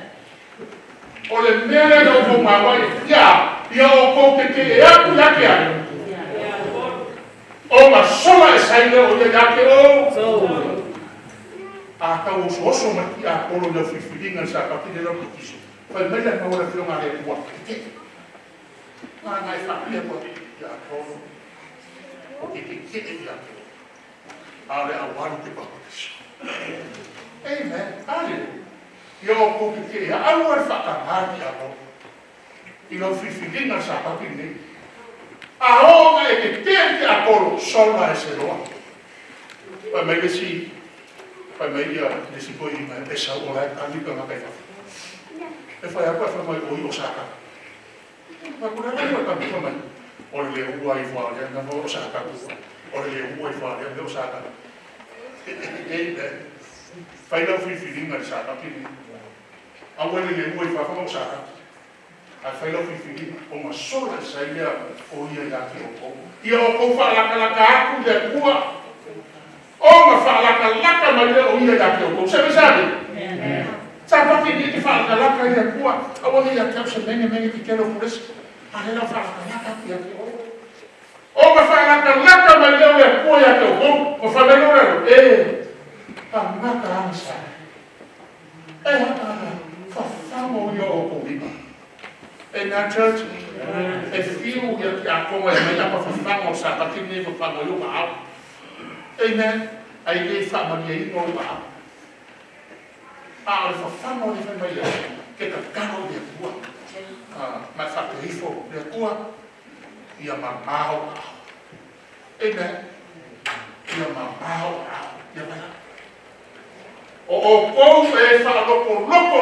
o le nele yo ko ma va ya yo ko ke e a ku ya ke o ma sola e saile o ya ke o a ka o so ma ki a ko lo fifilinga sa ka ki de lo kiso fa me la ma ora fio ma le kwa ma mai fa pia ko ya ko o ki ya a le a waru ke pa amen ale yo ko ki ya a ora fa ka ha ya ko i lo fifilinga sa ka ki ne a o ma e ke te a ko sola e se lo pa me que si pa me ia nesse coi ma esa ora a ni ka ma ka e fai apa fa mai o Osaka ma kuna mai ka pa mai o le ua i fa ya na Osaka o le ua i fa ya de Osaka fai la fifilinga sa ka ki a o le ua i fa Osaka a fai la fifilinga o ma sola sa ia o ia ya ki o ia o fa la ka ku de ua o ma fa la ma le o ia ya ki o se sabe sa pa ki ni fa la ia ku a o ia ka se mene ki quero por eso a le fa la ka ia ki o ma fa la ma le o ia ku ia ki o fa le no a ma ka ansa fa mo yo o ko viva in that church if you ya como es me pa fa mo sa pa ki ni fa mo yo ba amen ai le fa ma ni no ba a le fa mo ni fa mai que ka kano de tua ma fa te ifo de tua ia ma mau amen ia ma mau ia ma o ko e fa lo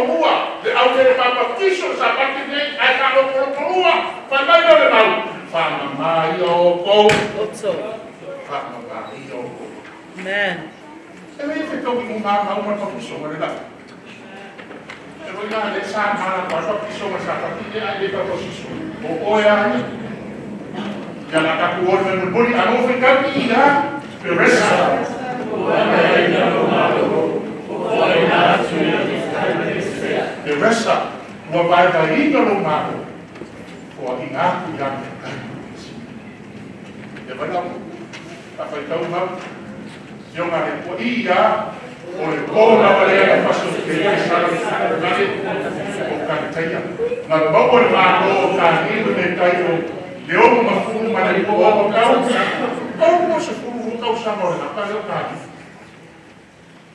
lua de au de pa kiso sa pa ki nei ai fa lo lua fa mai no le mau fa mai o ko fa mai o ko amen e me fe to mi ma pa kiso mo le la e voi na le sa ma pa kiso ma sa pa ki nei ai pa kiso o ya ni ya la ka ku o me boni a no fe ka ki da pe resa e resa ua vaevaina lo malo o ingaku ia me e vai lá a faitau mau yo ngare ko ia o le kona wale a paso ke sala ngare o kantaia na babo le malo ka ni me tai o le o ma fu ma le ko o ka o mo se fu ka sa mo na ka le ka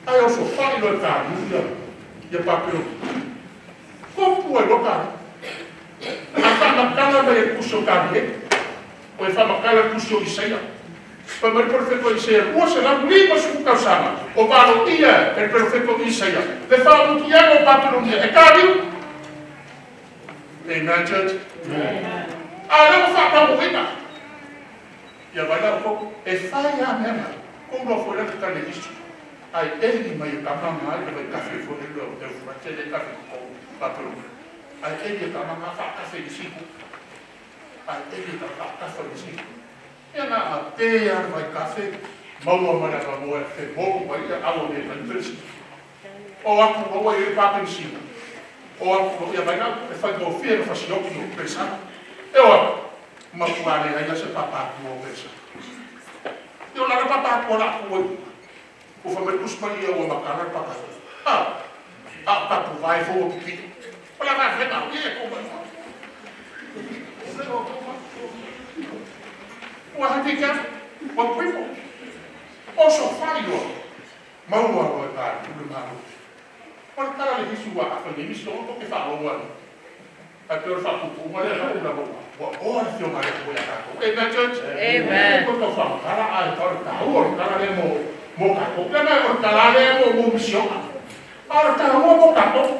ai o so fai lo ka ia ia papiro ko pu e lo ka Whamakala mai e kuso kame. O e whamakala kuso Isaia. Pa mai profeto Isaia. Ua se la lima su kausama. O valo ia e profeto Isaia. Le whamuki ea o papironia. E kāriu? Amen, church. Não faca moina. E vai lá o e fai a mesma. Como foi lá que tá nisso? Aí ele mai kamama ai vai café foi do eu de café com patrão. Aí ele kamama fa café de cinco. Aí ele tá café de cinco. E na ateia vai café. Mau mara para moer, que bom vai a onde vai preço. Ou a como vai ir para cima. Ou a como vai lá, faz do feiro, faz o que não pensar. Eu makuale ai se papa mo pesa. Eu lá papa ko lá ko. O família dos paia o makara papa. Papo vai vou aqui. Olha vai ver não, é como. O hakika, o primo. O sofá io. Malumalu Paia, tudo malu. Olha cara de isso a família isso não que falou. Até eu falo uma da boa. Ora se o mare foi a Amen, church. Amen. Quando falo, cara, ai, cara, mo capo. Cara, cara, mo missão. Ora, cara, mo capo.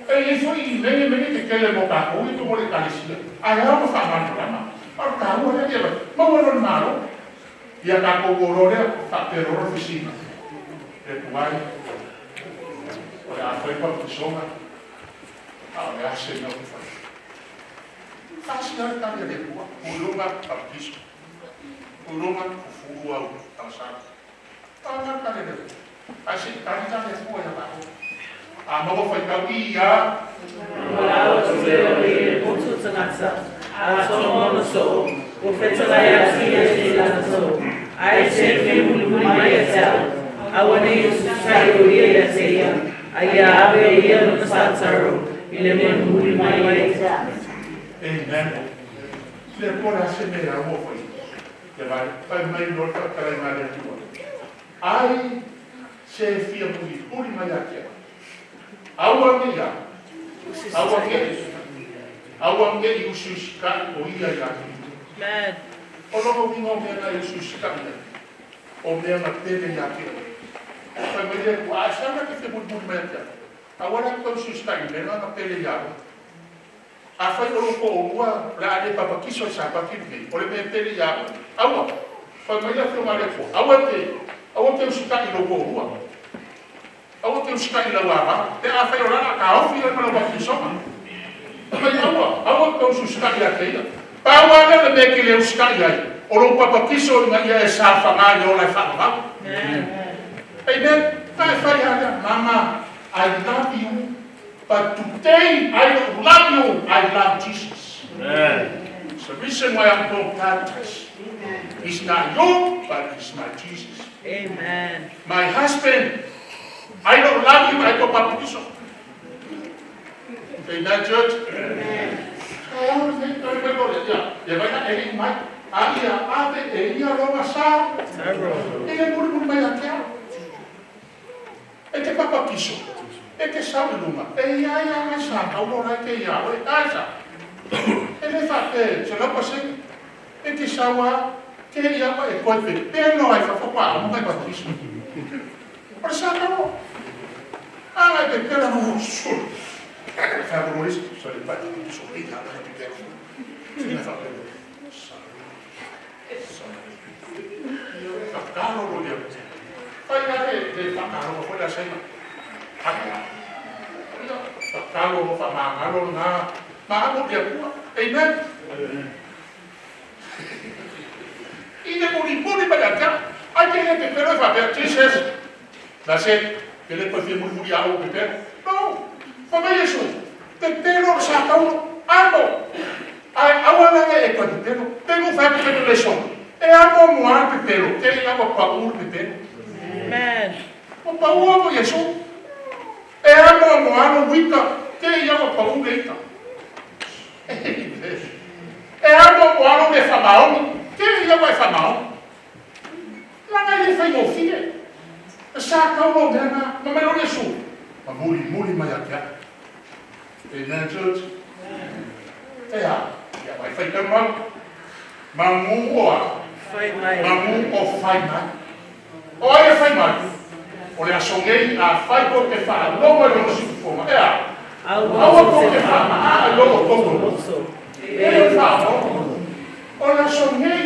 E isso aí, nem que ele mo capo, e tu mo le calicia. Aí eu fa mal problema. Ora, cara, mo le lleva. Mo lo malo. E a capo gorore, fa terror oficina. E tu vai. Ora, foi para a pessoa. Ah, se não que faz. Fácil kami de rua, ulunga baptismo, ulunga fufua tausado. Tangan kami de rua. Assim kami de rua ya baru. Amo foi kami ya. Malau tuseori putu tsangatsa. Asomo no so. O fetolaya sia la so. Ai sempre muito mais essa. Awane saio ia seia. Aya ave ia no satsaro. Ele me muito mais essa. Amen. Se por assim me amo foi. Que vai mai dorta para mais de tua. Ai se fia muito por mais aqui. Awa me ya. Awa me ususka o ia ya. Amen. O logo vingo me na ususka. O me na tele ya que. Foi me de o achava que foi muito mais aqui. Agora que eu ususka me na tele ya. A fai o ko ua la de papa kiso sa pa ki o le pele ya awa fa mai la fo mare ko awa te usika i lo ko ua awa te usika i la wa te a fai o la ka o fi ma lo pa kiso mai awa te usika i te pa wa le me ki le usika i o lo papa kiso ma ia sa fa ma yo la fa ma amen fa ya mama I love you. But today, I don't love you, I love Jesus. Amen. It's the reason why I'm called baptized. He's not you, but he's my Jesus. Amen. My husband, I don't love you, I go baptize. Amen, church? Amen. E che sabe luma, e ia ma sa, allora che ia, e casa. E le fate, ce la passei. E che sawa, che ia e poi per noi fa qua, non vai battissimo. Ma sa no. Ah, che per non solo. Fa rumorista, sono il padre di suo figlio, non è più che fa per. Fa caro lo dio. Fai la fa caro, poi la sera. Kalau kalau na maamo dia pua, amen. Ine muni bagata, aje le pero fa per Jesus. Da se que le pode muri ao pepe. No, fa mai isso. Pepero sa cau amo. Ai awana e ko pepero. Tengo fa pepero lesona. E amo moar pepero, que ia ko pa pepero. Amen. O pa uomo Yesu. E amo moano wita, que ia o pão leita. E amo moano de famao, que ia o famao. Lá na ele foi o filho. Saca o problema, não me lo nessuno. Ma muri mai aqui. Amen, church. Ea, ia vai fai tama. Mangua. Mangu o fai mai. O ia fai mai. O le asongei a fai ko te wha lomo i rono Sefulua'i. Ea. Aua ko te wha maa i lomo toko. E wha lomo. O le asongei.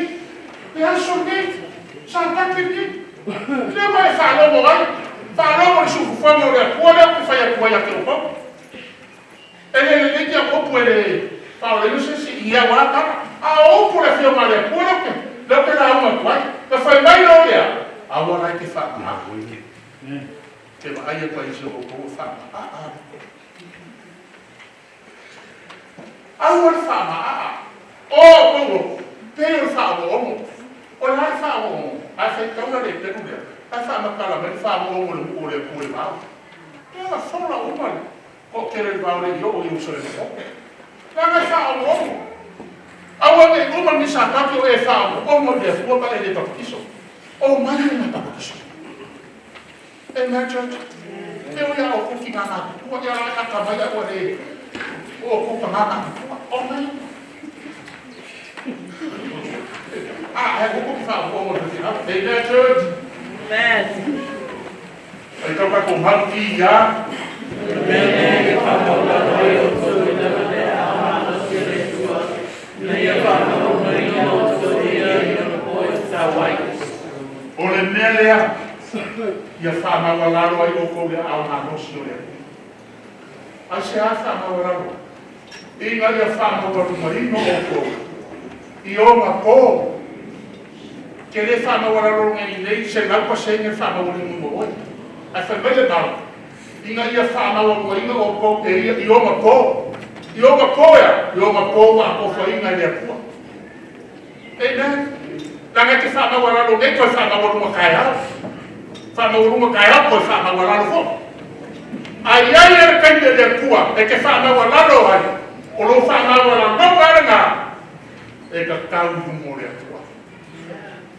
Le asongei. Sa taki ni. Le mai wha lomo ai. Wha lomo i Sefulua'i o le akua leo ki whai akua ia ke opo. Ele le leki a opu ele. Paulino se si ia waka. A opu le fio ma le akua leo ke. Leo ke la uma kuai. Ka whai mai lo lea. Awa rai ke wha maa. Te wa aia pa iso o kou wha. Aua wha maa. O kou. Peo wha o omo. O lai wha o omo. Ai whai kauna le peru lea. Ai wha makala mani wha o omo le uko le kule mau. Te wa whaura oma le. Ko kere wau le yo o i uso le mo. Nanga wha o omo. Aua me uma ni sa taki o e wha o omo le fua pa e le pakiso. O mai na pakiso. Imagine, eu ia ao cuki ngana, o ia lá na trabalha o re, o cuca ngana, o mai. É o cuki fala, o mo de lá, imagine. Amen. Então vai com mal que já. O Enele ia whamawalaro ai o kou lea au hanosi o lea. Ai se a whamawalaro. Inga ia whamawalaro marino o kou. I o ma pō. Ke le whamawalaro ngai nei se laupa se nge whamawalaro mo oi. Ai whamele nao. Inga ia whamawalaro marino o kou e ia i o ma pō. I o ma pō ea. I o ma pō wa ko whainga lea pua. E nei. Langa te whamawalaro nei koe whamawalaro ma kai au. Whamawalunga kai hapo e whamawalaro fo. Ai ai e kainga lea kua, e ke whamawalaro ai. O lo whamawalaro no arenga. E ka kau humo lea kua.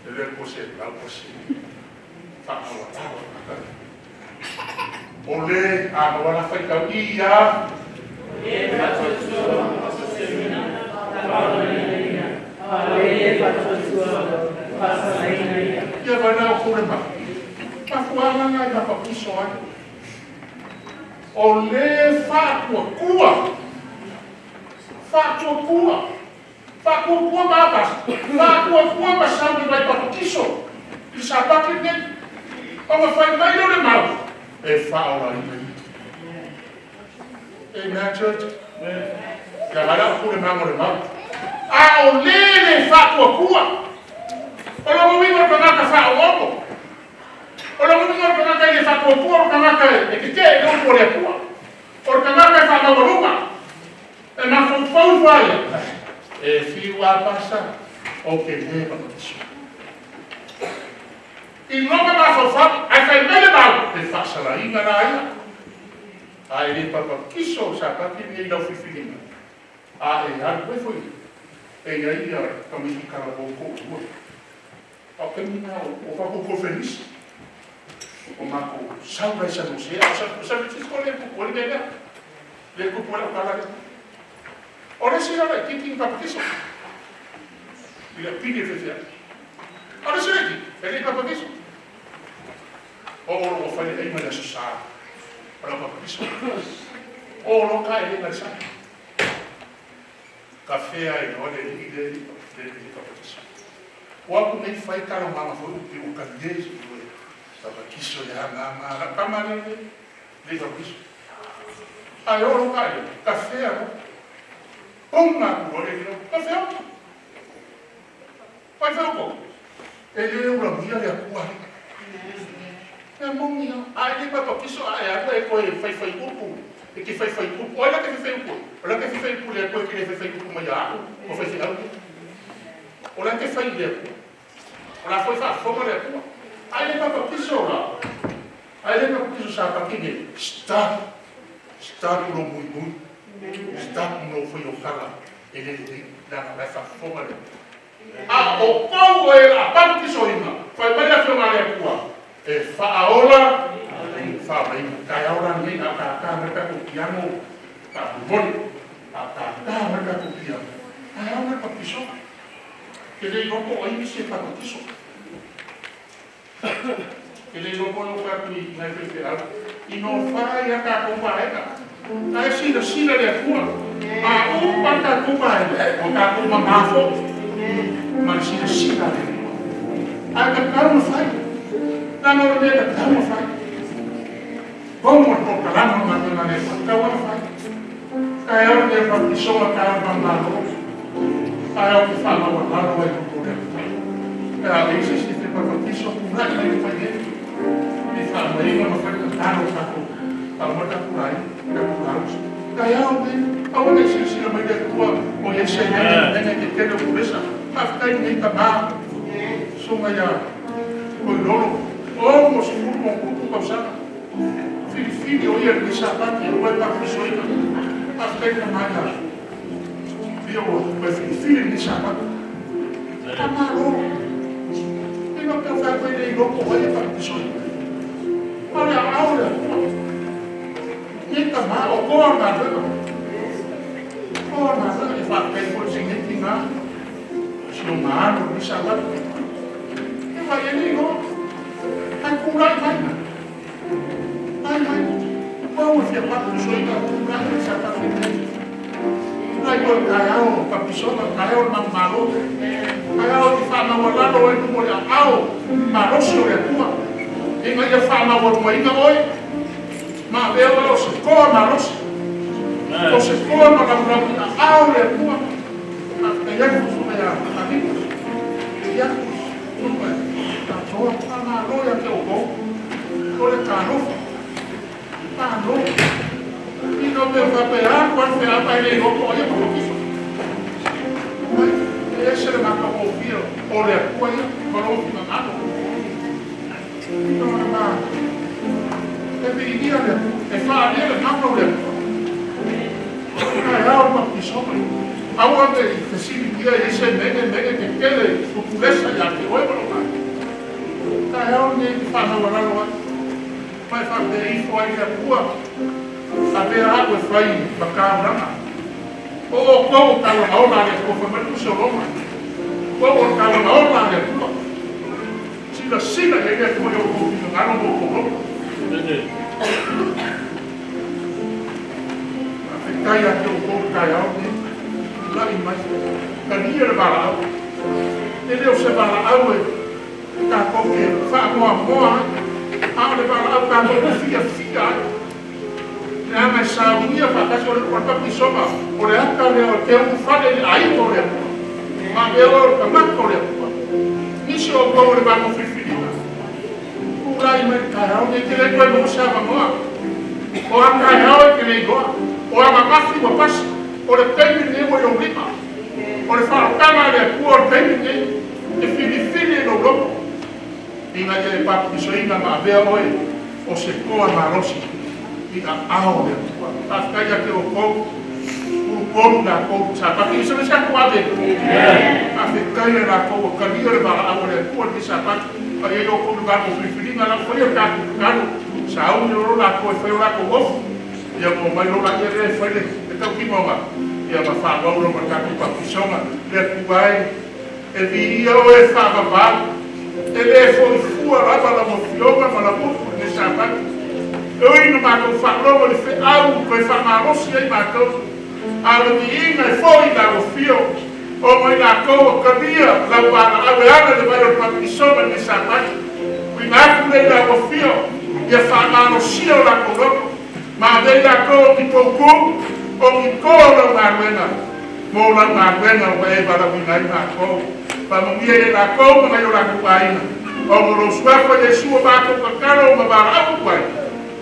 E lea kose e kau kose. Whamawalaro. O le a mawala whaikau ia. E whatutua, semina, taulaga. E whatutua, pasalaina. Ia vai o kore ma. Mafuanga ngai na papiso ai. O le whātua kua. Whātua kua. Whātua kua māpas. Whātua kua masauti mai papiso. I sa paki nei. O ma whai mai o le mau. E whaora i mai. Amen, church. Ia mai au kure mau le mau. A o le whātua kua. O la mawinga panaka whaoamo. O la mawinga panaka i le whātua kua o kanaka e kite e nō le kua. O kanaka e whamawarunga. E ma whau vai. E whiua pasa o ke me pakiso. I noka ma whau ai whai mele mau. E whasara inga na ia. Ai le pakiso sa paki ni lau whiwhiringa. A e alu e fui. E ai ia Komisi karaboko ua. O kemina o whakoko feliz. O mako saura isa no sea. Sa vitisko le kupo le mea. Le kupo le kala le. O le sira le kiki papakiso. I le pide fefea. O le sira ki. E le papakiso. O whai e ima le sasa. O le papakiso. O lo ka e le na sa. Café ai no le ide le papakiso. O aku nei whai karo mama foi o kandesi do papakiso ya mama la kamane le papakiso. Ai o kai café no. Ponga o le no café. Vai fer o ele o la mia le akua. É mongia. Ai le papakiso ai a ko e fai upu. E que fai upu. Olha que fai upu. Olha que fai upu le ko que fai upu mai a. O fai upu. Olha que fai le. Ora foi Faafoma le kua. Ai le papakiso la. Ai le papakiso sa pakine. Está no muito. Está no foi o kala. Ele na Faafoma le. A o pau e a papakiso ina. Foi mai a filma le kua. E faaola. Faaola. Kai ora ni na ka me ka ku kiamo. Ka boni. Taulaga kupia. Taulaga papiso. Kele loko ai se papiso. Kele loko no kapi na pepe al. Ino fa ya ka komba eka. Ai sila le tua. A o pata komba eka. O ka komba mafo. Ma sila le. Ai ka karu fai. Na no le ka karu fai. Como to kalama ma na le ka wa fai. Kaya o le papiso ka bangalo. Kaya o fa ma wa la wa ko le. Kaya Iese si te papiso ku na le fa ye. Ni fa ma ye ma fa ka karu fa ko. Amata kurai, kaya o ne sisi na mai tua o Iese nene ke kene kuresa, aftai nei tama, sunga ya, o lolo, o mo sikuru mo kuku kausana, fili o ia ni sapati o e papisoina, aftai na mai ya, ia o fili ni sapati, tamaro, ina pe fa ko nei loko o e papisoina, olha a aula. Kita ma o ko na le fa pe ko sing ni nga sino ma no ni sa la e fa ye ni no ai ku la mai ko o se pa ku so ina ku la ni sa ta ni ai ko ka ya o pa piso ka ya o ma malo ka o fa na wa la o e mo ya ao ma ro so le tua e ma ya fa na wa mo ina oi ma veo o se corna los o se corna la aure tua a ya ku me ya a mí ya ku me ta toa na lo ya que o go le cano y no me va a pegar cuando me va a ir o oye por aquí ese le mata o fio o le cuello con la última mano no ma e vediamo e fa avere un problema era un episodio ahora que si día ese mega que quede su pureza ya que hoy no va era un que fa no va vai fa de aí foi a rua saber água foi bacana o como tá na hora de conformar o Solofa como tá na hora de rua se da sina que é como eu vou jogar no pouco kaya ke o ko kaya o ni la i mai ka ni e bala e le o se bala au e ka ko ke fa mo a le bala au ka ko fia na ma sa ni e fa ka so le ko pa pisoma o le aka le o te u fa le ai ko le ma e o ka ma ko le ni se o ko le ba ko fifilina u la i mai kaya o ni ke le ko mo sa ba mo o aka e o ke le go o a mamafi wa pasi o le peni ne mo yo lima o le whaakama le kua o peni ne e fili no loko inga e papi so inga ma vea oe o se koa marosi inga ao le kua tafkaya ke o kou kou na kou sa papi so le sa kua de a whekaya na kou o kanio le wala ao le kua ni sa papi a e o kou lugar o whiwhiringa na whai o kaku kano sa au ni oro na kou e whai o lako ofu ia mo mai lo la ia fai le tau ki mama ia ma fa wa lo ma ka pa pisonga le kuai e vi ia o e fa va e le fo fu ra ba la mo fioga ma la mo ne sa ba e ino ma ko fa lo le fe au ko fa ma ro si ai ma ko a lo di ina fo i la o fio o mo ina ko ka dia la ba a we ana le ba lo pa pisonga ne sa ba wi ma ku le la o fio ia fa ma ro si o la ko ma veia ko ki poku o ki koro na wena mo la na wena o e para vinai na ko pa mo mie na ko ma yo la ku paina o mo lo swa ko de su ba ko ka karo ma ba ra ku pai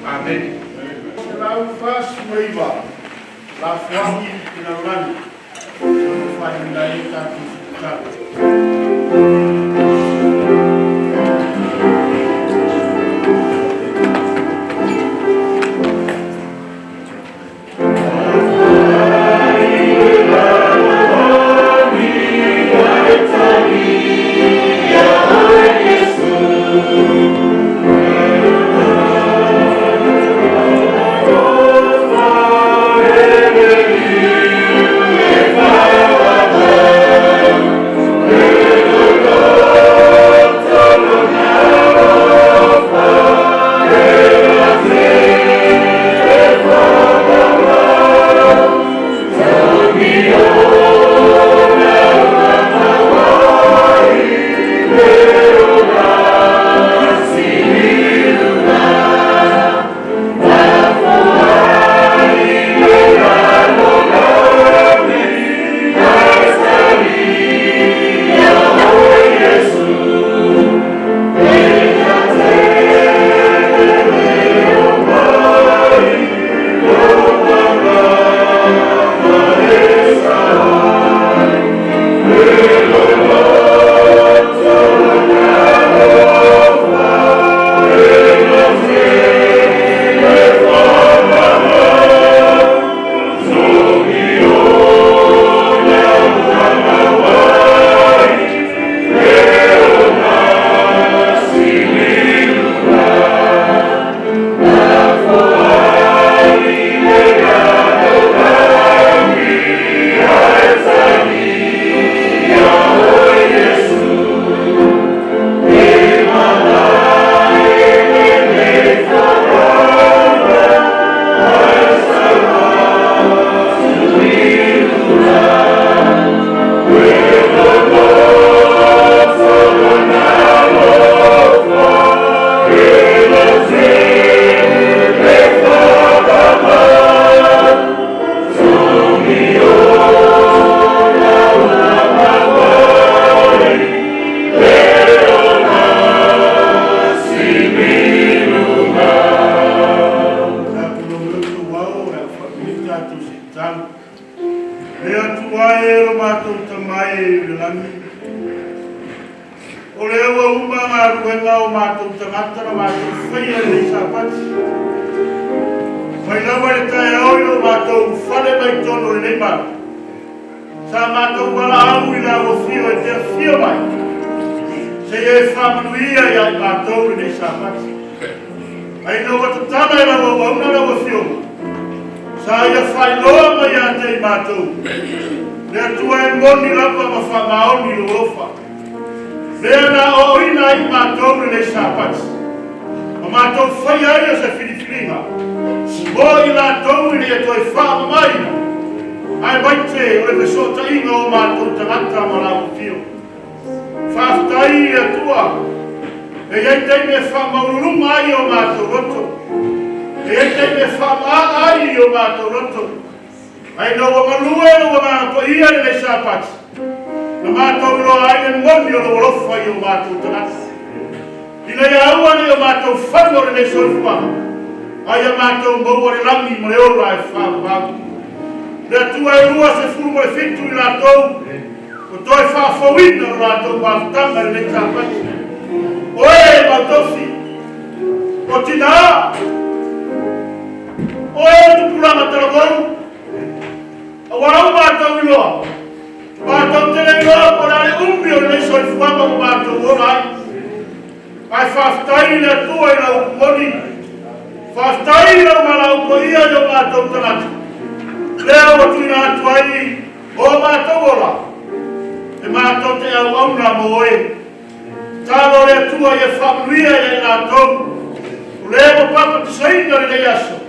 amen la fas meiva la fami ina lani no fai na ita ki ka Yeah. O le ua uma ngā ruenga o mātou tangata na mātou whaia le sapati. Mai lawa le tae au o mātou whale mai tono le nema. Sa mātou wala au I la o fio e te fio mai. Se e whamanuia I ai mātou le sapati. Ai no watatama e lawa wauna la o fio. Sa ia whailoa mai a te mātou. Le atua e moni lapa ma whamaoni lo ofa. Lea na o ina I mātou le sapati. Ma mātou whaia ia se whiriwhiringa. Mo I la tau I le toi whaama maina. Ai maite o le pesota inga o mātou tangata ma la o fio. Whaftai le atua. E iei teime whaamaururuma ai o mātou roto. E iei teime whaamaa ai o mātou roto. Ai no wa malue no wa Paia le sapati. Na mātou roa ai le moni o lo rofa I o mātou tangata. Ina ia aua ni o mātou whanu o le Solofa. Ai a mātou mbau le langi mo le ora e whaapau. Le atua e rua se furu mo le fitu I lātou. O toi whaafauina o lātou wāwhtanga le sapati. Oe mautofi. O tina. Oe tupuranga taramau. A warau mātou I loa. Mātou tele loa po la le umi o le Solofa mo mātou ora ai. Ai whaftai le atua I lau moni. Whaftai lau malau Paia I o mātou tanata. Lea o tuina atuai o mātou ora. E mātou te au auna mo oe. Tālo le atua I e whamanuia I e lātou. O lea mo papa te sainga le aso.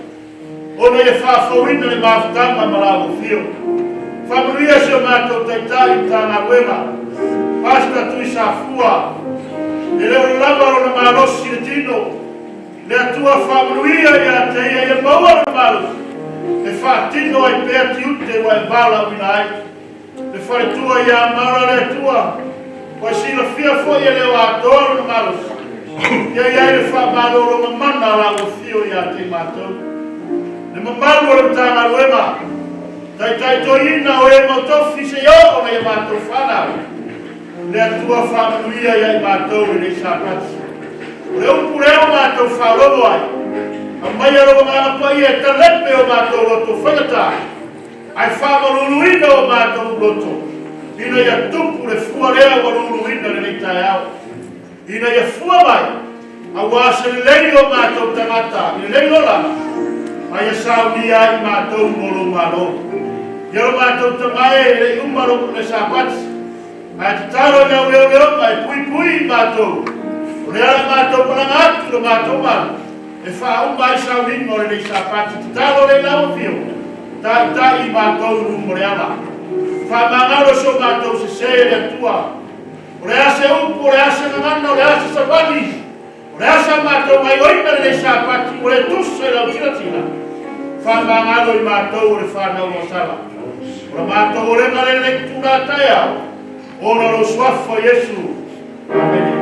O na I e whaafauina le māwhtanga malau fio. Whamanuia si o mātou taitai Tatalo. Pasta Tuisafua. E leo lava o na malosi le tino. Le atua whamanuia I a teia I e maua na malosi. Le whaatino ai pēa tiute wa e vala wina ai. Le Faletua I a mara le atua. Wa sila fia foi e leo atoa na malosi. Ia ia le whaamalo o mamana la o fio I a te mātou. Le mamalu o le Tatalo. Tai toina o e mautofi se o na I mātou whanau. Le atua whamanuia I ai mātou I le sapati. Le upureo mātou Faulafo ai. A mai aro ngā Paia e talepe o mātou roto whangata. Ai whamaruluina o mātou roto. Ina ia tupu le fuarea waruluina le nei tae au. Ina ia fua mai. A wāse le lei o mātou tangata. Le lei o lana. Ai a Sauniga I mātou Malumalu. Ia o mātou tamae le umaro le sapati. Ai Tatalo leo mai pui mātou. O le ala mātou parangatu le mātou malu. E whaumba I Sauniga o le sapati. Tatalo le lau fio. Tai mātou rumo le ala. Whamangaro so mātou se se le atua. O le ase upu, o le ase ngana, o le ase savani. O le ase mātou mai oina le sapati. O le tusa lau tira. Whamangaro I mātou o le whanau o sala. O le mātou o le ngare le tura tai au. O na lo swafa Iesu. Amen.